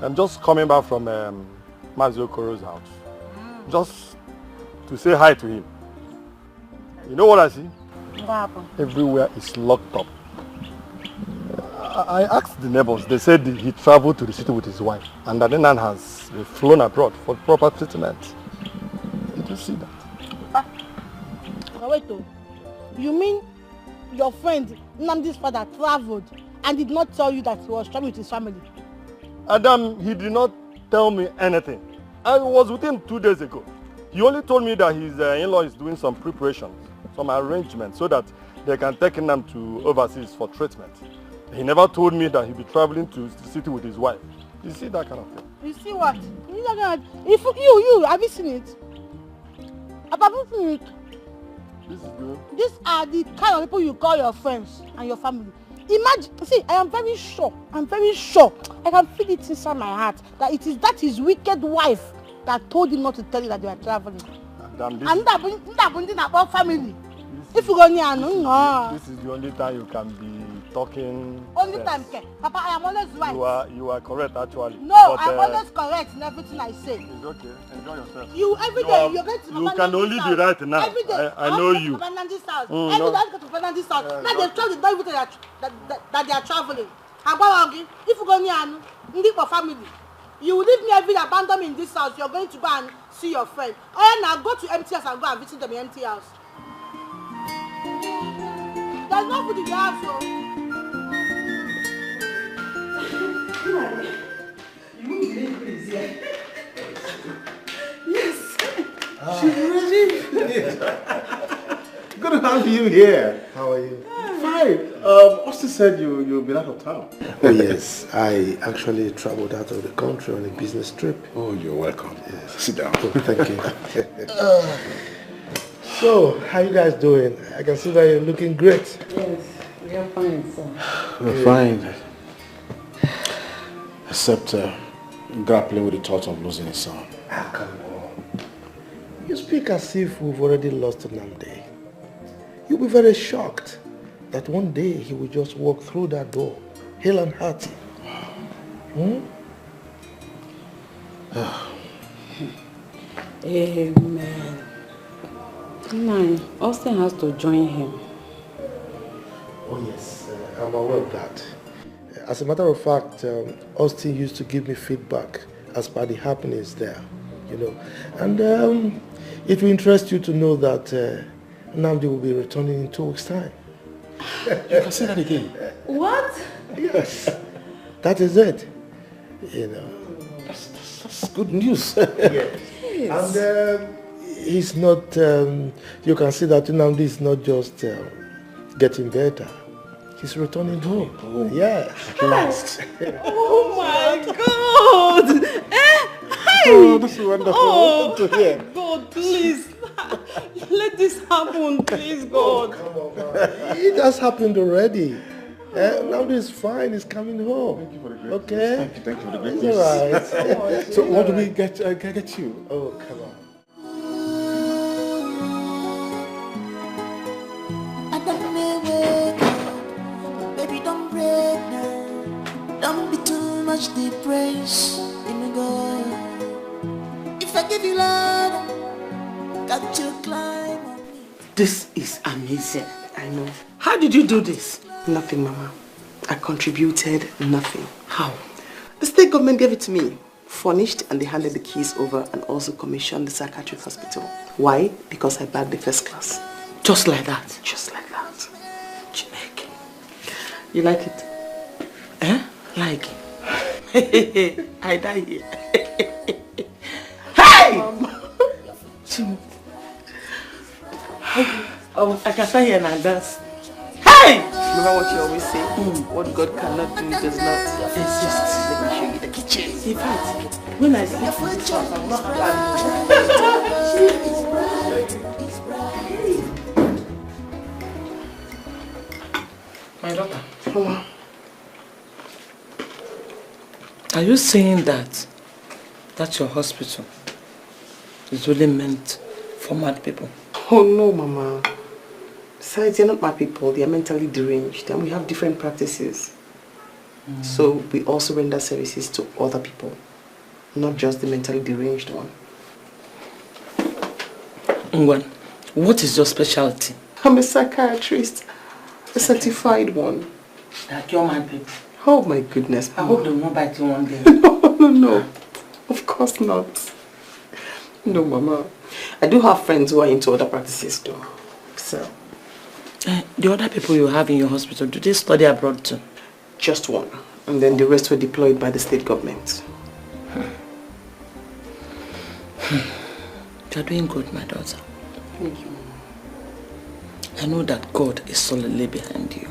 I'm just coming back from Wazico's house. Just to say hi to him. You know what I see? What happened? Everywhere is locked up. I asked the neighbors, they said he traveled to the city with his wife and that Nan has flown abroad for proper treatment. Did you see that? Wait, you mean your friend Nnamdi's father traveled and did not tell you that he was traveling with his family? Adam, he did not tell me anything. I was with him 2 days ago. He only told me that his in-law is doing some preparations, some arrangements so that they can take him to overseas for treatment. He never told me that he'd be traveling to the city with his wife. You see that kind of thing? You see what? If you, have you seen it? Have you seen it? This is good. These are the kind of people you call your friends and your family. Imagine, see, I am very sure, I can feel it inside my heart that it is that his wicked wife that told him not to tell you that they were traveling. Damn, And that about family. If you go near, no. This is the only time you can be talking. Only sense. time, Papa, I am always right. You are correct actually. No, but, I'm always correct in everything I say. It's okay. Enjoy yourself. You every day you're going to You can only be right now. Every day. I know you. Fernandes house. Mm, Every no. day I go to Fernandes house. Now they tell the don't even tell that they are traveling. I'm going if you go near Ndi for family. You will leave me every day, abandon me in this house. You're going to go and see your friend. Oh yeah, now go to empty house and go and visit them in empty house. There's no food in the house, so. You won't believe who is here. Yes. She's ready. Good to have you here. How are you? Fine. Austin said you've been out of town. Oh yes, I actually traveled out of the country on a business trip. Oh, you're welcome. Yes. Sit down. Oh, thank you. So, how you guys doing? I can see that you're looking great. Yes, we are fine, sir. We're fine. Except grappling with the thought of losing his son. Ah, come on. You speak as if we've already lost Nnamdi. You'll be very shocked that one day he will just walk through that door, hale and hearty. Amen. No, Austin has to join him. Oh yes, I'm aware of that. As a matter of fact, Austin used to give me feedback as per the happenings there, you know. And it will interest you to know that Nnamdi will be returning in 2 weeks' time. You can say that again. What? Yes, that is it. You know. That's good news. Yes. And he's not, you can see that Nnamdi is not just getting better. He's returning home. Oh, yeah. At last. Oh my God! Oh, this is wonderful. Oh, Good to hear. God, please. Let this happen, please, God. Come on, man. It has happened already. Nnamdi is fine. He's coming home. Thank you for the great okay. news. Thank you for the great It's news. all right. So what do we get you? Oh, come on. Baby, don't break now. Don't be too much. much the praise in the God. If I give you love, got you climb. This is amazing. I know. How did you do this? Nothing, Mama. I contributed nothing. How? The state government gave it to me, furnished, and they handed the keys over and also commissioned the psychiatric hospital. Why? Because I bagged the first class. Just like that? Just like that. Jamaican. You like it? Eh? Like it? I die here. Hey! I can stand here and dance. Hey! Remember what you always say? What God cannot do does not exist. Let me show you the kitchen. In fact, when I sleep in this house, I'm not My daughter. Mama. Are you saying that your hospital is only meant for mad people? Oh no, Mama. Besides, they're not my people. They are mentally deranged and we have different practices. So we also render services to other people, not just the mentally deranged one. Ngwan, what is your specialty? I'm a psychiatrist, a certified one. That your mad people? Oh my goodness. I hope they will not bite you one day. No. Of course not. No, Mama. I do have friends who are into other practices though. So. The other people you have in your hospital, do they study abroad too? Just one. And then the rest were deployed by the state government. You're doing good, my daughter. Thank you, Mama. I know that God is solidly behind you.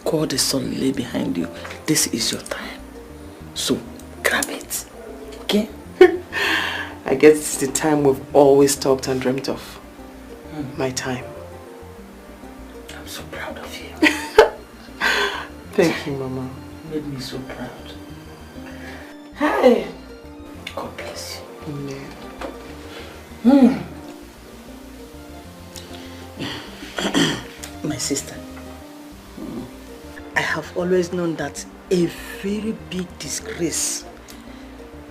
God is solidly behind you. This is your time. So, grab it. Okay? I guess it's the time we've always talked and dreamt of. My time. I'm so proud of you. Thank you, Mama. You made me so proud. Hi. God bless you. Amen. My sister. I have always known that a very big disgrace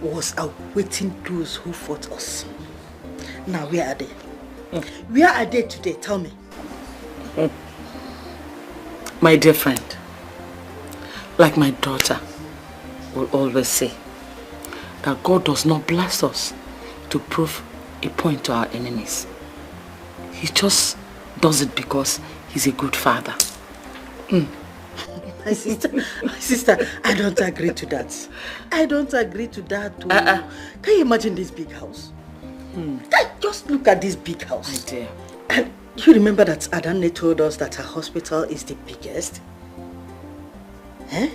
was awaiting those who fought us. Now, where are they? Where are they today? Tell me. My dear friend, like my daughter will always say, that God does not bless us to prove a point to our enemies. He just does it because he's a good father. My sister, I don't agree to that. I don't agree to that too. Can you imagine this big house? Just look at this big house. My dear. And you remember that Adane told us that her hospital is the biggest? Eh?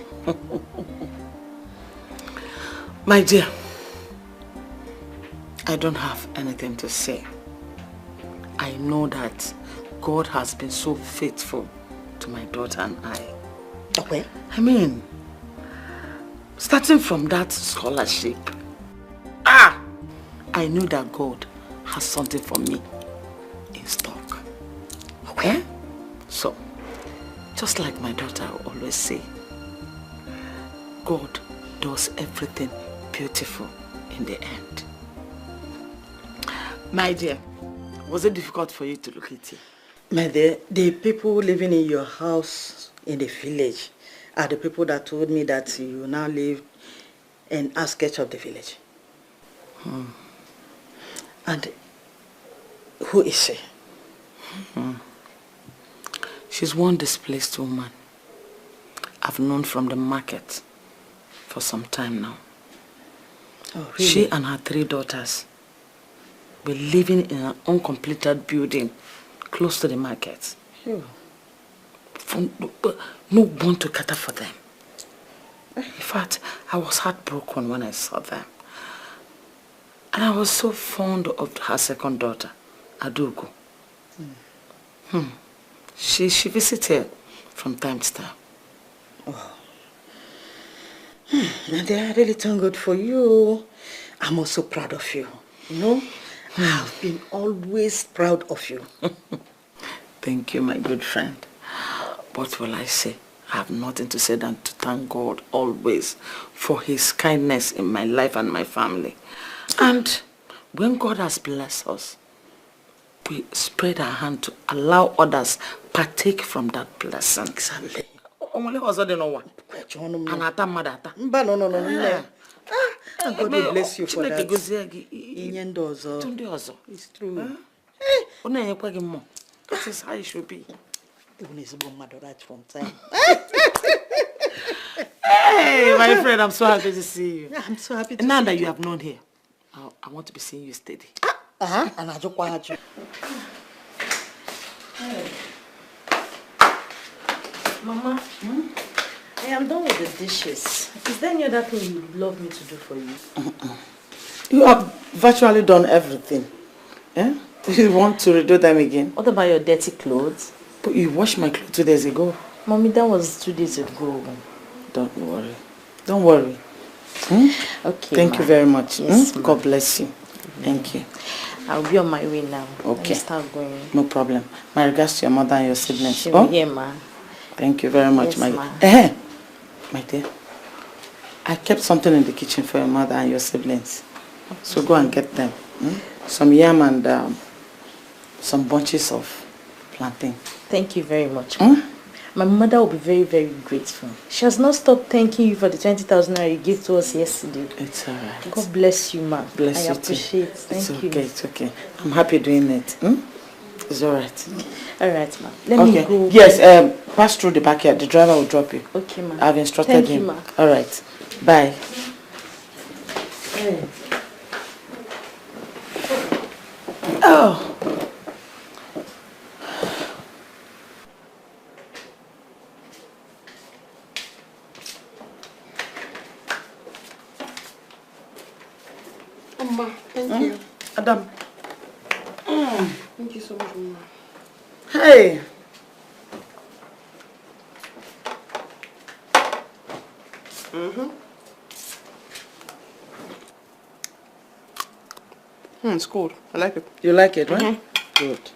My dear, I don't have anything to say. I know that God has been so faithful to my daughter and I. Okay. I mean, starting from that scholarship, I knew that God has something for me in stock. Okay? So, just like my daughter always say, God does everything beautiful in the end. My dear, was it difficult for you to look at it? My dear, the people living in your house in the village are the people that told me that you now live in outskirts of the village. And who is she? She's one displaced woman I've known from the market for some time now. Oh, really? She and her 3 daughters were living in an uncompleted building close to the market. Sure. No one to cater for them. In fact, I was heartbroken when I saw them. And I was so fond of her second daughter, Adugo. She visited from time to time. Oh. And they really thank God for you. I'm also proud of you. You know, I've been always proud of you. Thank you, my good friend. What will I say? I have nothing to say than to thank God always for his kindness in my life and my family. And when God has blessed us, we spread our hand to allow others partake from that blessing. Exactly. Only also they know what. Anata madata. No. God will bless you for that. It's true. That is how it should be. Right from time. Hey, my friend, I'm so happy to see you. Yeah, I'm so happy to see you. Now that you have known here, I want to be seeing you steady. And I just want you. Mama, I am done with the dishes. Is there any other thing you would love me to do for you? You have virtually done everything. Eh? You want to redo them again? What about your dirty clothes? But you washed my clothes 2 days ago. Mommy, that was 2 days ago. Don't worry. Don't worry. Okay. Thank you very much. Yes, God bless you. Thank you. I'll be on my way now. Okay. Start going. No problem. My regards to your mother and your siblings. She will hear, ma. Thank you very much, Yes, my ma. My dear. I kept something in the kitchen for your mother and your siblings. So go and get them. Some yam and some bunches of plantain. Thank you very much. My mother will be very, very grateful. She has not stopped thanking you for the 20,000 naira you gave to us yesterday. It's alright. God bless you, ma. Bless you I appreciate it. Thank you. It's okay. I'm happy doing it. It's alright. Alright, ma. Let me go. Yes, pass through the backyard. The driver will drop you. Okay, ma. I've instructed Thank him. you, ma. Alright. Bye. Hey. Oh. Mama, thank you. Adam. Thank you so much, Mama. Hey. It's cold. I like it. You like it, right? Good.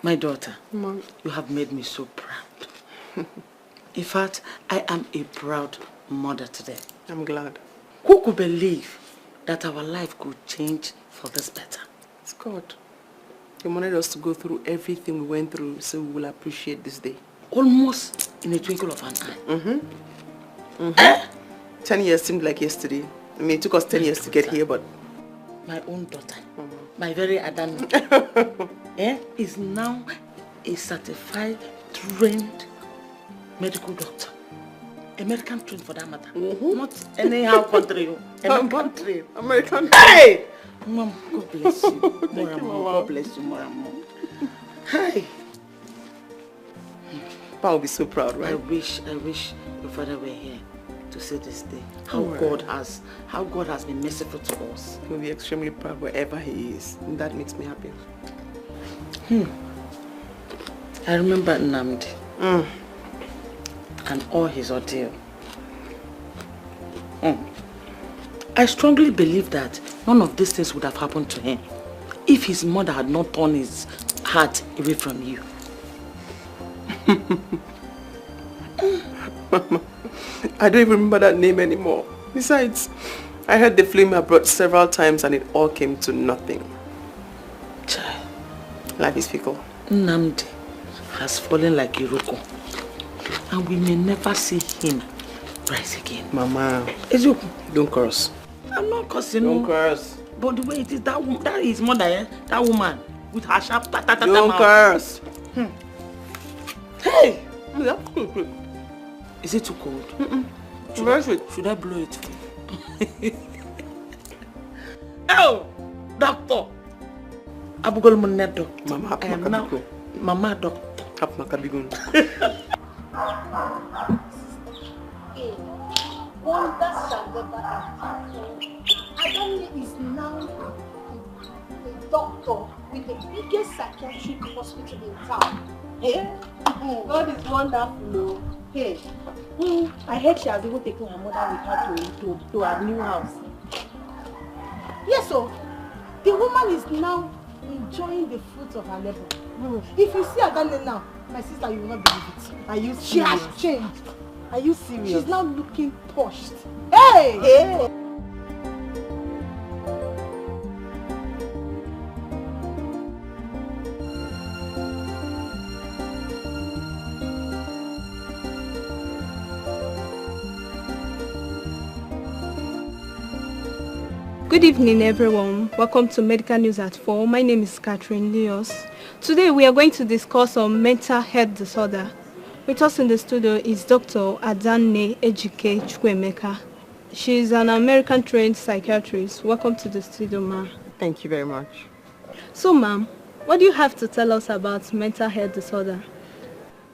My daughter, Mom. You have made me so proud. In fact, I am a proud mother today. I'm glad. Who could believe that our life could change for this better? It's God. He wanted us to go through everything we went through so we will appreciate this day. Almost in a twinkle of an eye. 10 years seemed like yesterday. I mean, it took us 10 years to get here, but... My own daughter, my very Adam, is now a certified, trained medical doctor. American trained for that matter. Not anyhow country. American trained. American trained. Hey! Mom, God bless you. More and more. God bless you more and more. Hey! Pa will be so proud, right? I wish your father were here to see this day. How God has been merciful to us. He'll be extremely proud wherever he is. And that makes me happy. I remember Nnamdi and all his ordeal. I strongly believe that none of these things would have happened to him if his mother had not torn his heart away from you. Mama, I don't even remember that name anymore. Besides, I heard the flame abroad several times and it all came to nothing. Child. Life is fickle. Nnamdi has fallen like Iroko, and we may never see him rise again. Mama, don't curse. I'm not cursing. Don't curse. But the way it is, that is mother, that woman with her sharp Don't curse. Hey! Is it too cold? Should I blow it? Oh! Doctor! Abugol Munedo. Mama, I am now Mama Doctor. Hapmakabigun. Wonders shall never end. Adonai is now a doctor with the biggest psychiatric hospital in town. Hey? God is wonderful. Hey, I heard she has even taken her mother with her to her new house. Yes, so the woman is now enjoying the fruits of her labor. If you see Adonai now, My sister, you will not believe it. Are you She has serious? changed. Are you serious? She's now looking posh. Hey! Hey! Good evening, everyone. Welcome to Medical News at 4. My name is Catherine Leos. Today we are going to discuss on mental health disorder. With us in the studio is Dr. Adanne Ejike Chukwemeka. She is an American-trained psychiatrist. Welcome to the studio, ma'am. Thank you very much. So, ma'am, what do you have to tell us about mental health disorder?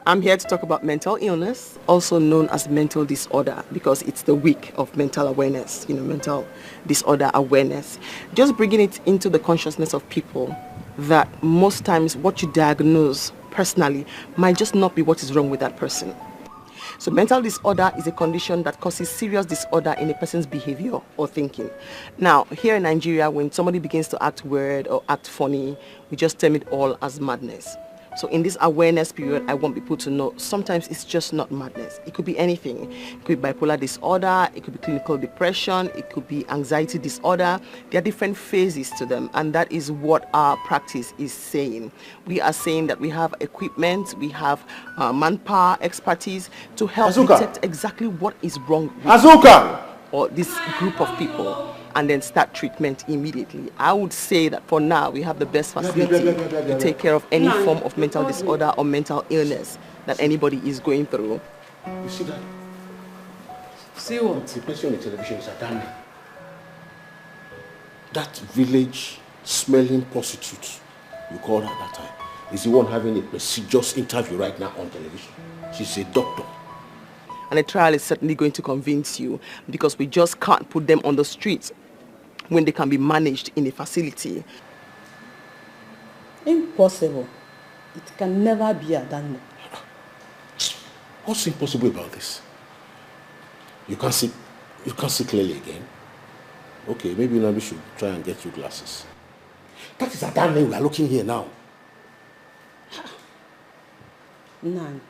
I'm here to talk about mental illness, also known as mental disorder, because it's the week of mental awareness, mental disorder awareness. Just bringing it into the consciousness of people that most times what you diagnose personally might just not be what is wrong with that person. So mental disorder is a condition that causes serious disorder in a person's behavior or thinking. Now, here in Nigeria, when somebody begins to act weird or act funny, we just term it all as madness. So in this awareness period, I want people to know sometimes it's just not madness. It could be anything. It could be bipolar disorder, it could be clinical depression, it could be anxiety disorder. There are different phases to them, and that is what our practice is saying. We are saying that we have equipment, we have manpower, expertise to help detect exactly what is wrong with or this group of people, and then start treatment immediately. I would say that for now we have the best facility to take care of any form of mental disorder or mental illness that anybody is going through. You see that? See what? The person on the television is Adanne. That village smelling prostitute, you called her that time, is the one having a prestigious interview right now on television. She's a doctor. And a trial is certainly going to convince you, because we just can't put them on the streets when they can be managed in a facility. Impossible. It can never be Adanne. What's impossible about this? You can't see clearly again. Okay, maybe now we should try and get you glasses. That is Adanne we are looking here now. None.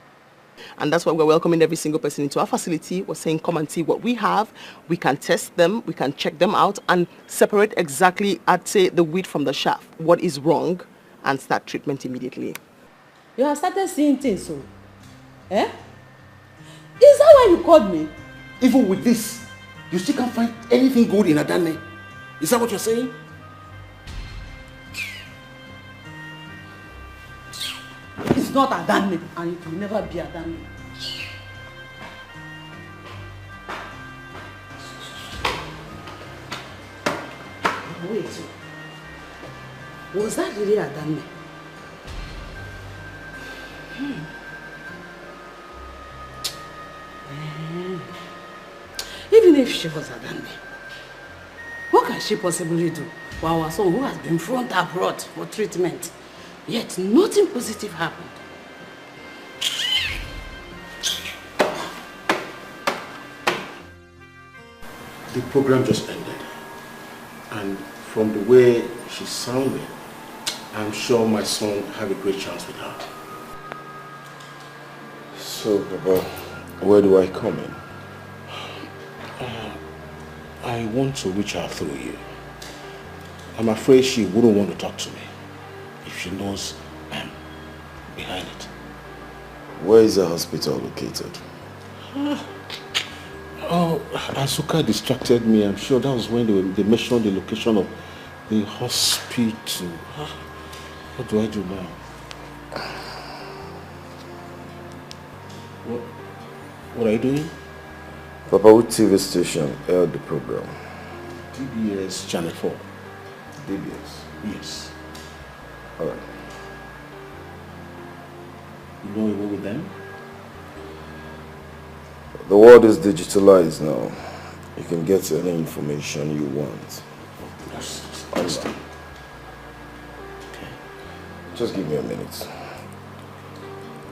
And that's why we're welcoming every single person into our facility. We're saying, come and see what we have. We can test them, we can check them out, and separate exactly, I'd say, the wheat from the chaff, what is wrong, and start treatment immediately. You have started seeing things, so. Eh? Is that why you called me? Even with this, you still can't find anything good in Adanne. Is that what you're saying? It's not Adanne, and it will never be Adanne. Wait, was that really Adanne? Even if she was Adanne, what can she possibly do for our son who has been flown abroad for treatment? Yet nothing positive happened. The program just ended. And from the way she's sounding, I'm sure my son have a great chance with her. So, Baba, where do I come in? I want to reach her through you. I'm afraid she wouldn't want to talk to me if she knows I'm behind it. Where is the hospital located? Oh, Asuka distracted me. I'm sure that was when they mentioned the location of the hospital. What do I do now? What are you doing? Papa, what TV station aired the program? DBS Channel 4. DBS? Yes. Alright. You know you work with them? The world is digitalized now. You can get any information you want. Understand. Okay. Just give me a minute.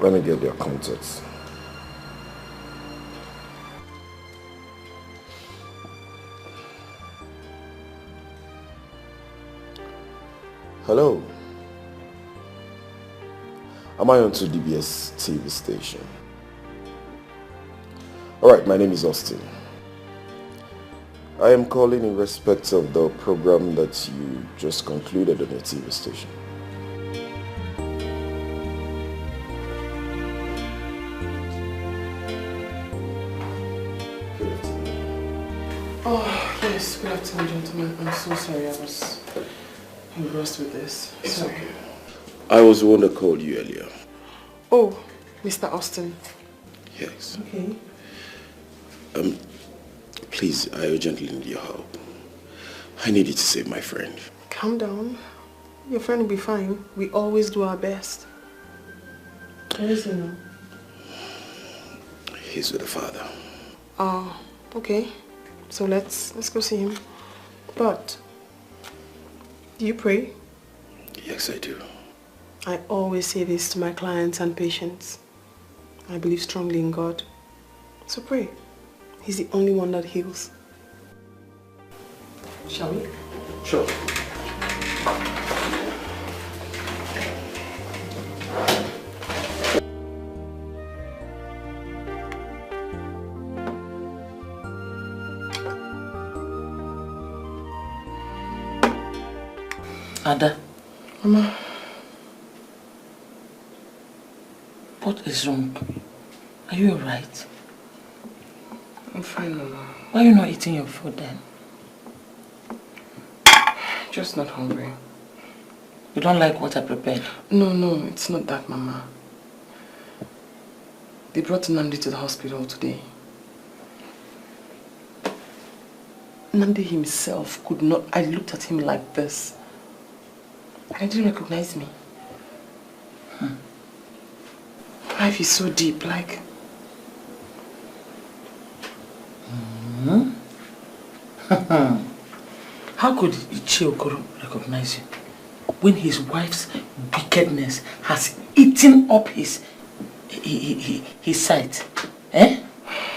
Let me get their contacts. Hello. Am I on to DBS TV station? Alright, my name is Austin. I am calling in respect of the program that you just concluded on your TV station. Oh, yes, good afternoon, gentlemen. I'm so sorry, I was engrossed with this. It's okay. I was the one that called you earlier. Oh, Mr. Austin. Yes. Okay. Please, I urgently need your help. I need you to save my friend. Calm down. Your friend will be fine. We always do our best. Where is he now? He's with the father. Oh, okay. So let's go see him. But, do you pray? Yes, I do. I always say this to my clients and patients. I believe strongly in God. So pray. He's the only one that heals. Shall we? Sure. Ada. Mama. What is wrong? Are you alright? I'm fine, Mama. Why are you not eating your food then? Just not hungry. You don't like what I prepared? No, it's not that, Mama. They brought Nnamdi to the hospital today. Nnamdi himself could not... I looked at him like this. And he didn't recognize me. Life is so deep, like... How could Ichie Okoro recognize you when his wife's wickedness has eaten up his sight? Eh?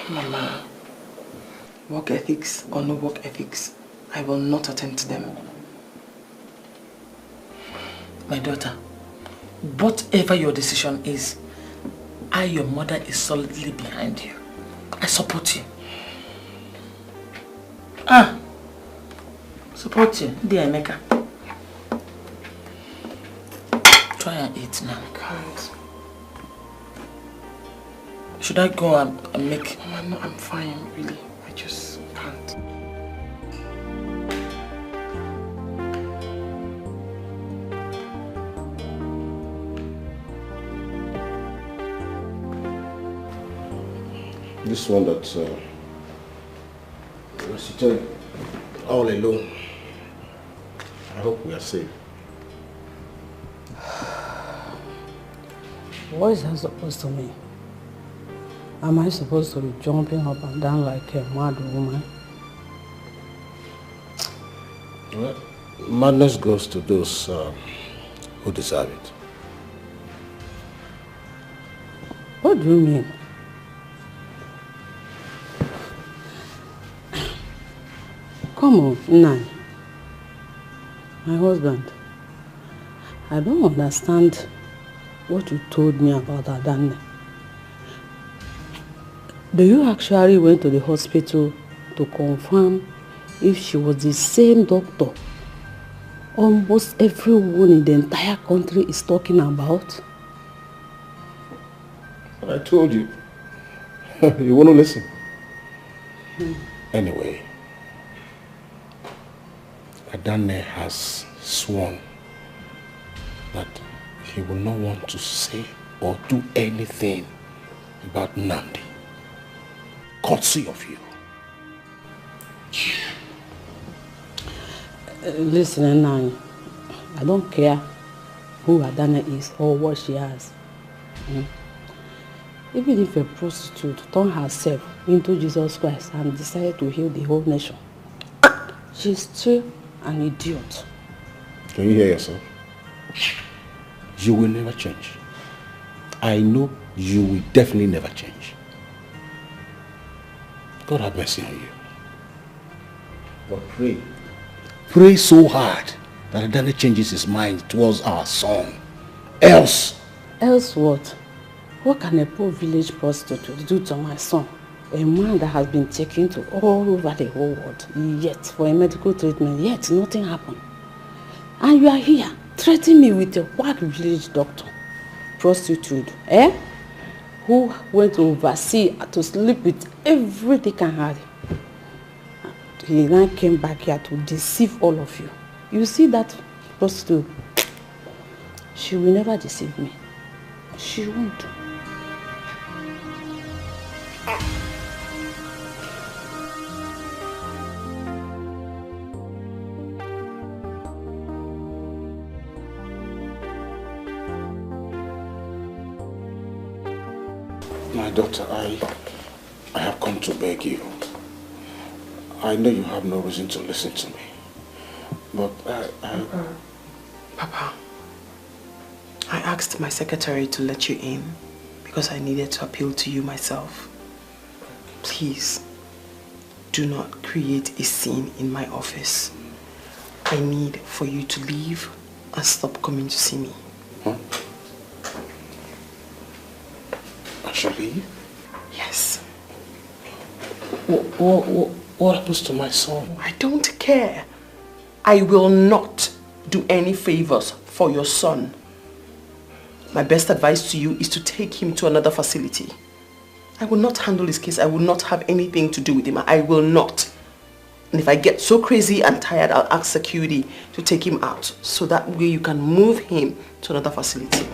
Mama, work ethics or no work ethics, I will not attend to them. My daughter, whatever your decision is, I, your mother, is solidly behind you. I support you. Support you, dear Emeka. Try and eat now. I can't. Should I go and make... Mama, no, I'm fine, really. I just can't. This one that was sitting all alone. I hope we are safe. What is that supposed to mean? Am I supposed to be jumping up and down like a mad woman? Well, madness goes to those who deserve it. What do you mean? Come on, Nai. My husband. I don't understand what you told me about Adanne. Do you actually went to the hospital to confirm if she was the same doctor almost everyone in the entire country is talking about? I told you. You want to listen? Anyway, Adanne has sworn that he will not want to say or do anything about Nnamdi. Courtesy of you. Listen, Nani, I don't care who Adanne is or what she has. Even if a prostitute turned herself into Jesus Christ and decided to heal the whole nation, she's still an idiot. Can you hear yourself? You will never change. I know you will definitely never change. God have mercy on you. But pray. Pray so hard that Adanne changes his mind towards our son. Else, Else what? What can a poor village prostitute do to my son? A man that has been taken to all over the whole world, yet for a medical treatment, yet nothing happened. And you are here, threatening me with a white village doctor, prostitute, who went overseas to sleep with every dick and Harry. He now came back here to deceive all of you. You see that prostitute? She will never deceive me. She won't. My daughter, I have come to beg you. I know you have no reason to listen to me, but Papa, I asked my secretary to let you in because I needed to appeal to you myself. Please, do not create a scene in my office. I need for you to leave and stop coming to see me. Huh? I shall leave? Yes. What happens to my son? I don't care. I will not do any favors for your son. My best advice to you is to take him to another facility. I will not handle his case. I will not have anything to do with him. I will not. And if I get so crazy and tired, I'll ask security to take him out. So that way you can move him to another facility.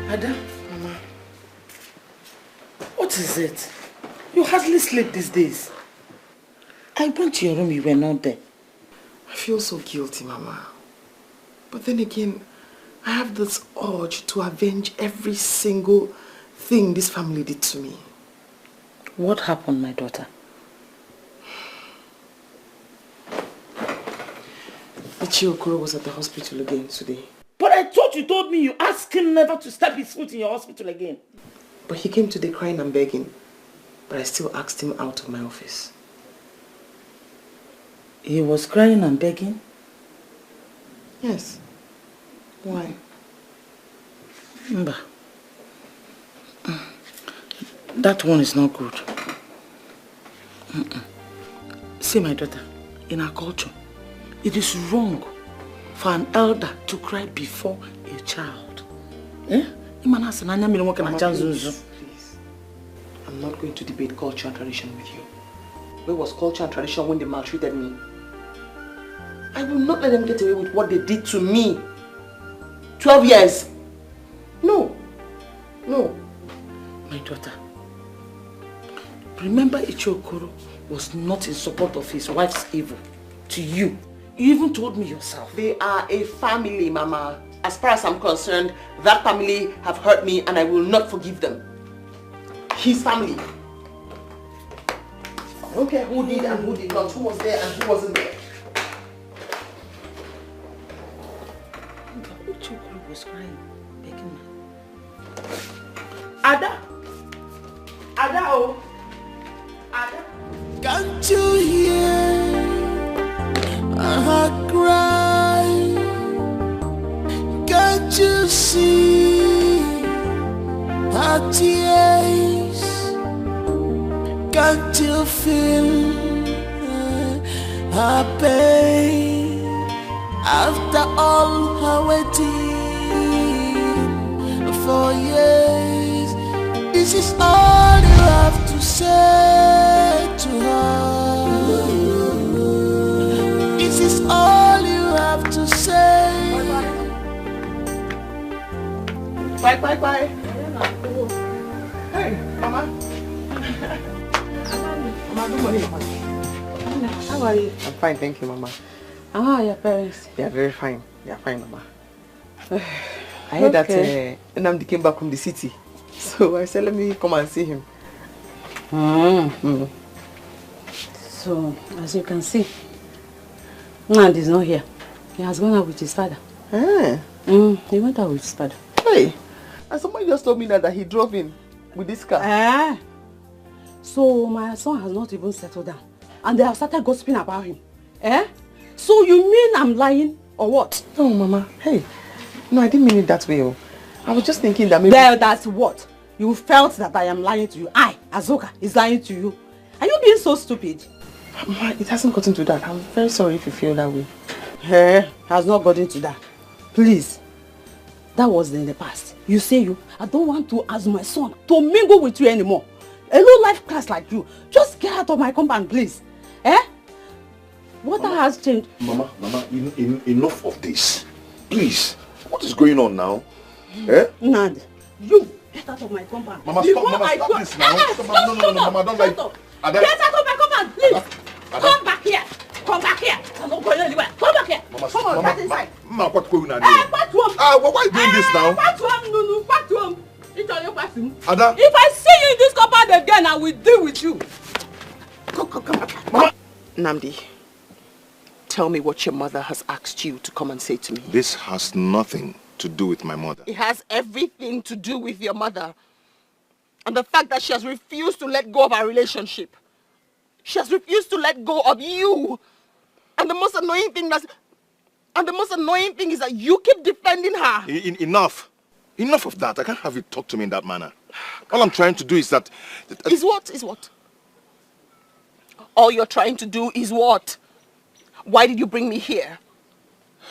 Ada? Mama. What is it? You hardly sleep these days. I went to your room, you were not there. I feel so guilty, Mama. But then again, I have this urge to avenge every single thing this family did to me. What happened, my daughter? Ichiokuro was at the hospital again today. But I thought you told me you asked him never to step his foot in your hospital again. But he came today crying and begging. But I still asked him out of my office. He was crying and begging? Yes. Why? Mba. That one is not good. See, my daughter, in our culture, it is wrong for an elder to cry before a child. Mama, please. I'm not going to debate culture and tradition with you. Where was culture and tradition when they maltreated me? I will not let them get away with what they did to me. 12 years. No. No. My daughter, remember Ichiokuro was not in support of his wife's evil to you. You even told me yourself. They are a family, Mama. As far as I'm concerned, that family have hurt me and I will not forgive them. His family. I don't care who did and who did not, who was there and who wasn't there. Ichiokuro was crying, begging Ada! Ada, oh! Ada! Can't you hear her cry? Can't you see her tears? Can't you feel her pain? After all her waiting for years, this is all you have to say to her. This is all you have to say. Bye, bye, bye. Hey, Mama. Mama, good morning, Mama. How are you? I'm fine, thank you, Mama. How are your parents? They are very fine. They are fine, Mama. I heard that Nnamdi came back from the city. So I said, let me come and see him. So, as you can see, Nnamdi is not here. He has gone out with his father. He went out with his father. Hey, And somebody just told me that he drove in with this car. So my son has not even settled down. And they have started gossiping about him. So you mean I'm lying or what? No, Mama. Hey. No, I didn't mean it that way. Oh. I was just thinking that maybe... That's what? You felt that I am lying to you. I, Azoka, is lying to you. Are you being so stupid? Mama, it hasn't gotten to that. I'm very sorry if you feel that way. Has not gotten to that. Please. That was in the past. You say you, I don't want to ask my son to mingle with you anymore. A low-life class like you. Just get out of my compound, please. What has changed? Mama, enough of this. Please. What is going on now? Nand, you get out of my compound. Mama, stop this now. No, Mama, don't like... Get out of my compound, please. Come back here. Come back here. I'm not going anywhere. Come back here. Come on, get inside. Mama, what's going on? Back to home. Why are you doing this now? Back to home, Nunu. Back to home. Ada? If I see you in this compound again, I will deal with you. Come back. Mama. Namdi, tell me what your mother has asked you to come and say to me. This has nothing to do with my mother. It has everything to do with your mother. And the fact that she has refused to let go of our relationship. She has refused to let go of you. And the most annoying thing is that you keep defending her. Enough. Enough of that. I can't have you talk to me in that manner. All I'm trying to do is that... Is what? All you're trying to do is what? Why did you bring me here?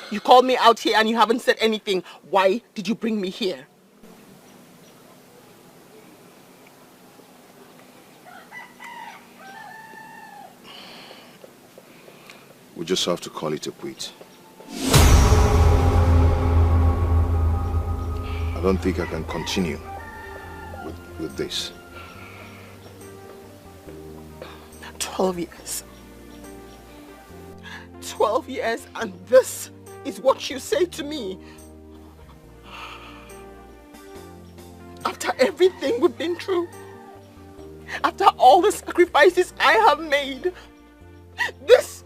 You called me out here and you haven't said anything. Why did you bring me here? We just have to call it a quit. I don't think I can continue with this. 12 years. 12 years and this is what you say to me. After everything we've been through. After all the sacrifices I have made. This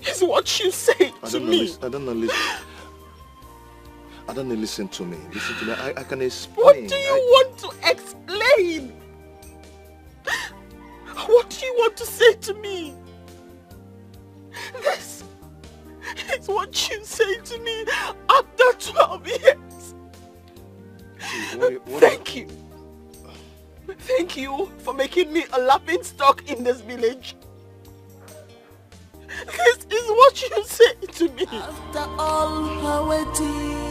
is what you say to me. I don't know, listen to me. Listen to me. I can explain. What do you want to explain? What do you want to say to me? This is what you say to me after 12 years. Thank you. Thank you for making me a laughing stock in this village. This is what you say to me. After all her waiting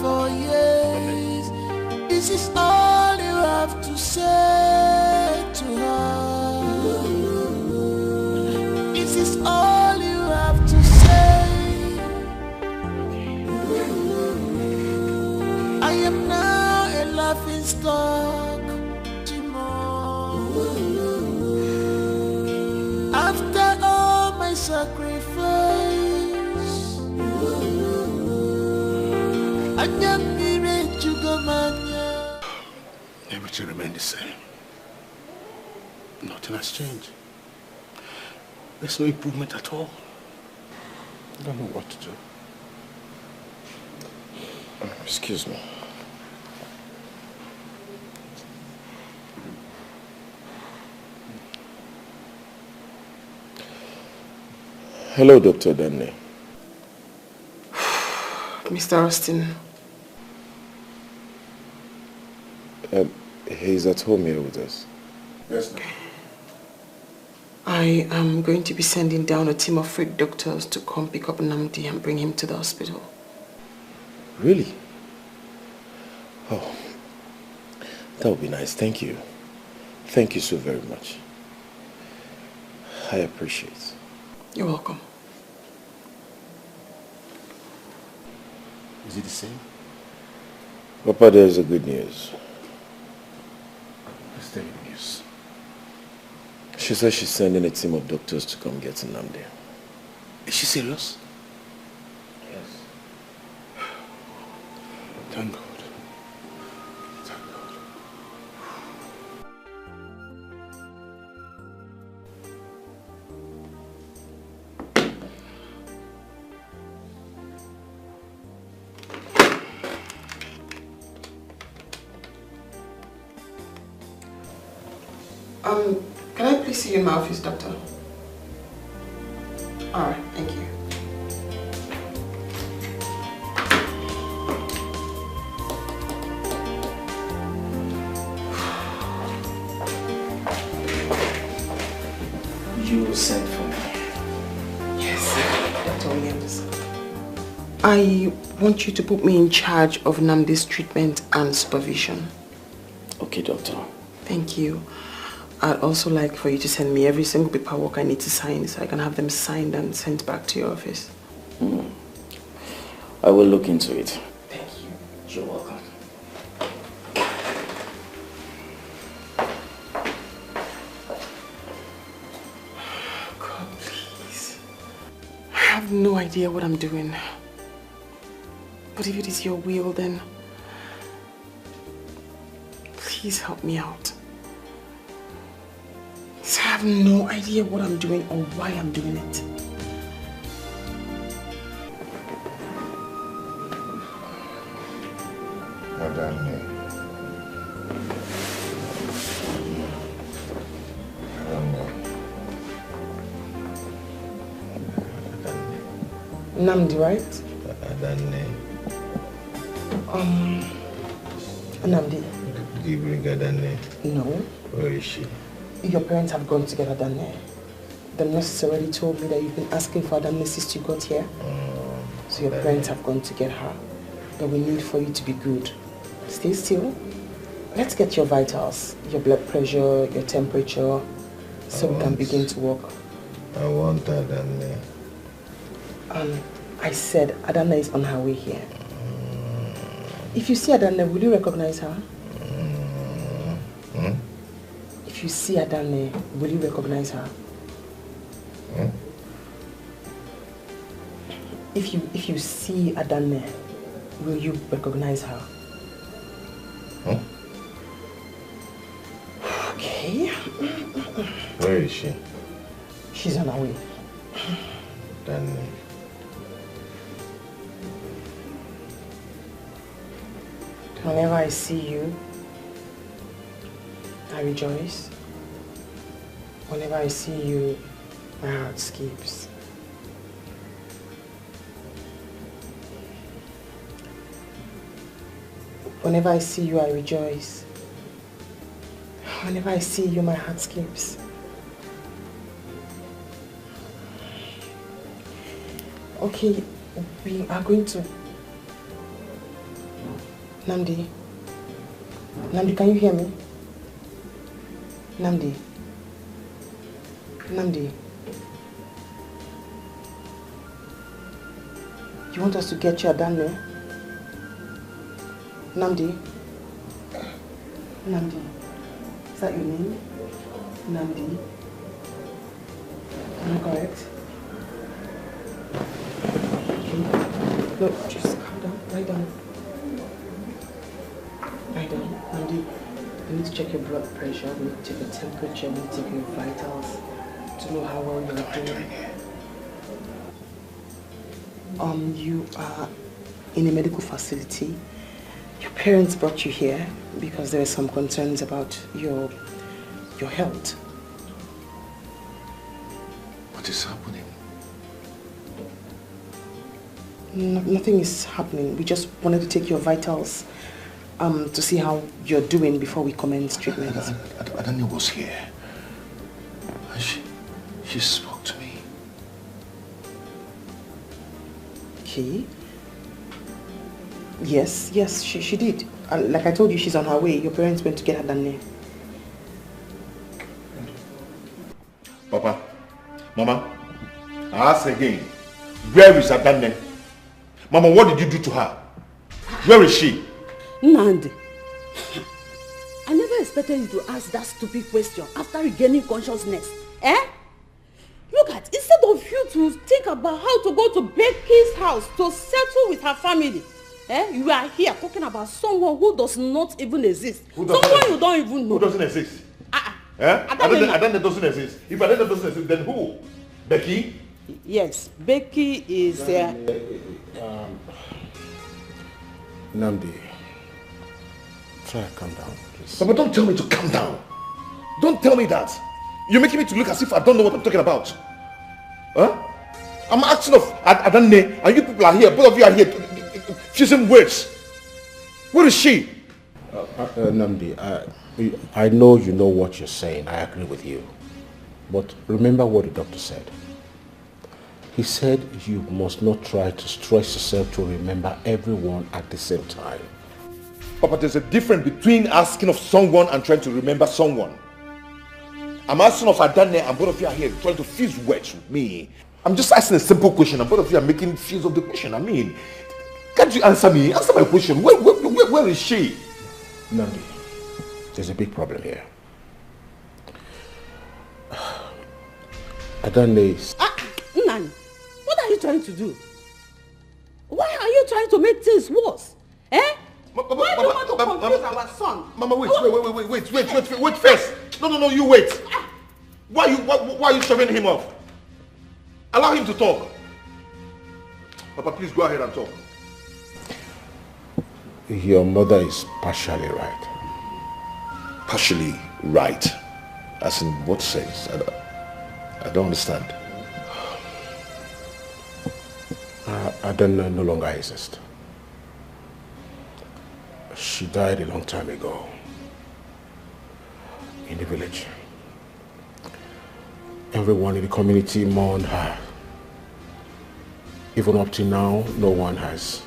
for years, this is all you have to say to her. This is all you have to say. I am now a laughing stock tomorrow. After all my sacrifice, I can't be ready to go mania. Everything remains the same. Nothing has changed. There's no improvement at all. I don't know what to do. Excuse me. Hello, Dr. Danny. Mr. Austin. He's at home here with us. Yes, ma'am. I am going to be sending down a team of freak doctors to come pick up Namdi and bring him to the hospital. Really? Oh, that would be nice. Thank you. Thank you so very much. I appreciate it. You're welcome. Is it the same? Papa, there's a good news. What's the news? She says she's sending a team of doctors to come get Nnamdi. Is she serious? Yes. Thank God. Can I please see you in my office, doctor? Alright, thank you. You sent for me. Yes, Dr. Williams. I want you to put me in charge of Namdi's treatment and supervision. Okay, doctor. Thank you. I'd also like for you to send me every single paperwork I need to sign so I can have them signed and sent back to your office. I will look into it. Thank you. You're welcome. God, please. I have no idea what I'm doing. But if it is your will, then please help me out. I have no idea what I'm doing or why I'm doing it. Namdi, right? Namdi. Did you bring Adane? No. Where is she? Your parents have gone together, Adane. The nurses already told me that you've been asking for Adane since you got here. So your parents have gone to get her. But we need for you to be good. Stay still. Let's get your vitals, your blood pressure, your temperature, so we can begin to work. I want Adane. I said Adana is on her way here. If you see Adana, will you recognize her? If you see Adana, will you recognize her? If you see Adana, will you recognize her? Okay. Where is she? She's on her way. Adane. Whenever I see you, I rejoice. Whenever I see you, my heart skips. Whenever I see you, I rejoice. Whenever I see you, my heart skips. Okay, we are going to... Namdi, can you hear me? Namdi. You want us to get you Adane? Namdi. Is that your name? Namdi. Am I correct? No, just calm down. Lie down. Namdi, we need to check your blood pressure, we need to check your temperature, we need to check your vitals to know how well you're doing. You are in a medical facility. Your parents brought you here because there were some concerns about your health. What is happening? Nothing is happening. We just wanted to take your vitals to see how you're doing before we commence treatment. Adane was here. She spoke to me. Okay. Yes, she did. Like I told you, she's on her way. Your parents went to get her Adane. Papa, Mama, I ask again, where is Adane? Mama, what did you do to her? Where is she? Nandi, I never expected you to ask that stupid question after regaining consciousness. Look at, instead of you to think about how to go to Becky's house to settle with her family, you are here talking about someone who does not even exist. Someone you don't even know. Who doesn't exist? Adane doesn't exist. If Adane doesn't exist, then who? Becky? Yes, Becky is... Namdi, try to calm down, please. Papa, don't tell me to calm down. Don't tell me that. You're making me to look as if I don't know what I'm talking about. Huh? I'm asking of Adanne, and you people are here. Both of you are here fusing words. Where is she? Namdi, I know you know what you're saying. I agree with you. But remember what the doctor said. He said you must not try to stress yourself to remember everyone at the same time. Papa, there's a difference between asking of someone and trying to remember someone. I'm asking of Adanne, and both of you are here trying to fuse words with me. I'm just asking a simple question, and both of you are making fuse of the question. I mean, can't you answer me? Answer my question. Where is she? Namdi, there's a big problem here. Adanne is... Nani, what are you trying to do? Why are you trying to make things worse? Eh? Why do you want to confuse our son? Mama, wait first. No, you wait. Why are you shoving him off? Allow him to talk. Papa, please go ahead and talk. Your mother is partially right. Partially right? As in what sense? I don't understand. Adanne no longer exists. She died a long time ago in the village. Everyone in the community mourned her. Even up to now, no one has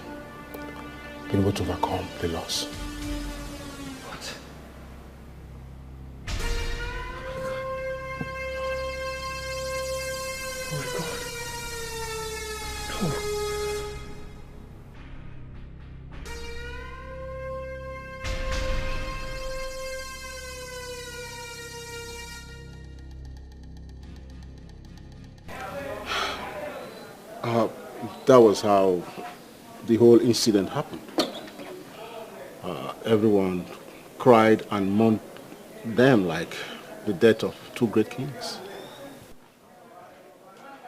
been able to overcome the loss. What? Oh my God. No. That was how the whole incident happened. Everyone cried and mourned them like the death of two great kings.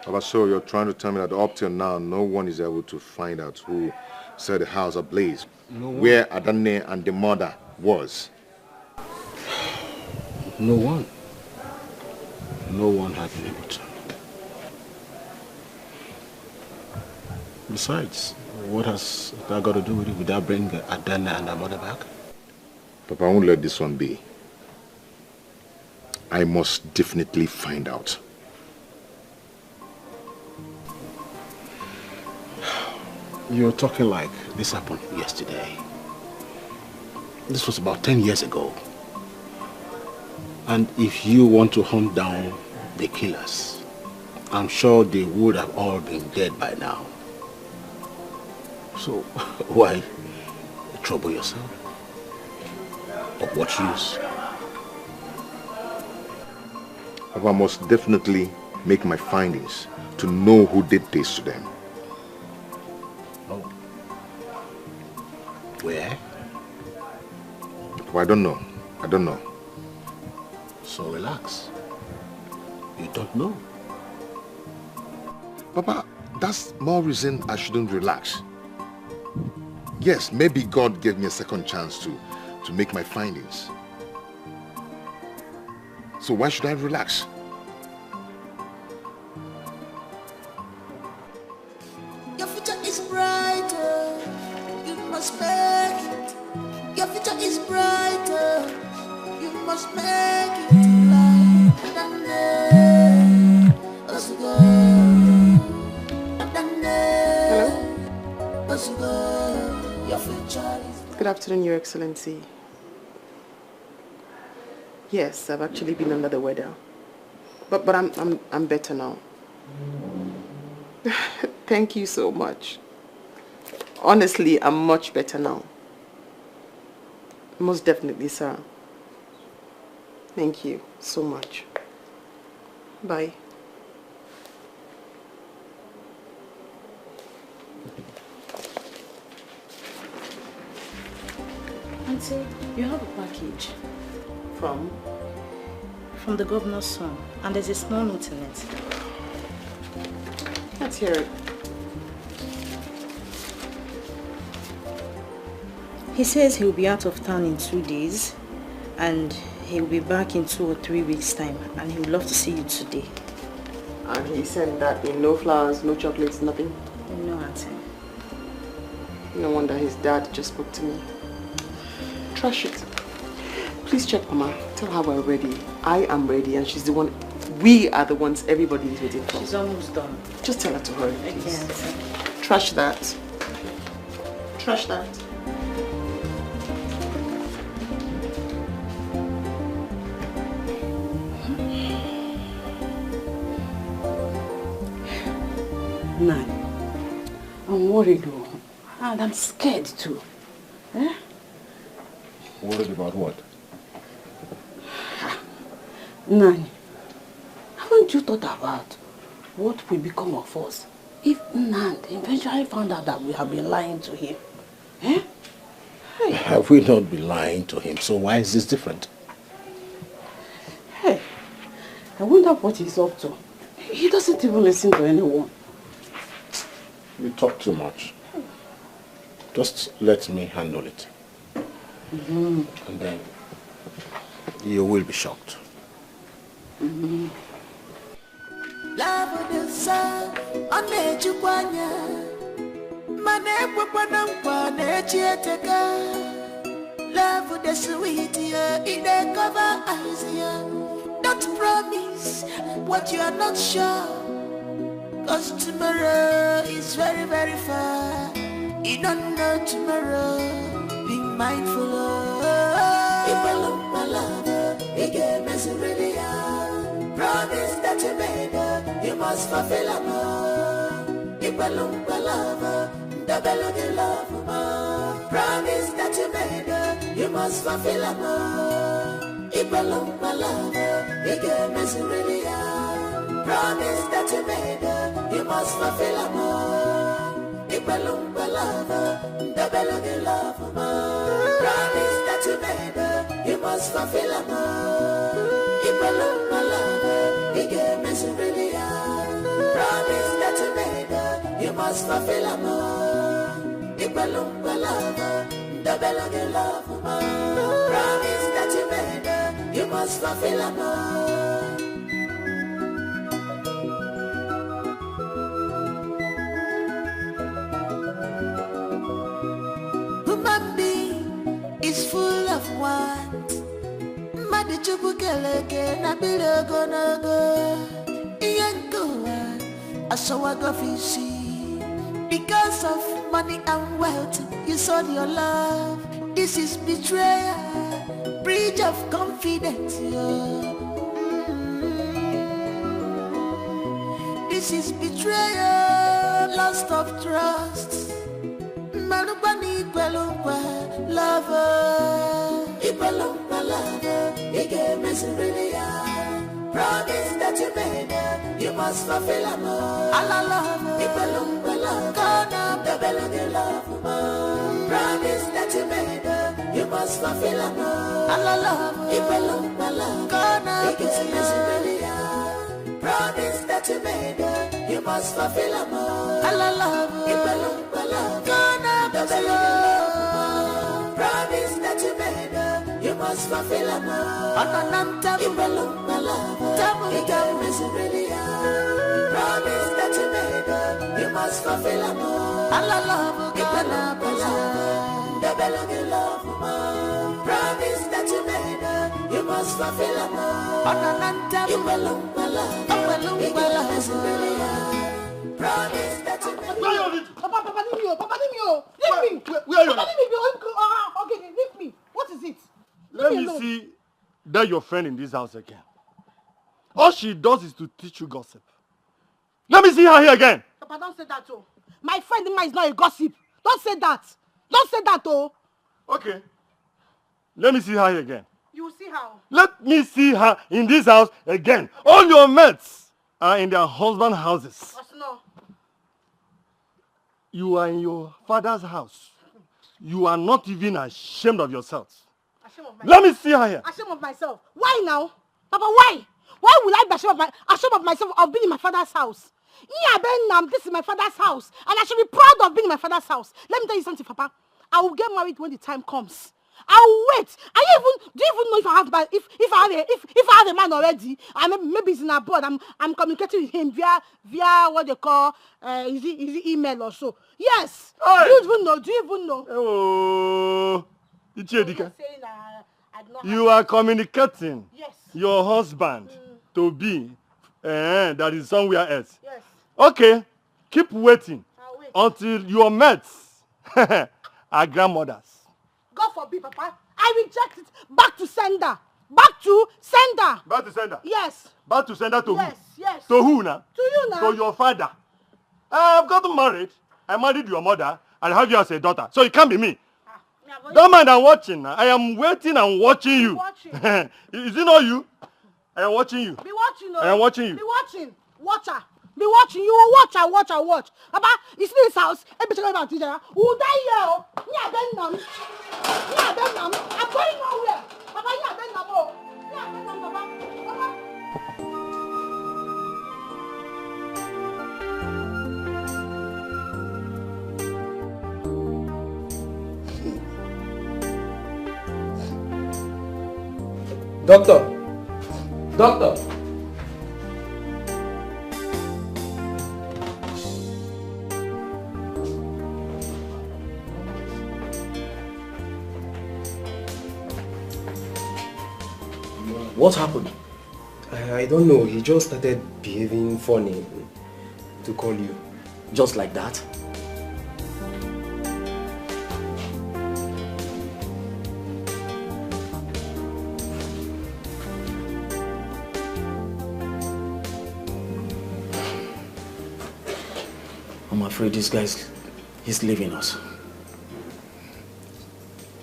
Papa, so you're trying to tell me that up till now, no one is able to find out who set the house ablaze, where Adanne and the mother was? No one. No one had been able to. Besides, what has that got to do with it without bringing Adanne and her mother back? Papa, I won't let this one be. I must definitely find out. You're talking like this happened yesterday. This was about 10 years ago. And if you want to hunt down the killers, I'm sure they would have all been dead by now. So, why trouble yourself? Of what use? Papa, I must definitely make my findings to know who did this to them. Oh. Where? Papa, I don't know. I don't know. So relax. You don't know. Papa, that's more reason I shouldn't relax. Yes, maybe God gave me a second chance to make my findings. So why should I relax? Your future is brighter, you must make it. Your future is brighter, you must make it. Like Adanne, Wazico, Adanne, Wazico. Good afternoon, Your Excellency. Yes, I've actually been under the weather, but I'm better now. Thank you so much. Honestly, I'm much better now. Most definitely, sir. Thank you so much. Bye. Auntie, you have a package. From? From the governor's son, and there's a small note in it. Let's hear it. He says he'll be out of town in 2 days, and He'll be back in 2 or 3 weeks' time, and he would love to see you today. And he said that no flowers, no chocolates, nothing? No, Auntie. No wonder his dad just spoke to me. Trash it. Please check Mama. Tell her we're ready. I am ready and she's the one. We are the ones everybody is waiting for. She's almost done. Just tell her to hurry, please. Okay. Trash that. Trash that. Nan, I'm worried though. And I'm scared too. Eh? Worried about what? Nan, haven't you thought about what will become of us if Nan eventually found out that we have been lying to him? Eh? Hey. Have we not been lying to him? So why is this different? Hey, I wonder what he's up to. He doesn't even listen to anyone. You talk too much. Just let me handle it. And then you will be shocked. Love the sun, on the Juquania. Manepana, love the sweet, in the cover eyes. Don't promise what you are not sure. Cause tomorrow is very, very far. You don't know tomorrow. Be mindful of. If I love my love, you gave me some really promise that you made, you must fulfill a more. If I love my love, the belly of love. Promise that you made, you must fulfill a more. If I love my love, you gave me some really promise that you made, you must fulfill a more. If I love my love, the belly of love. Promise that you made, you must fulfill a more. If I love my love, you gave me some really promise that you made, you must fulfill a more. If I love my love, the belly of love. Promise that you made, you must fulfill a more. Human being is full of want. Madi chubukeleke na bilogo nago. Iyanko asawaga fisi. Because of money and wealth, you sold your love. This is betrayal, breach of confidence. This is betrayal, loss of trust. Manubani kwelungwa, lover. Ipalungwa lover, you gave me some really promise that you made, you must fulfill a more. Allah love, Ipalungwa lover, gonna the belly of love. Promise that you made, you must fulfill a more. Allah love, Ipalungwa lover, gonna you gave me some really promise that you made, you must fulfill a more. Allah love, Ipalungwa lover, gonna the belly of promise that you made, you must fulfill a more. Anananta, Ipalungwa lover, you gave me some really promise that you made, you must fulfill a more. Allah love, Ipalungwa lover, the belly of love. Promise that you made, you must fulfill a more. Anananta, Ipalungwa lover, you gave me some really promise that you made. Papa, leave me. Where are you? Papa, leave me. Okay, leave me. What is it? Let me see that your friend in this house again. All she does is to teach you gossip. Let me see her here again. Papa, don't say that, oh. My friend Ima is not a gossip. Don't say that. Don't say that, oh. Okay. Let me see her here again. You will see how. Let me see her in this house again. Okay. All your mates are in their husband's houses. No. You are in your father's house. You are not even ashamed of yourselves. Ashamed of myself. Let me see her here. Ashamed of myself. Why now? Papa, why? Why will I be ashamed of myself of being in my father's house? This is my father's house. And I should be proud of being in my father's house. Let me tell you something, Papa. I will get married when the time comes. I'll wait. Do you even know if I have if I have a man already? Maybe he's in abroad. I'm communicating with him via what they call is it email or so. Yes. Hey. Do you even know? Oh, Ichiedika. You are communicating your husband to be that is somewhere else. Yes. Okay, keep waiting until your mates are grandmothers. God forbid, Papa. I reject it. Back to sender. Back to sender. Back to sender? Yes. Back to sender to who? Yes. To who now? To you now. To your father. I've gotten married. I married your mother and I have you as a daughter. So it can't be me. Don't mind, I'm watching. I am waiting and watching you. Is it not you? I am watching you. Be watching. I am watching you. Be watching. Watcher. Be watching. You will watch. Papa, you see this house? Every time about teacher, who die here? I'm going nowhere. Papa, Papa. Doctor. What happened? I don't know. He just started behaving funny to call you. Just like that? I'm afraid this guy is leaving us.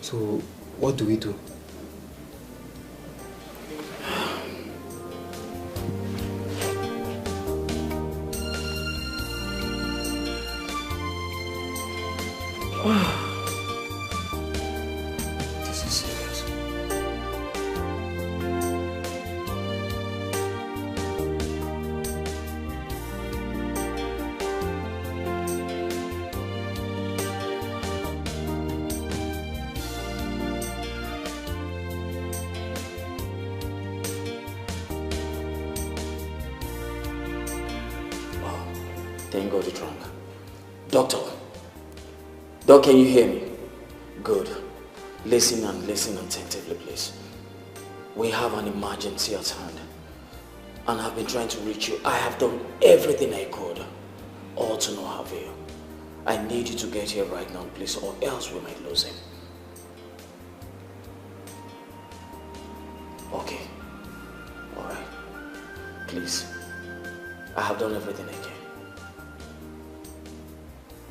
So, what do we do? This is serious. Thank God you're drunk. Doctor, can you hear me? Good. Listen attentively, please. We have an emergency at hand. And I've been trying to reach you. I have done everything I could. All to no avail. I need you to get here right now, please, or else we might lose him. Okay. Alright. Please. I have done everything I can.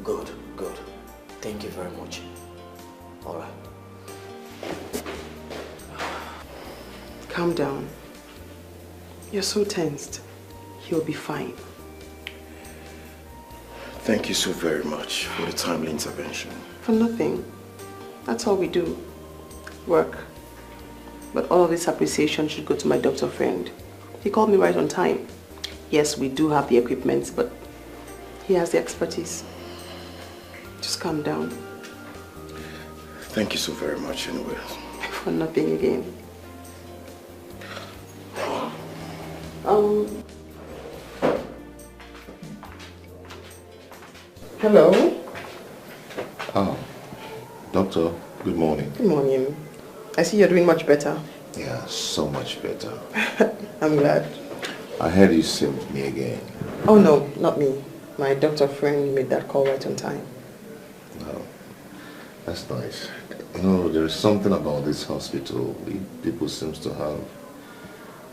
Good. Thank you very much. Alright. Calm down. You're so tensed. He'll be fine. Thank you so very much for the timely intervention. For nothing. That's all we do. Work. But all of this appreciation should go to my doctor friend. He called me right on time. Yes, we do have the equipment, but he has the expertise. Just calm down. Thank you so very much anyway. For nothing again. Hello? Oh, doctor, good morning. Good morning. I see you're doing much better. Yeah, so much better. I'm glad. I heard you see me again. Oh no, not me. My doctor friend made that call right on time. Oh, that's nice. You know, there's something about this hospital. People seem to have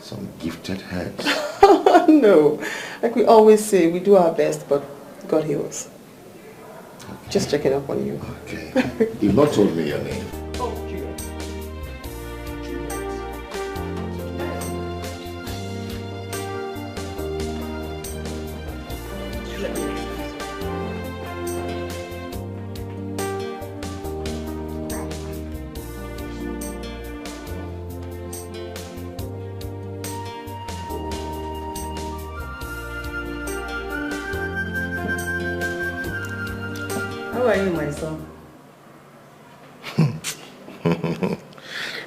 some gifted hands. No, like we always say, we do our best, but God heals. Okay. Just checking up on you. Okay. You've not told me your name. How are you, my son?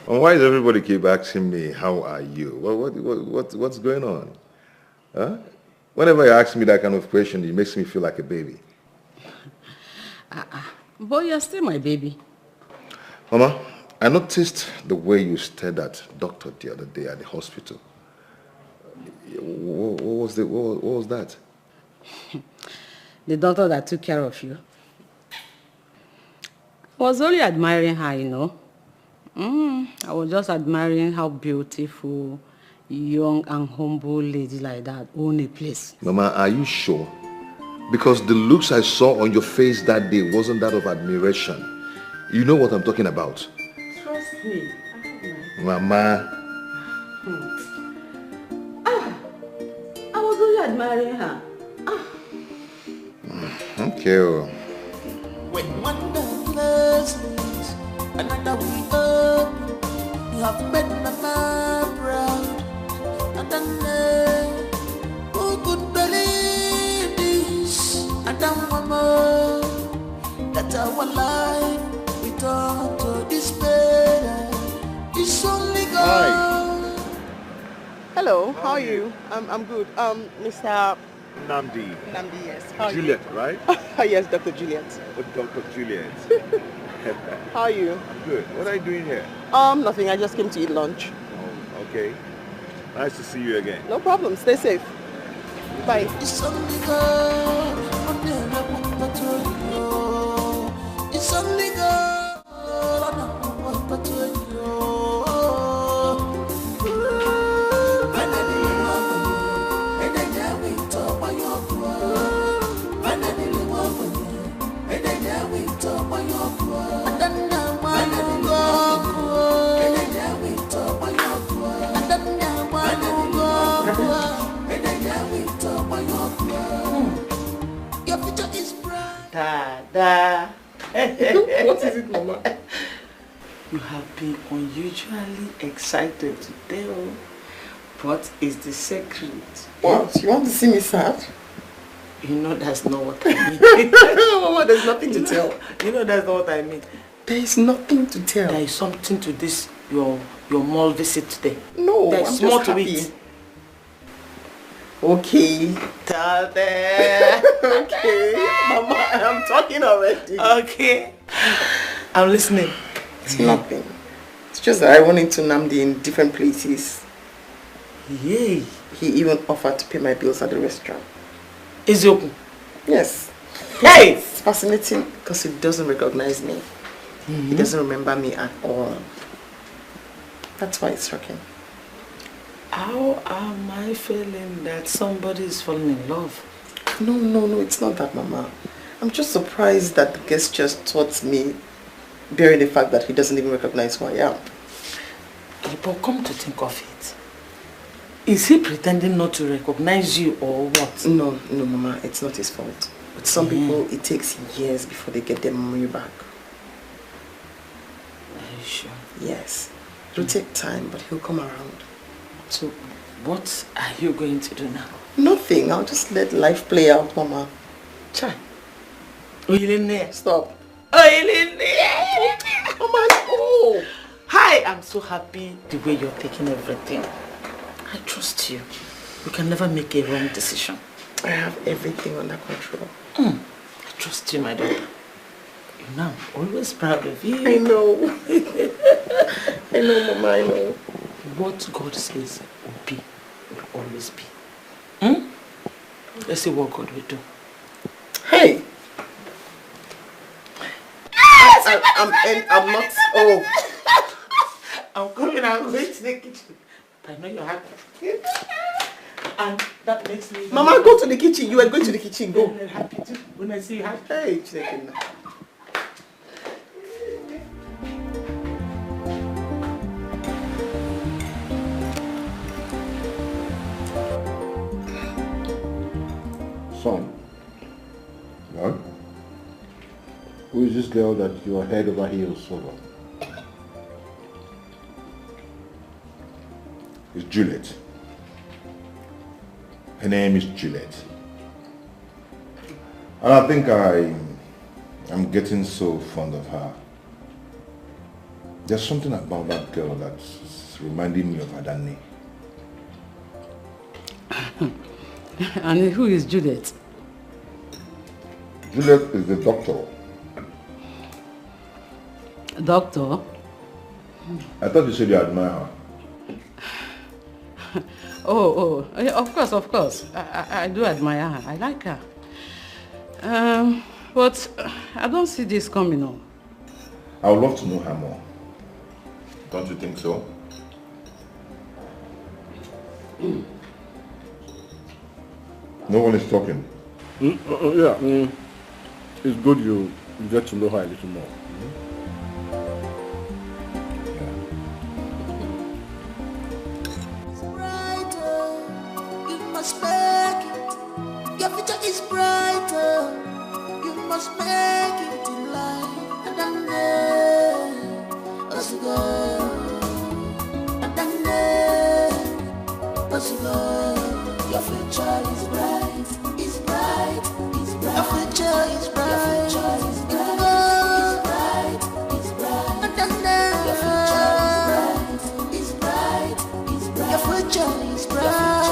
And why does everybody keep asking me, how are you? What's going on? Huh? Whenever you ask me that kind of question, it makes me feel like a baby. But you're still my baby. Mama, I noticed the way you stared at doctor the other day at the hospital. What was that? The doctor that took care of you. I was only admiring her, you know. I was just admiring how beautiful, young and humble lady like that own a place. Mama, are you sure? Because the looks I saw on your face that day wasn't that of admiration. You know what I'm talking about. Trust me. Mama. I was only admiring her. Okay. When one door closes, another will open. You have made Mama proud. I don't know who could believe this. I don't want more. That our life we turn to despair. It's only God. Hello, how are you? I'm good. Mr. Namdi. Namdi, yes. How are Juliet, right? you? Yes, Dr. Juliet. Oh, Dr. Juliet. How are you? I'm good. What are you doing here? Nothing. I just came to eat lunch. Oh, okay. Nice to see you again. No problem. Stay safe. Bye. It's only God. It's only God. Dada. What is it, Mama? You have been unusually excited today. What is the secret? What? You want to see me sad? You know that's not what I mean. Mama, there's nothing to tell. You know that's not what I mean. There is nothing to tell. There is something to this, your mall visit today. No, There's I'm just more to happy. it. Okay. Tada. Okay. Mama, I'm talking already. Okay. I'm listening. It's nothing. It's just that I went into Namdi in different places. Yay. He even offered to pay my bills at the restaurant. Is it open? Yes. Hey! It's fascinating because he doesn't recognize me. He doesn't remember me at all. That's why it's shocking. How am I feeling that somebody is falling in love? No, it's not that, Mama. I'm just surprised that the guest just taught me, bearing the fact that he doesn't even recognize who I am. But come to think of it, is he pretending not to recognize you or what? No, Mama, it's not his fault. With some people, it takes years before they get their memory back. Are you sure? Yes. It'll take time, but he'll come around. So, what are you going to do now? Nothing. I'll just let life play out, Mama. Chai. Billionaire. Stop. Billionaire. Mama, oh. Hi, I'm so happy the way you're taking everything. I trust you. You can never make a wrong decision. I have everything under control. I trust you, my daughter. You know, I'm always proud of you. I know. I know, Mama, I know. What God says will be, will always be. Let's see what God will do. Hey! I'm not... Oh. I'm coming, I'm going to the kitchen. I know you're happy. And that makes me... Mama, go to the kitchen. You are going to the kitchen. Go. I'm happy too. When I see you happy. Hey, chicken. Son, what? Who is this girl that you are head over heels over? It's Juliet. Her name is Juliet. And I think I'm getting so fond of her. There's something about that girl that's reminding me of Adani. And who is Juliet? Juliet is the doctor. Doctor? I thought you said you admire her. Oh, of course. I do admire her. I like her. But I don't see this coming on. I would love to know her more. Don't you think so? No one is talking. It's good you get to know her a little more. You must make it. Your future is brighter. You must make it in life. And then Wazico. And then Wazico. Your future is bright. It's bright. It's bright. Your future is bright. Your future is bright. It's bright. And then your future is bright. It's bright. It's bright. Your future is bright.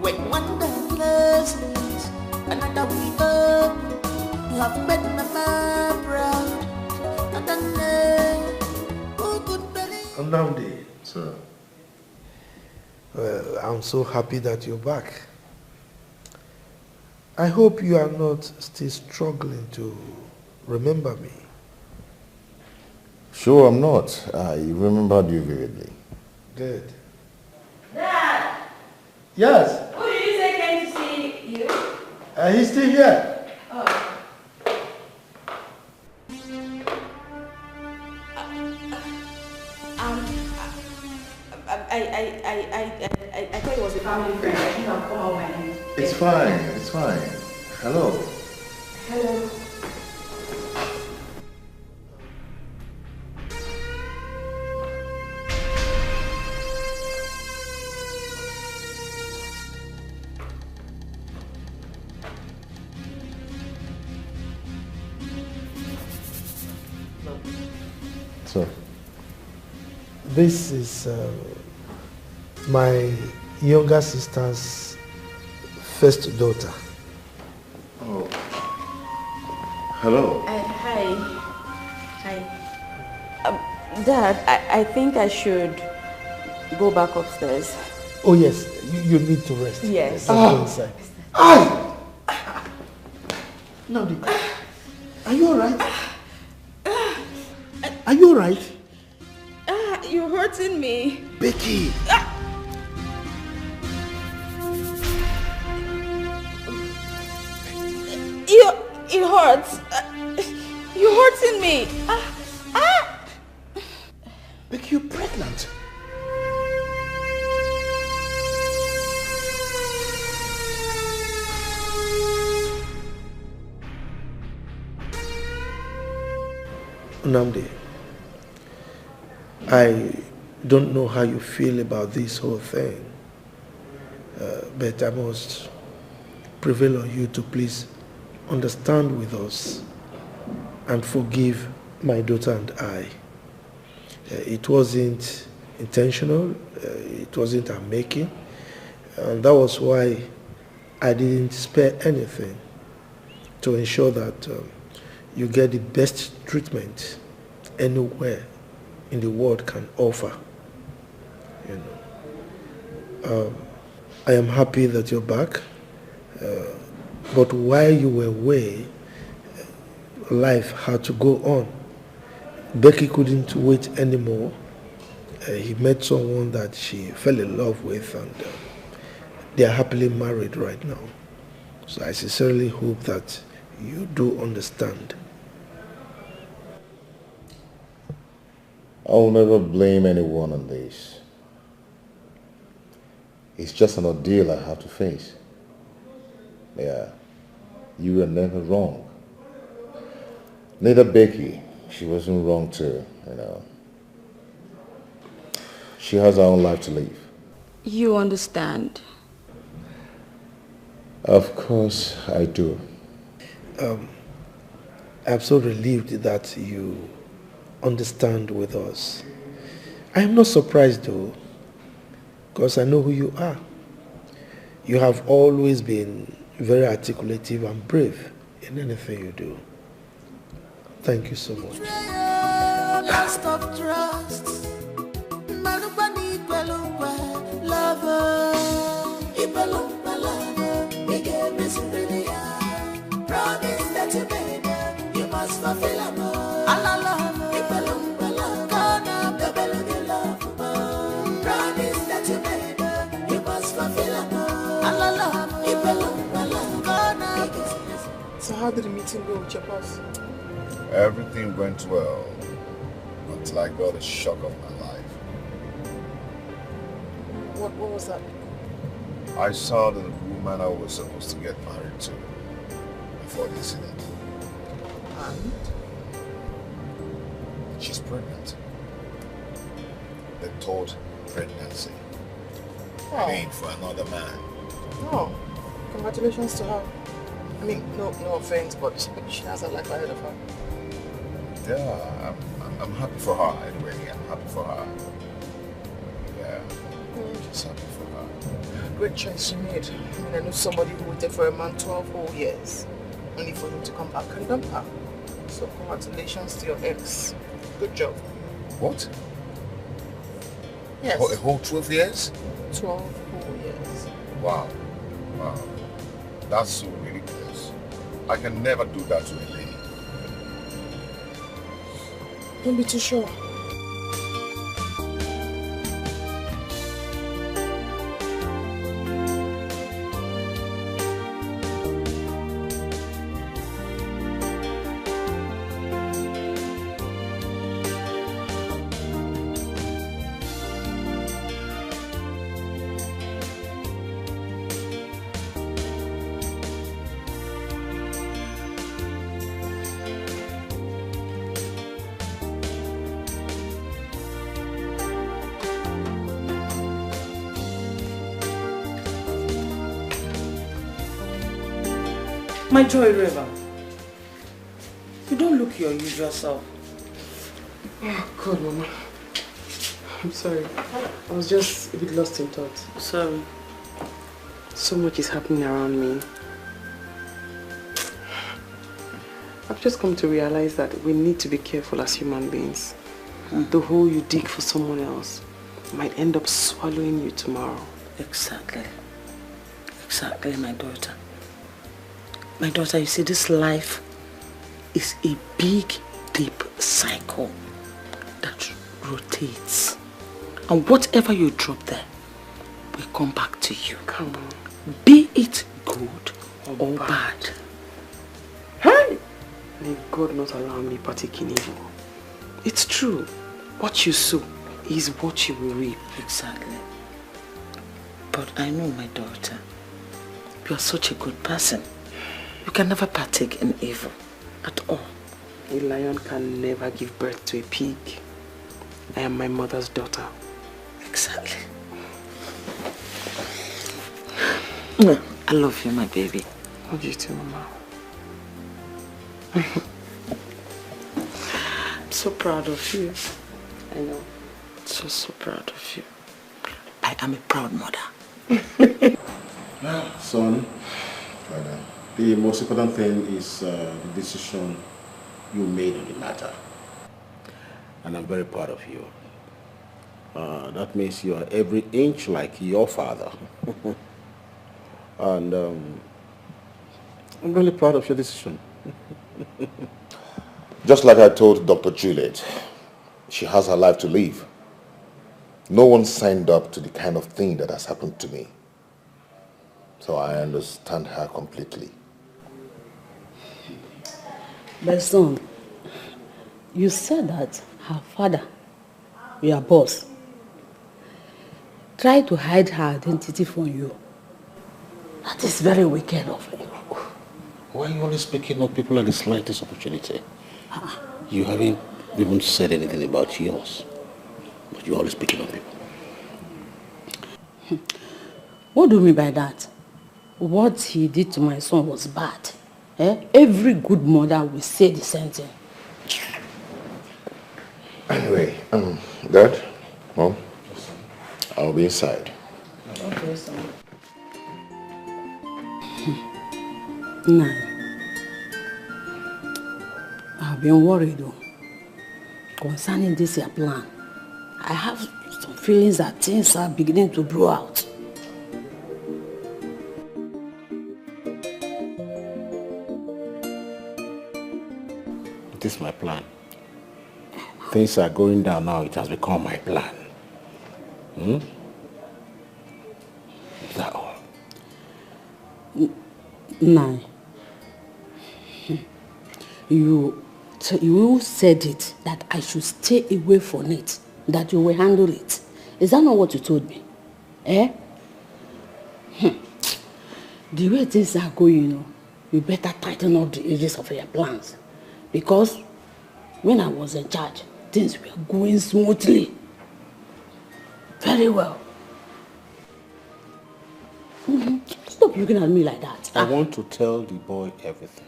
When one day closes, another we open. You have made my mind proud. And then, who could believe? Nnamdi. Sir. Well, I'm so happy that you're back. I hope you are not still struggling to remember me. Sure, I'm not. I remembered you vividly. Good. Dad! Yes, Who did you say came to see you? he's still here. Oh. I thought it was a family friend. I think I'll come out my end. It's fine, it's fine. Hello. Hello. So, This is my younger sister's first daughter. oh. Hello. Hi. Hi. Dad, I think I should go back upstairs. Oh yes, you need to rest. Yes. Let's go inside. Nnamdi, are you alright? Are you alright? You're hurting me. Becky! It hurts. You're hurting me. Becky, you're pregnant. Nnamdi, I don't know how you feel about this whole thing, but I must prevail on you to please understand with us and forgive my daughter and I. It wasn't intentional, it wasn't a making, and that was why I didn't spare anything to ensure that you get the best treatment anywhere in the world can offer. You know, I am happy that you're back, but while you were away, life had to go on. Becky couldn't wait anymore. He met someone that she fell in love with, and they are happily married right now. So I sincerely hope that you do understand. I'll never blame anyone on this. It's just an ordeal I have to face. Yeah, you were never wrong. Neither Becky, she wasn't wrong too, you know. She has her own life to live. You understand? Of course I do. I'm so relieved that you understand with us. I am not surprised though, because I know who you are. You have always been very articulative and brave in anything you do. Thank you so much. Lost of trust. Promise that you made, you must fulfill a more. Promise that you made, you must fulfill a more. So how did the meeting go with your boss? Everything went well until I got a shock of my life. What was that? I saw the woman I was supposed to get married to before the incident. And? She's pregnant. The third pregnancy. Oh. I mean, for another man. Oh, congratulations to her. I mean, no offense, but she has a life ahead of her. Yeah, I'm happy for her anyway. I'm happy for her. Yeah, just happy for her. Great choice she made. I mean, I know somebody who waited for a man 12 whole years, only for him to come back and dump her. So congratulations to your ex. Good job. What? Yes. A whole 12 years? 12 whole years. Wow. Wow. That's so ridiculous. I can never do that to a lady. Don't be too sure. My Joy River, you don't look your usual self. Oh, God, Mama. I'm sorry. I was just a bit lost in thought. Sorry. So much is happening around me. I've just come to realize that we need to be careful as human beings. The hole you dig for someone else might end up swallowing you tomorrow. Exactly. Exactly, my daughter. My daughter, you see, this life is a big, deep cycle that rotates. And whatever you drop there will come back to you. Come on. Be it good or bad. Hey! May God not allow me partake in evil. It's true. What you sow is what you will reap. Exactly. But I know, my daughter, you are such a good person. You can never partake in evil at all. A lion can never give birth to a pig. I am my mother's daughter. Exactly. I love you, my baby. Love you too, Mama. I'm so proud of you. I know. So proud of you. I am a proud mother. Son, the most important thing is the decision you made on the matter. And I'm very proud of you. That means you are every inch like your father. And I'm really proud of your decision. Just like I told Dr. Juliet, she has her life to live. No one signed up to the kind of thing that has happened to me. So I understand her completely. My son, you said that her father, your boss, tried to hide her identity from you. That is very wicked of him. Why are you always picking up people at the slightest opportunity? You haven't even said anything about yours, but you're always picking up people. What do you mean by that? What he did to my son was bad. Every good mother will say the same thing. Anyway, Dad, Mom, I'll be inside. Okay, son. Nah. I've been worried though. Concerning this your plan. I have some feelings that things are beginning to blow out. It is my plan. Things are going down now. It has become my plan. Is that all? Nah. You said it that I should stay away from it, that you will handle it. Is that not what you told me? The way things are going, you better tighten up the edges of your plans. Because when I was in charge, things were going smoothly. Very well. Stop looking at me like that. I want to tell the boy everything.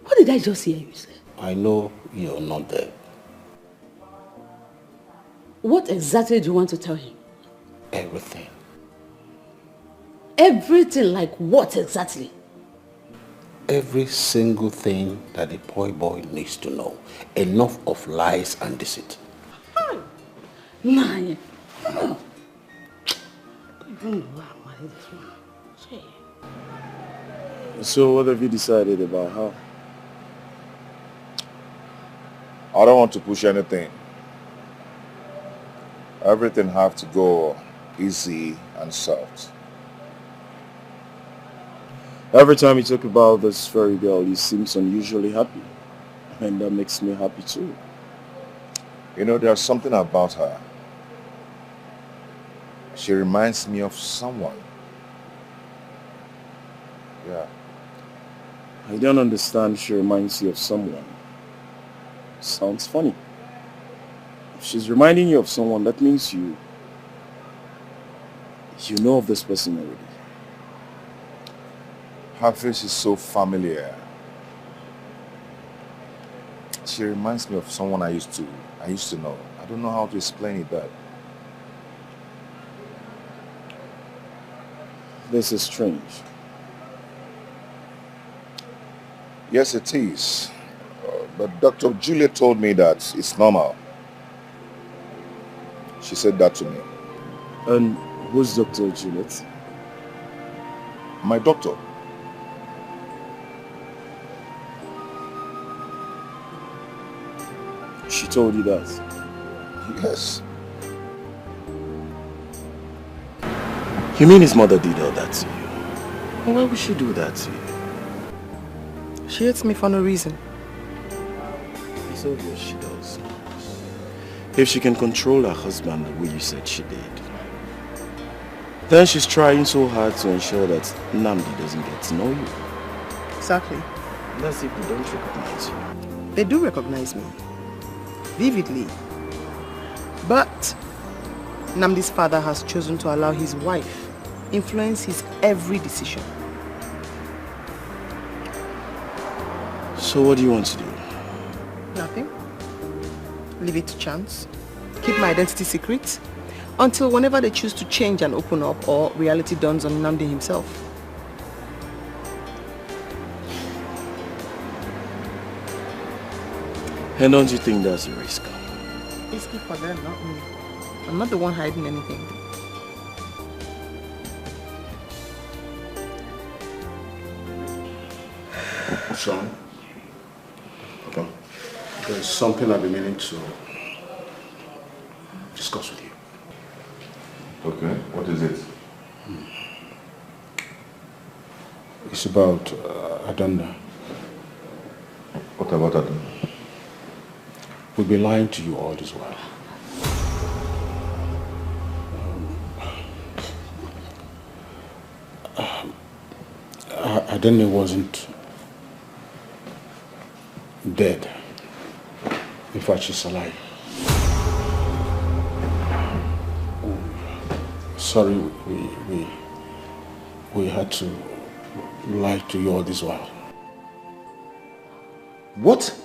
What did I just hear you say? I know you're not there. What exactly do you want to tell him? Everything. Everything like what exactly? Every single thing that the boy needs to know. Enough of lies and deceit. Nah. So what have you decided about her? I don't want to push anything. Everything have to go easy and soft. Every time you talk about this fairy girl, you seem unusually happy. And that makes me happy too. You know, there's something about her. She reminds me of someone. Yeah. I don't understand she reminds you of someone. Sounds funny. If she's reminding you of someone, that means you know of this person already. Her face is so familiar. She reminds me of someone I used to know. I don't know how to explain it, Dad. This is strange. Yes, it is. But Dr. Julia told me that it's normal. She said that to me. And who's Dr. Juliet? My doctor. She told you that? Yes. You mean his mother did all that to you? Why would she do that to you? She hates me for no reason. It's obvious she does. If she can control her husband the way you said she did, then she's trying so hard to ensure that Nnamdi doesn't get to know you. Exactly. That's if they don't recognize you. They do recognize me. Vividly. But Nnamdi's father has chosen to allow his wife influence his every decision. So what do you want to do? Nothing. Leave it to chance. Keep my identity secret until whenever they choose to change and open up or reality dawns on Nnamdi himself. And don't you think that's a risk? Risky for them, not me. I'm not the one hiding anything. Son, okay. There's something I've been meaning to discuss with you. Okay, what is it? It's about Adanda. What about Adanda? We've been lying to you all this while. Adanda wasn't dead. In fact, she's alive. sorry we had to lie to you all this while. What?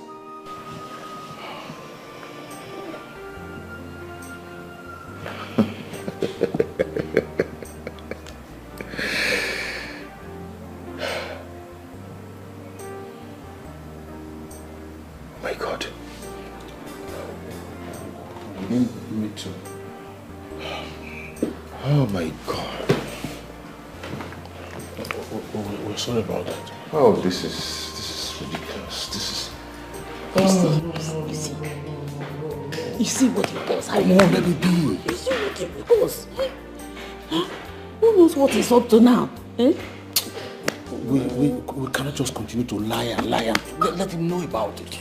My God. Me too. Oh my God. We're sorry about that. Oh, this is ridiculous. This is... You see what it was? Come on, let it be. You see what it was? Who knows what he's up to now? Eh? We cannot just continue to lie and lie and let him know about it.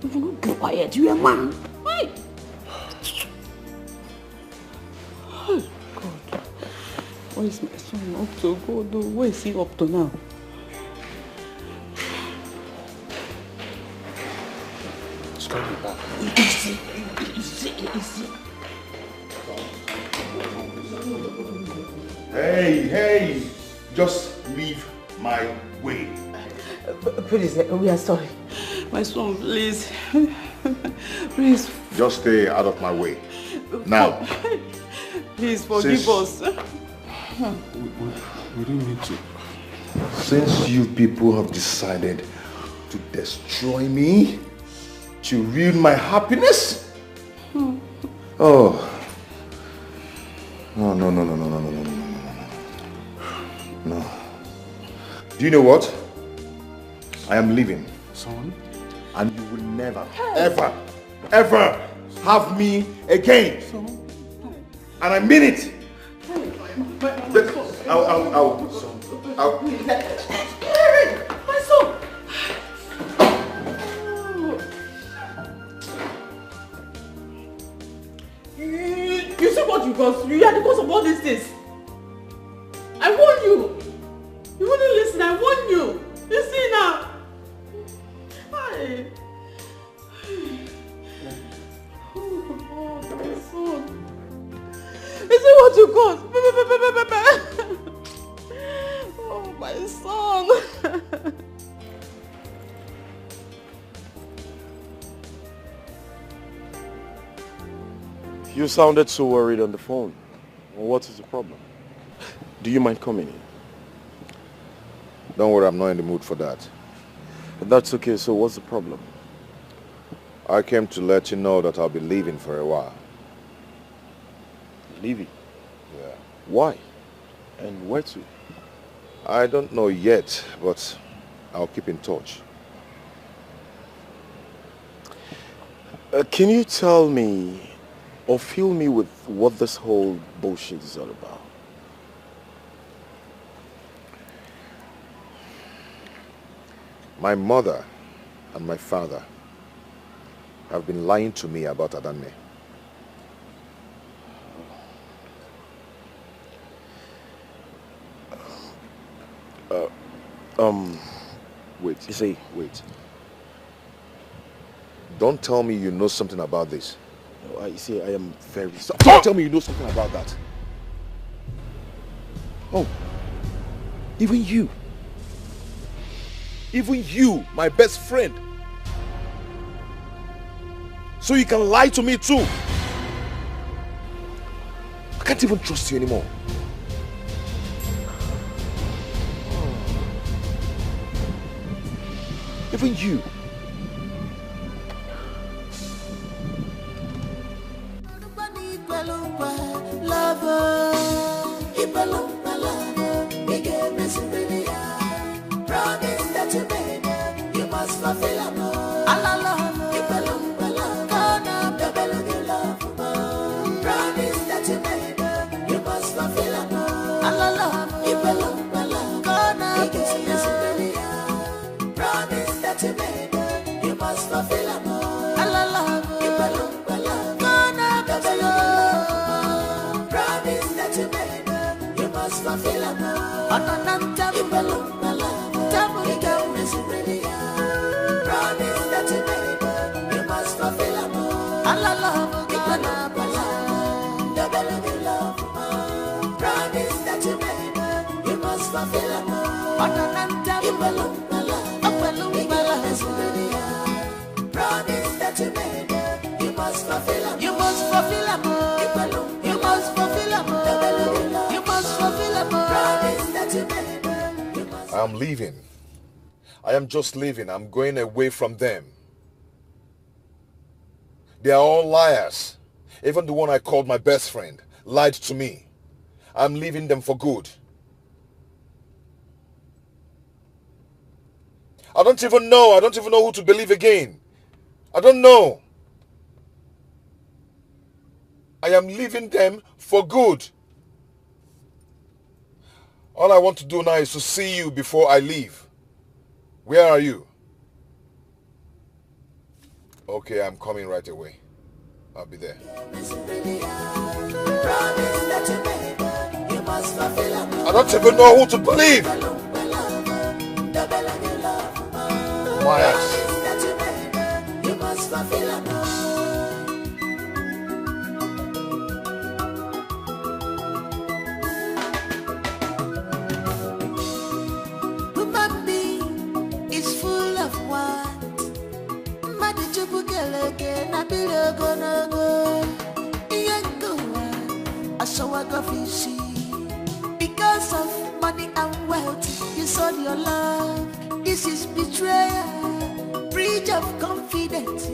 You will not be quiet. You're a man. Hey. Oh, God. What is my son up to? God, where is he up to now? It's coming back. Easy. Hey, just leave my way. Please, we are sorry. My son, please. Please. Just stay out of my way. Now. Please forgive us. We don't need to. Since you people have decided to destroy me, to ruin my happiness? Oh. No. No. Do you know what? I am leaving. Son? And you will never, ever have me again. Son? And I mean it. I'll. My son! You see what you caused? You are the cause of all these things. I warned you. You wouldn't listen. I warned you. You see now. Hi. Oh, my son. You see what you caused? Oh, my son. You sounded so worried on the phone. What is the problem? Do you mind coming in? Don't worry, I'm not in the mood for that. But that's okay, so what's the problem? I came to let you know that I'll be leaving for a while. Leaving? Yeah. Why? And where to? I don't know yet, but I'll keep in touch. Can you tell me or fill me with what this whole bullshit is all about? My mother and my father have been lying to me about Adanne. Wait. Don't tell me you know something about this. No, I am very sorry. Don't tell me you know something about that. Oh, even you, my best friend. So you can lie to me too. I can't even trust you anymore. Even you. Promise that you made, you must fulfill them all. Promise that you made, you must fulfill them all. Promise that you made, you must fulfill them all. Promise that you made, you must fulfill them all. Promise that you made, you must fulfill them all. Love. fulfill them. Anananta Ipalum promise that you made, you must fulfill them. You must fulfill them. You must fulfill them. You must fulfill them. Promise that you made. I'm leaving. I am just leaving. I'm going away from them. They are all liars. Even the one I called my best friend lied to me. I'm leaving them for good. I don't even know who to believe again. I don't know. I am leaving them for good. All I want to do now is to see you before I leave. Where are you? Okay, I'm coming right away. I'll be there. I don't even know who to believe. My ass. Human being is full of what? Because of money and wealth, you sold your love. This is betrayal, breach of confidence.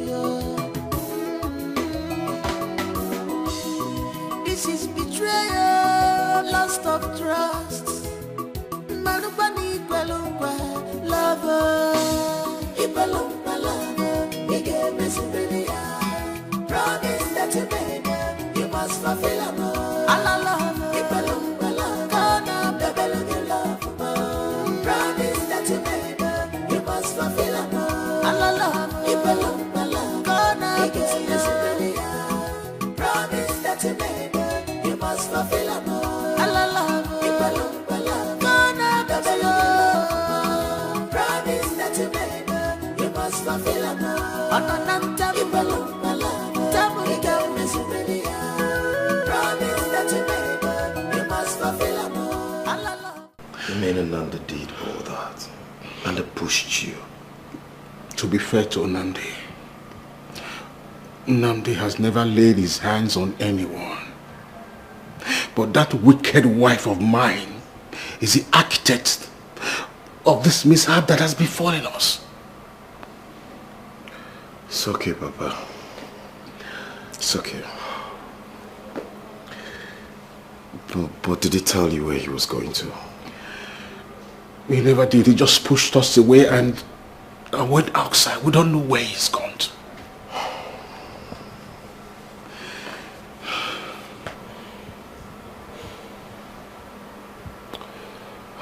This is betrayal, loss of trust. Lover, promise that you made, you must fulfill them. Promise that you made, you must fulfill them. Promise that you made, you must fulfill them. Promise that you made, you must fulfill them. You mean Ananda did all that and they pushed you? To be fair to Nnamdi, Nnamdi has never laid his hands on anyone. But that wicked wife of mine is the architect of this mishap that has befallen us. It's okay, Papa. It's okay. But did he tell you where he was going to? He never did. He just pushed us away and I went outside. We don't know where he's gone to.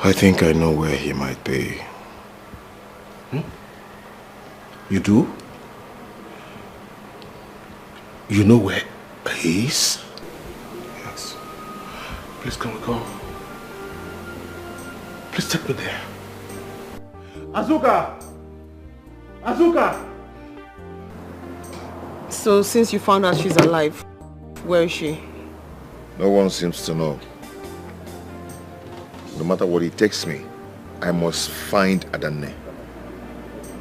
I think I know where he might be. You do? You know where he is? Yes. Please can we go? Please take me there. Azuka! Azuka! So since you found out she's alive, where is she? No one seems to know. No matter what it takes me, I must find Adanne.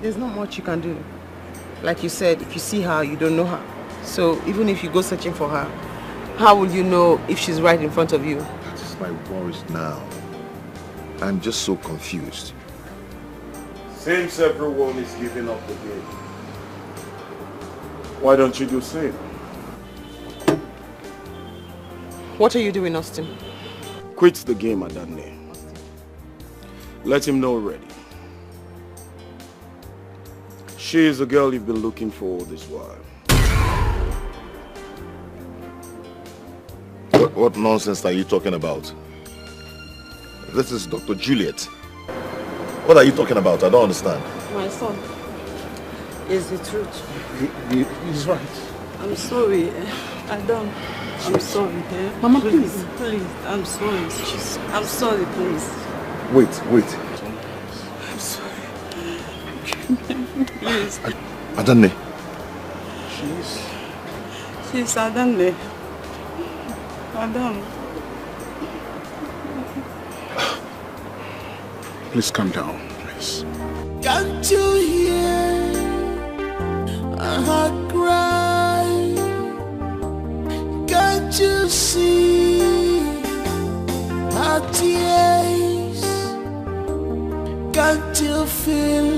There's not much you can do. Like you said, if you see her, you don't know her. So even if you go searching for her, how will you know if she's right in front of you? That's my worries now. I'm just so confused. Seems everyone is giving up the game. Why don't you do the same? What are you doing, Austin? Quit the game, Adanne. Let him know already. She is the girl you've been looking for all this while. What nonsense are you talking about? This is Dr. Juliet. What are you talking about? I don't understand. My son is the truth. He's right. I'm sorry. I don't. I'm sorry. Mama, please. Please, I'm sorry. I'm sorry, please. Wait. I'm sorry. Please. Adanne. She's Adanne. Adam. Please calm down, please. Can't you hear her cry? Can't you see her tears? Can't you feel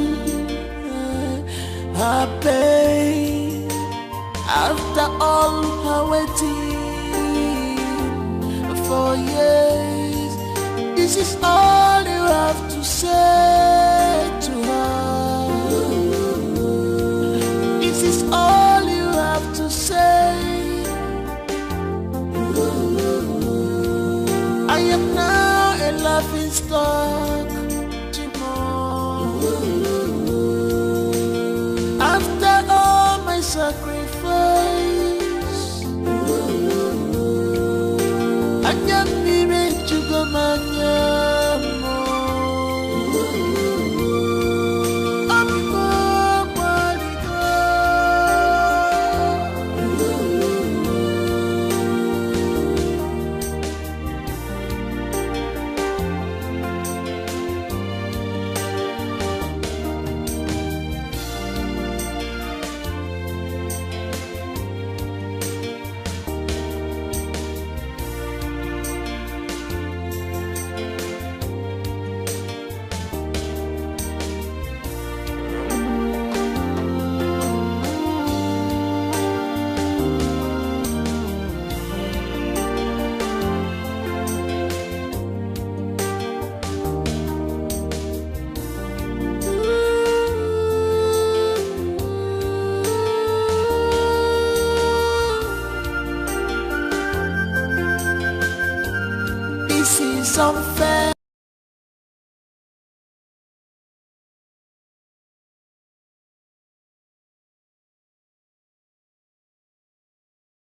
her pain? After all her waiting for years, this is all you have to say to her. This is all you have to say. I am now a laughing stock. After all my sacrifice, I can't be ready to go This is unfair.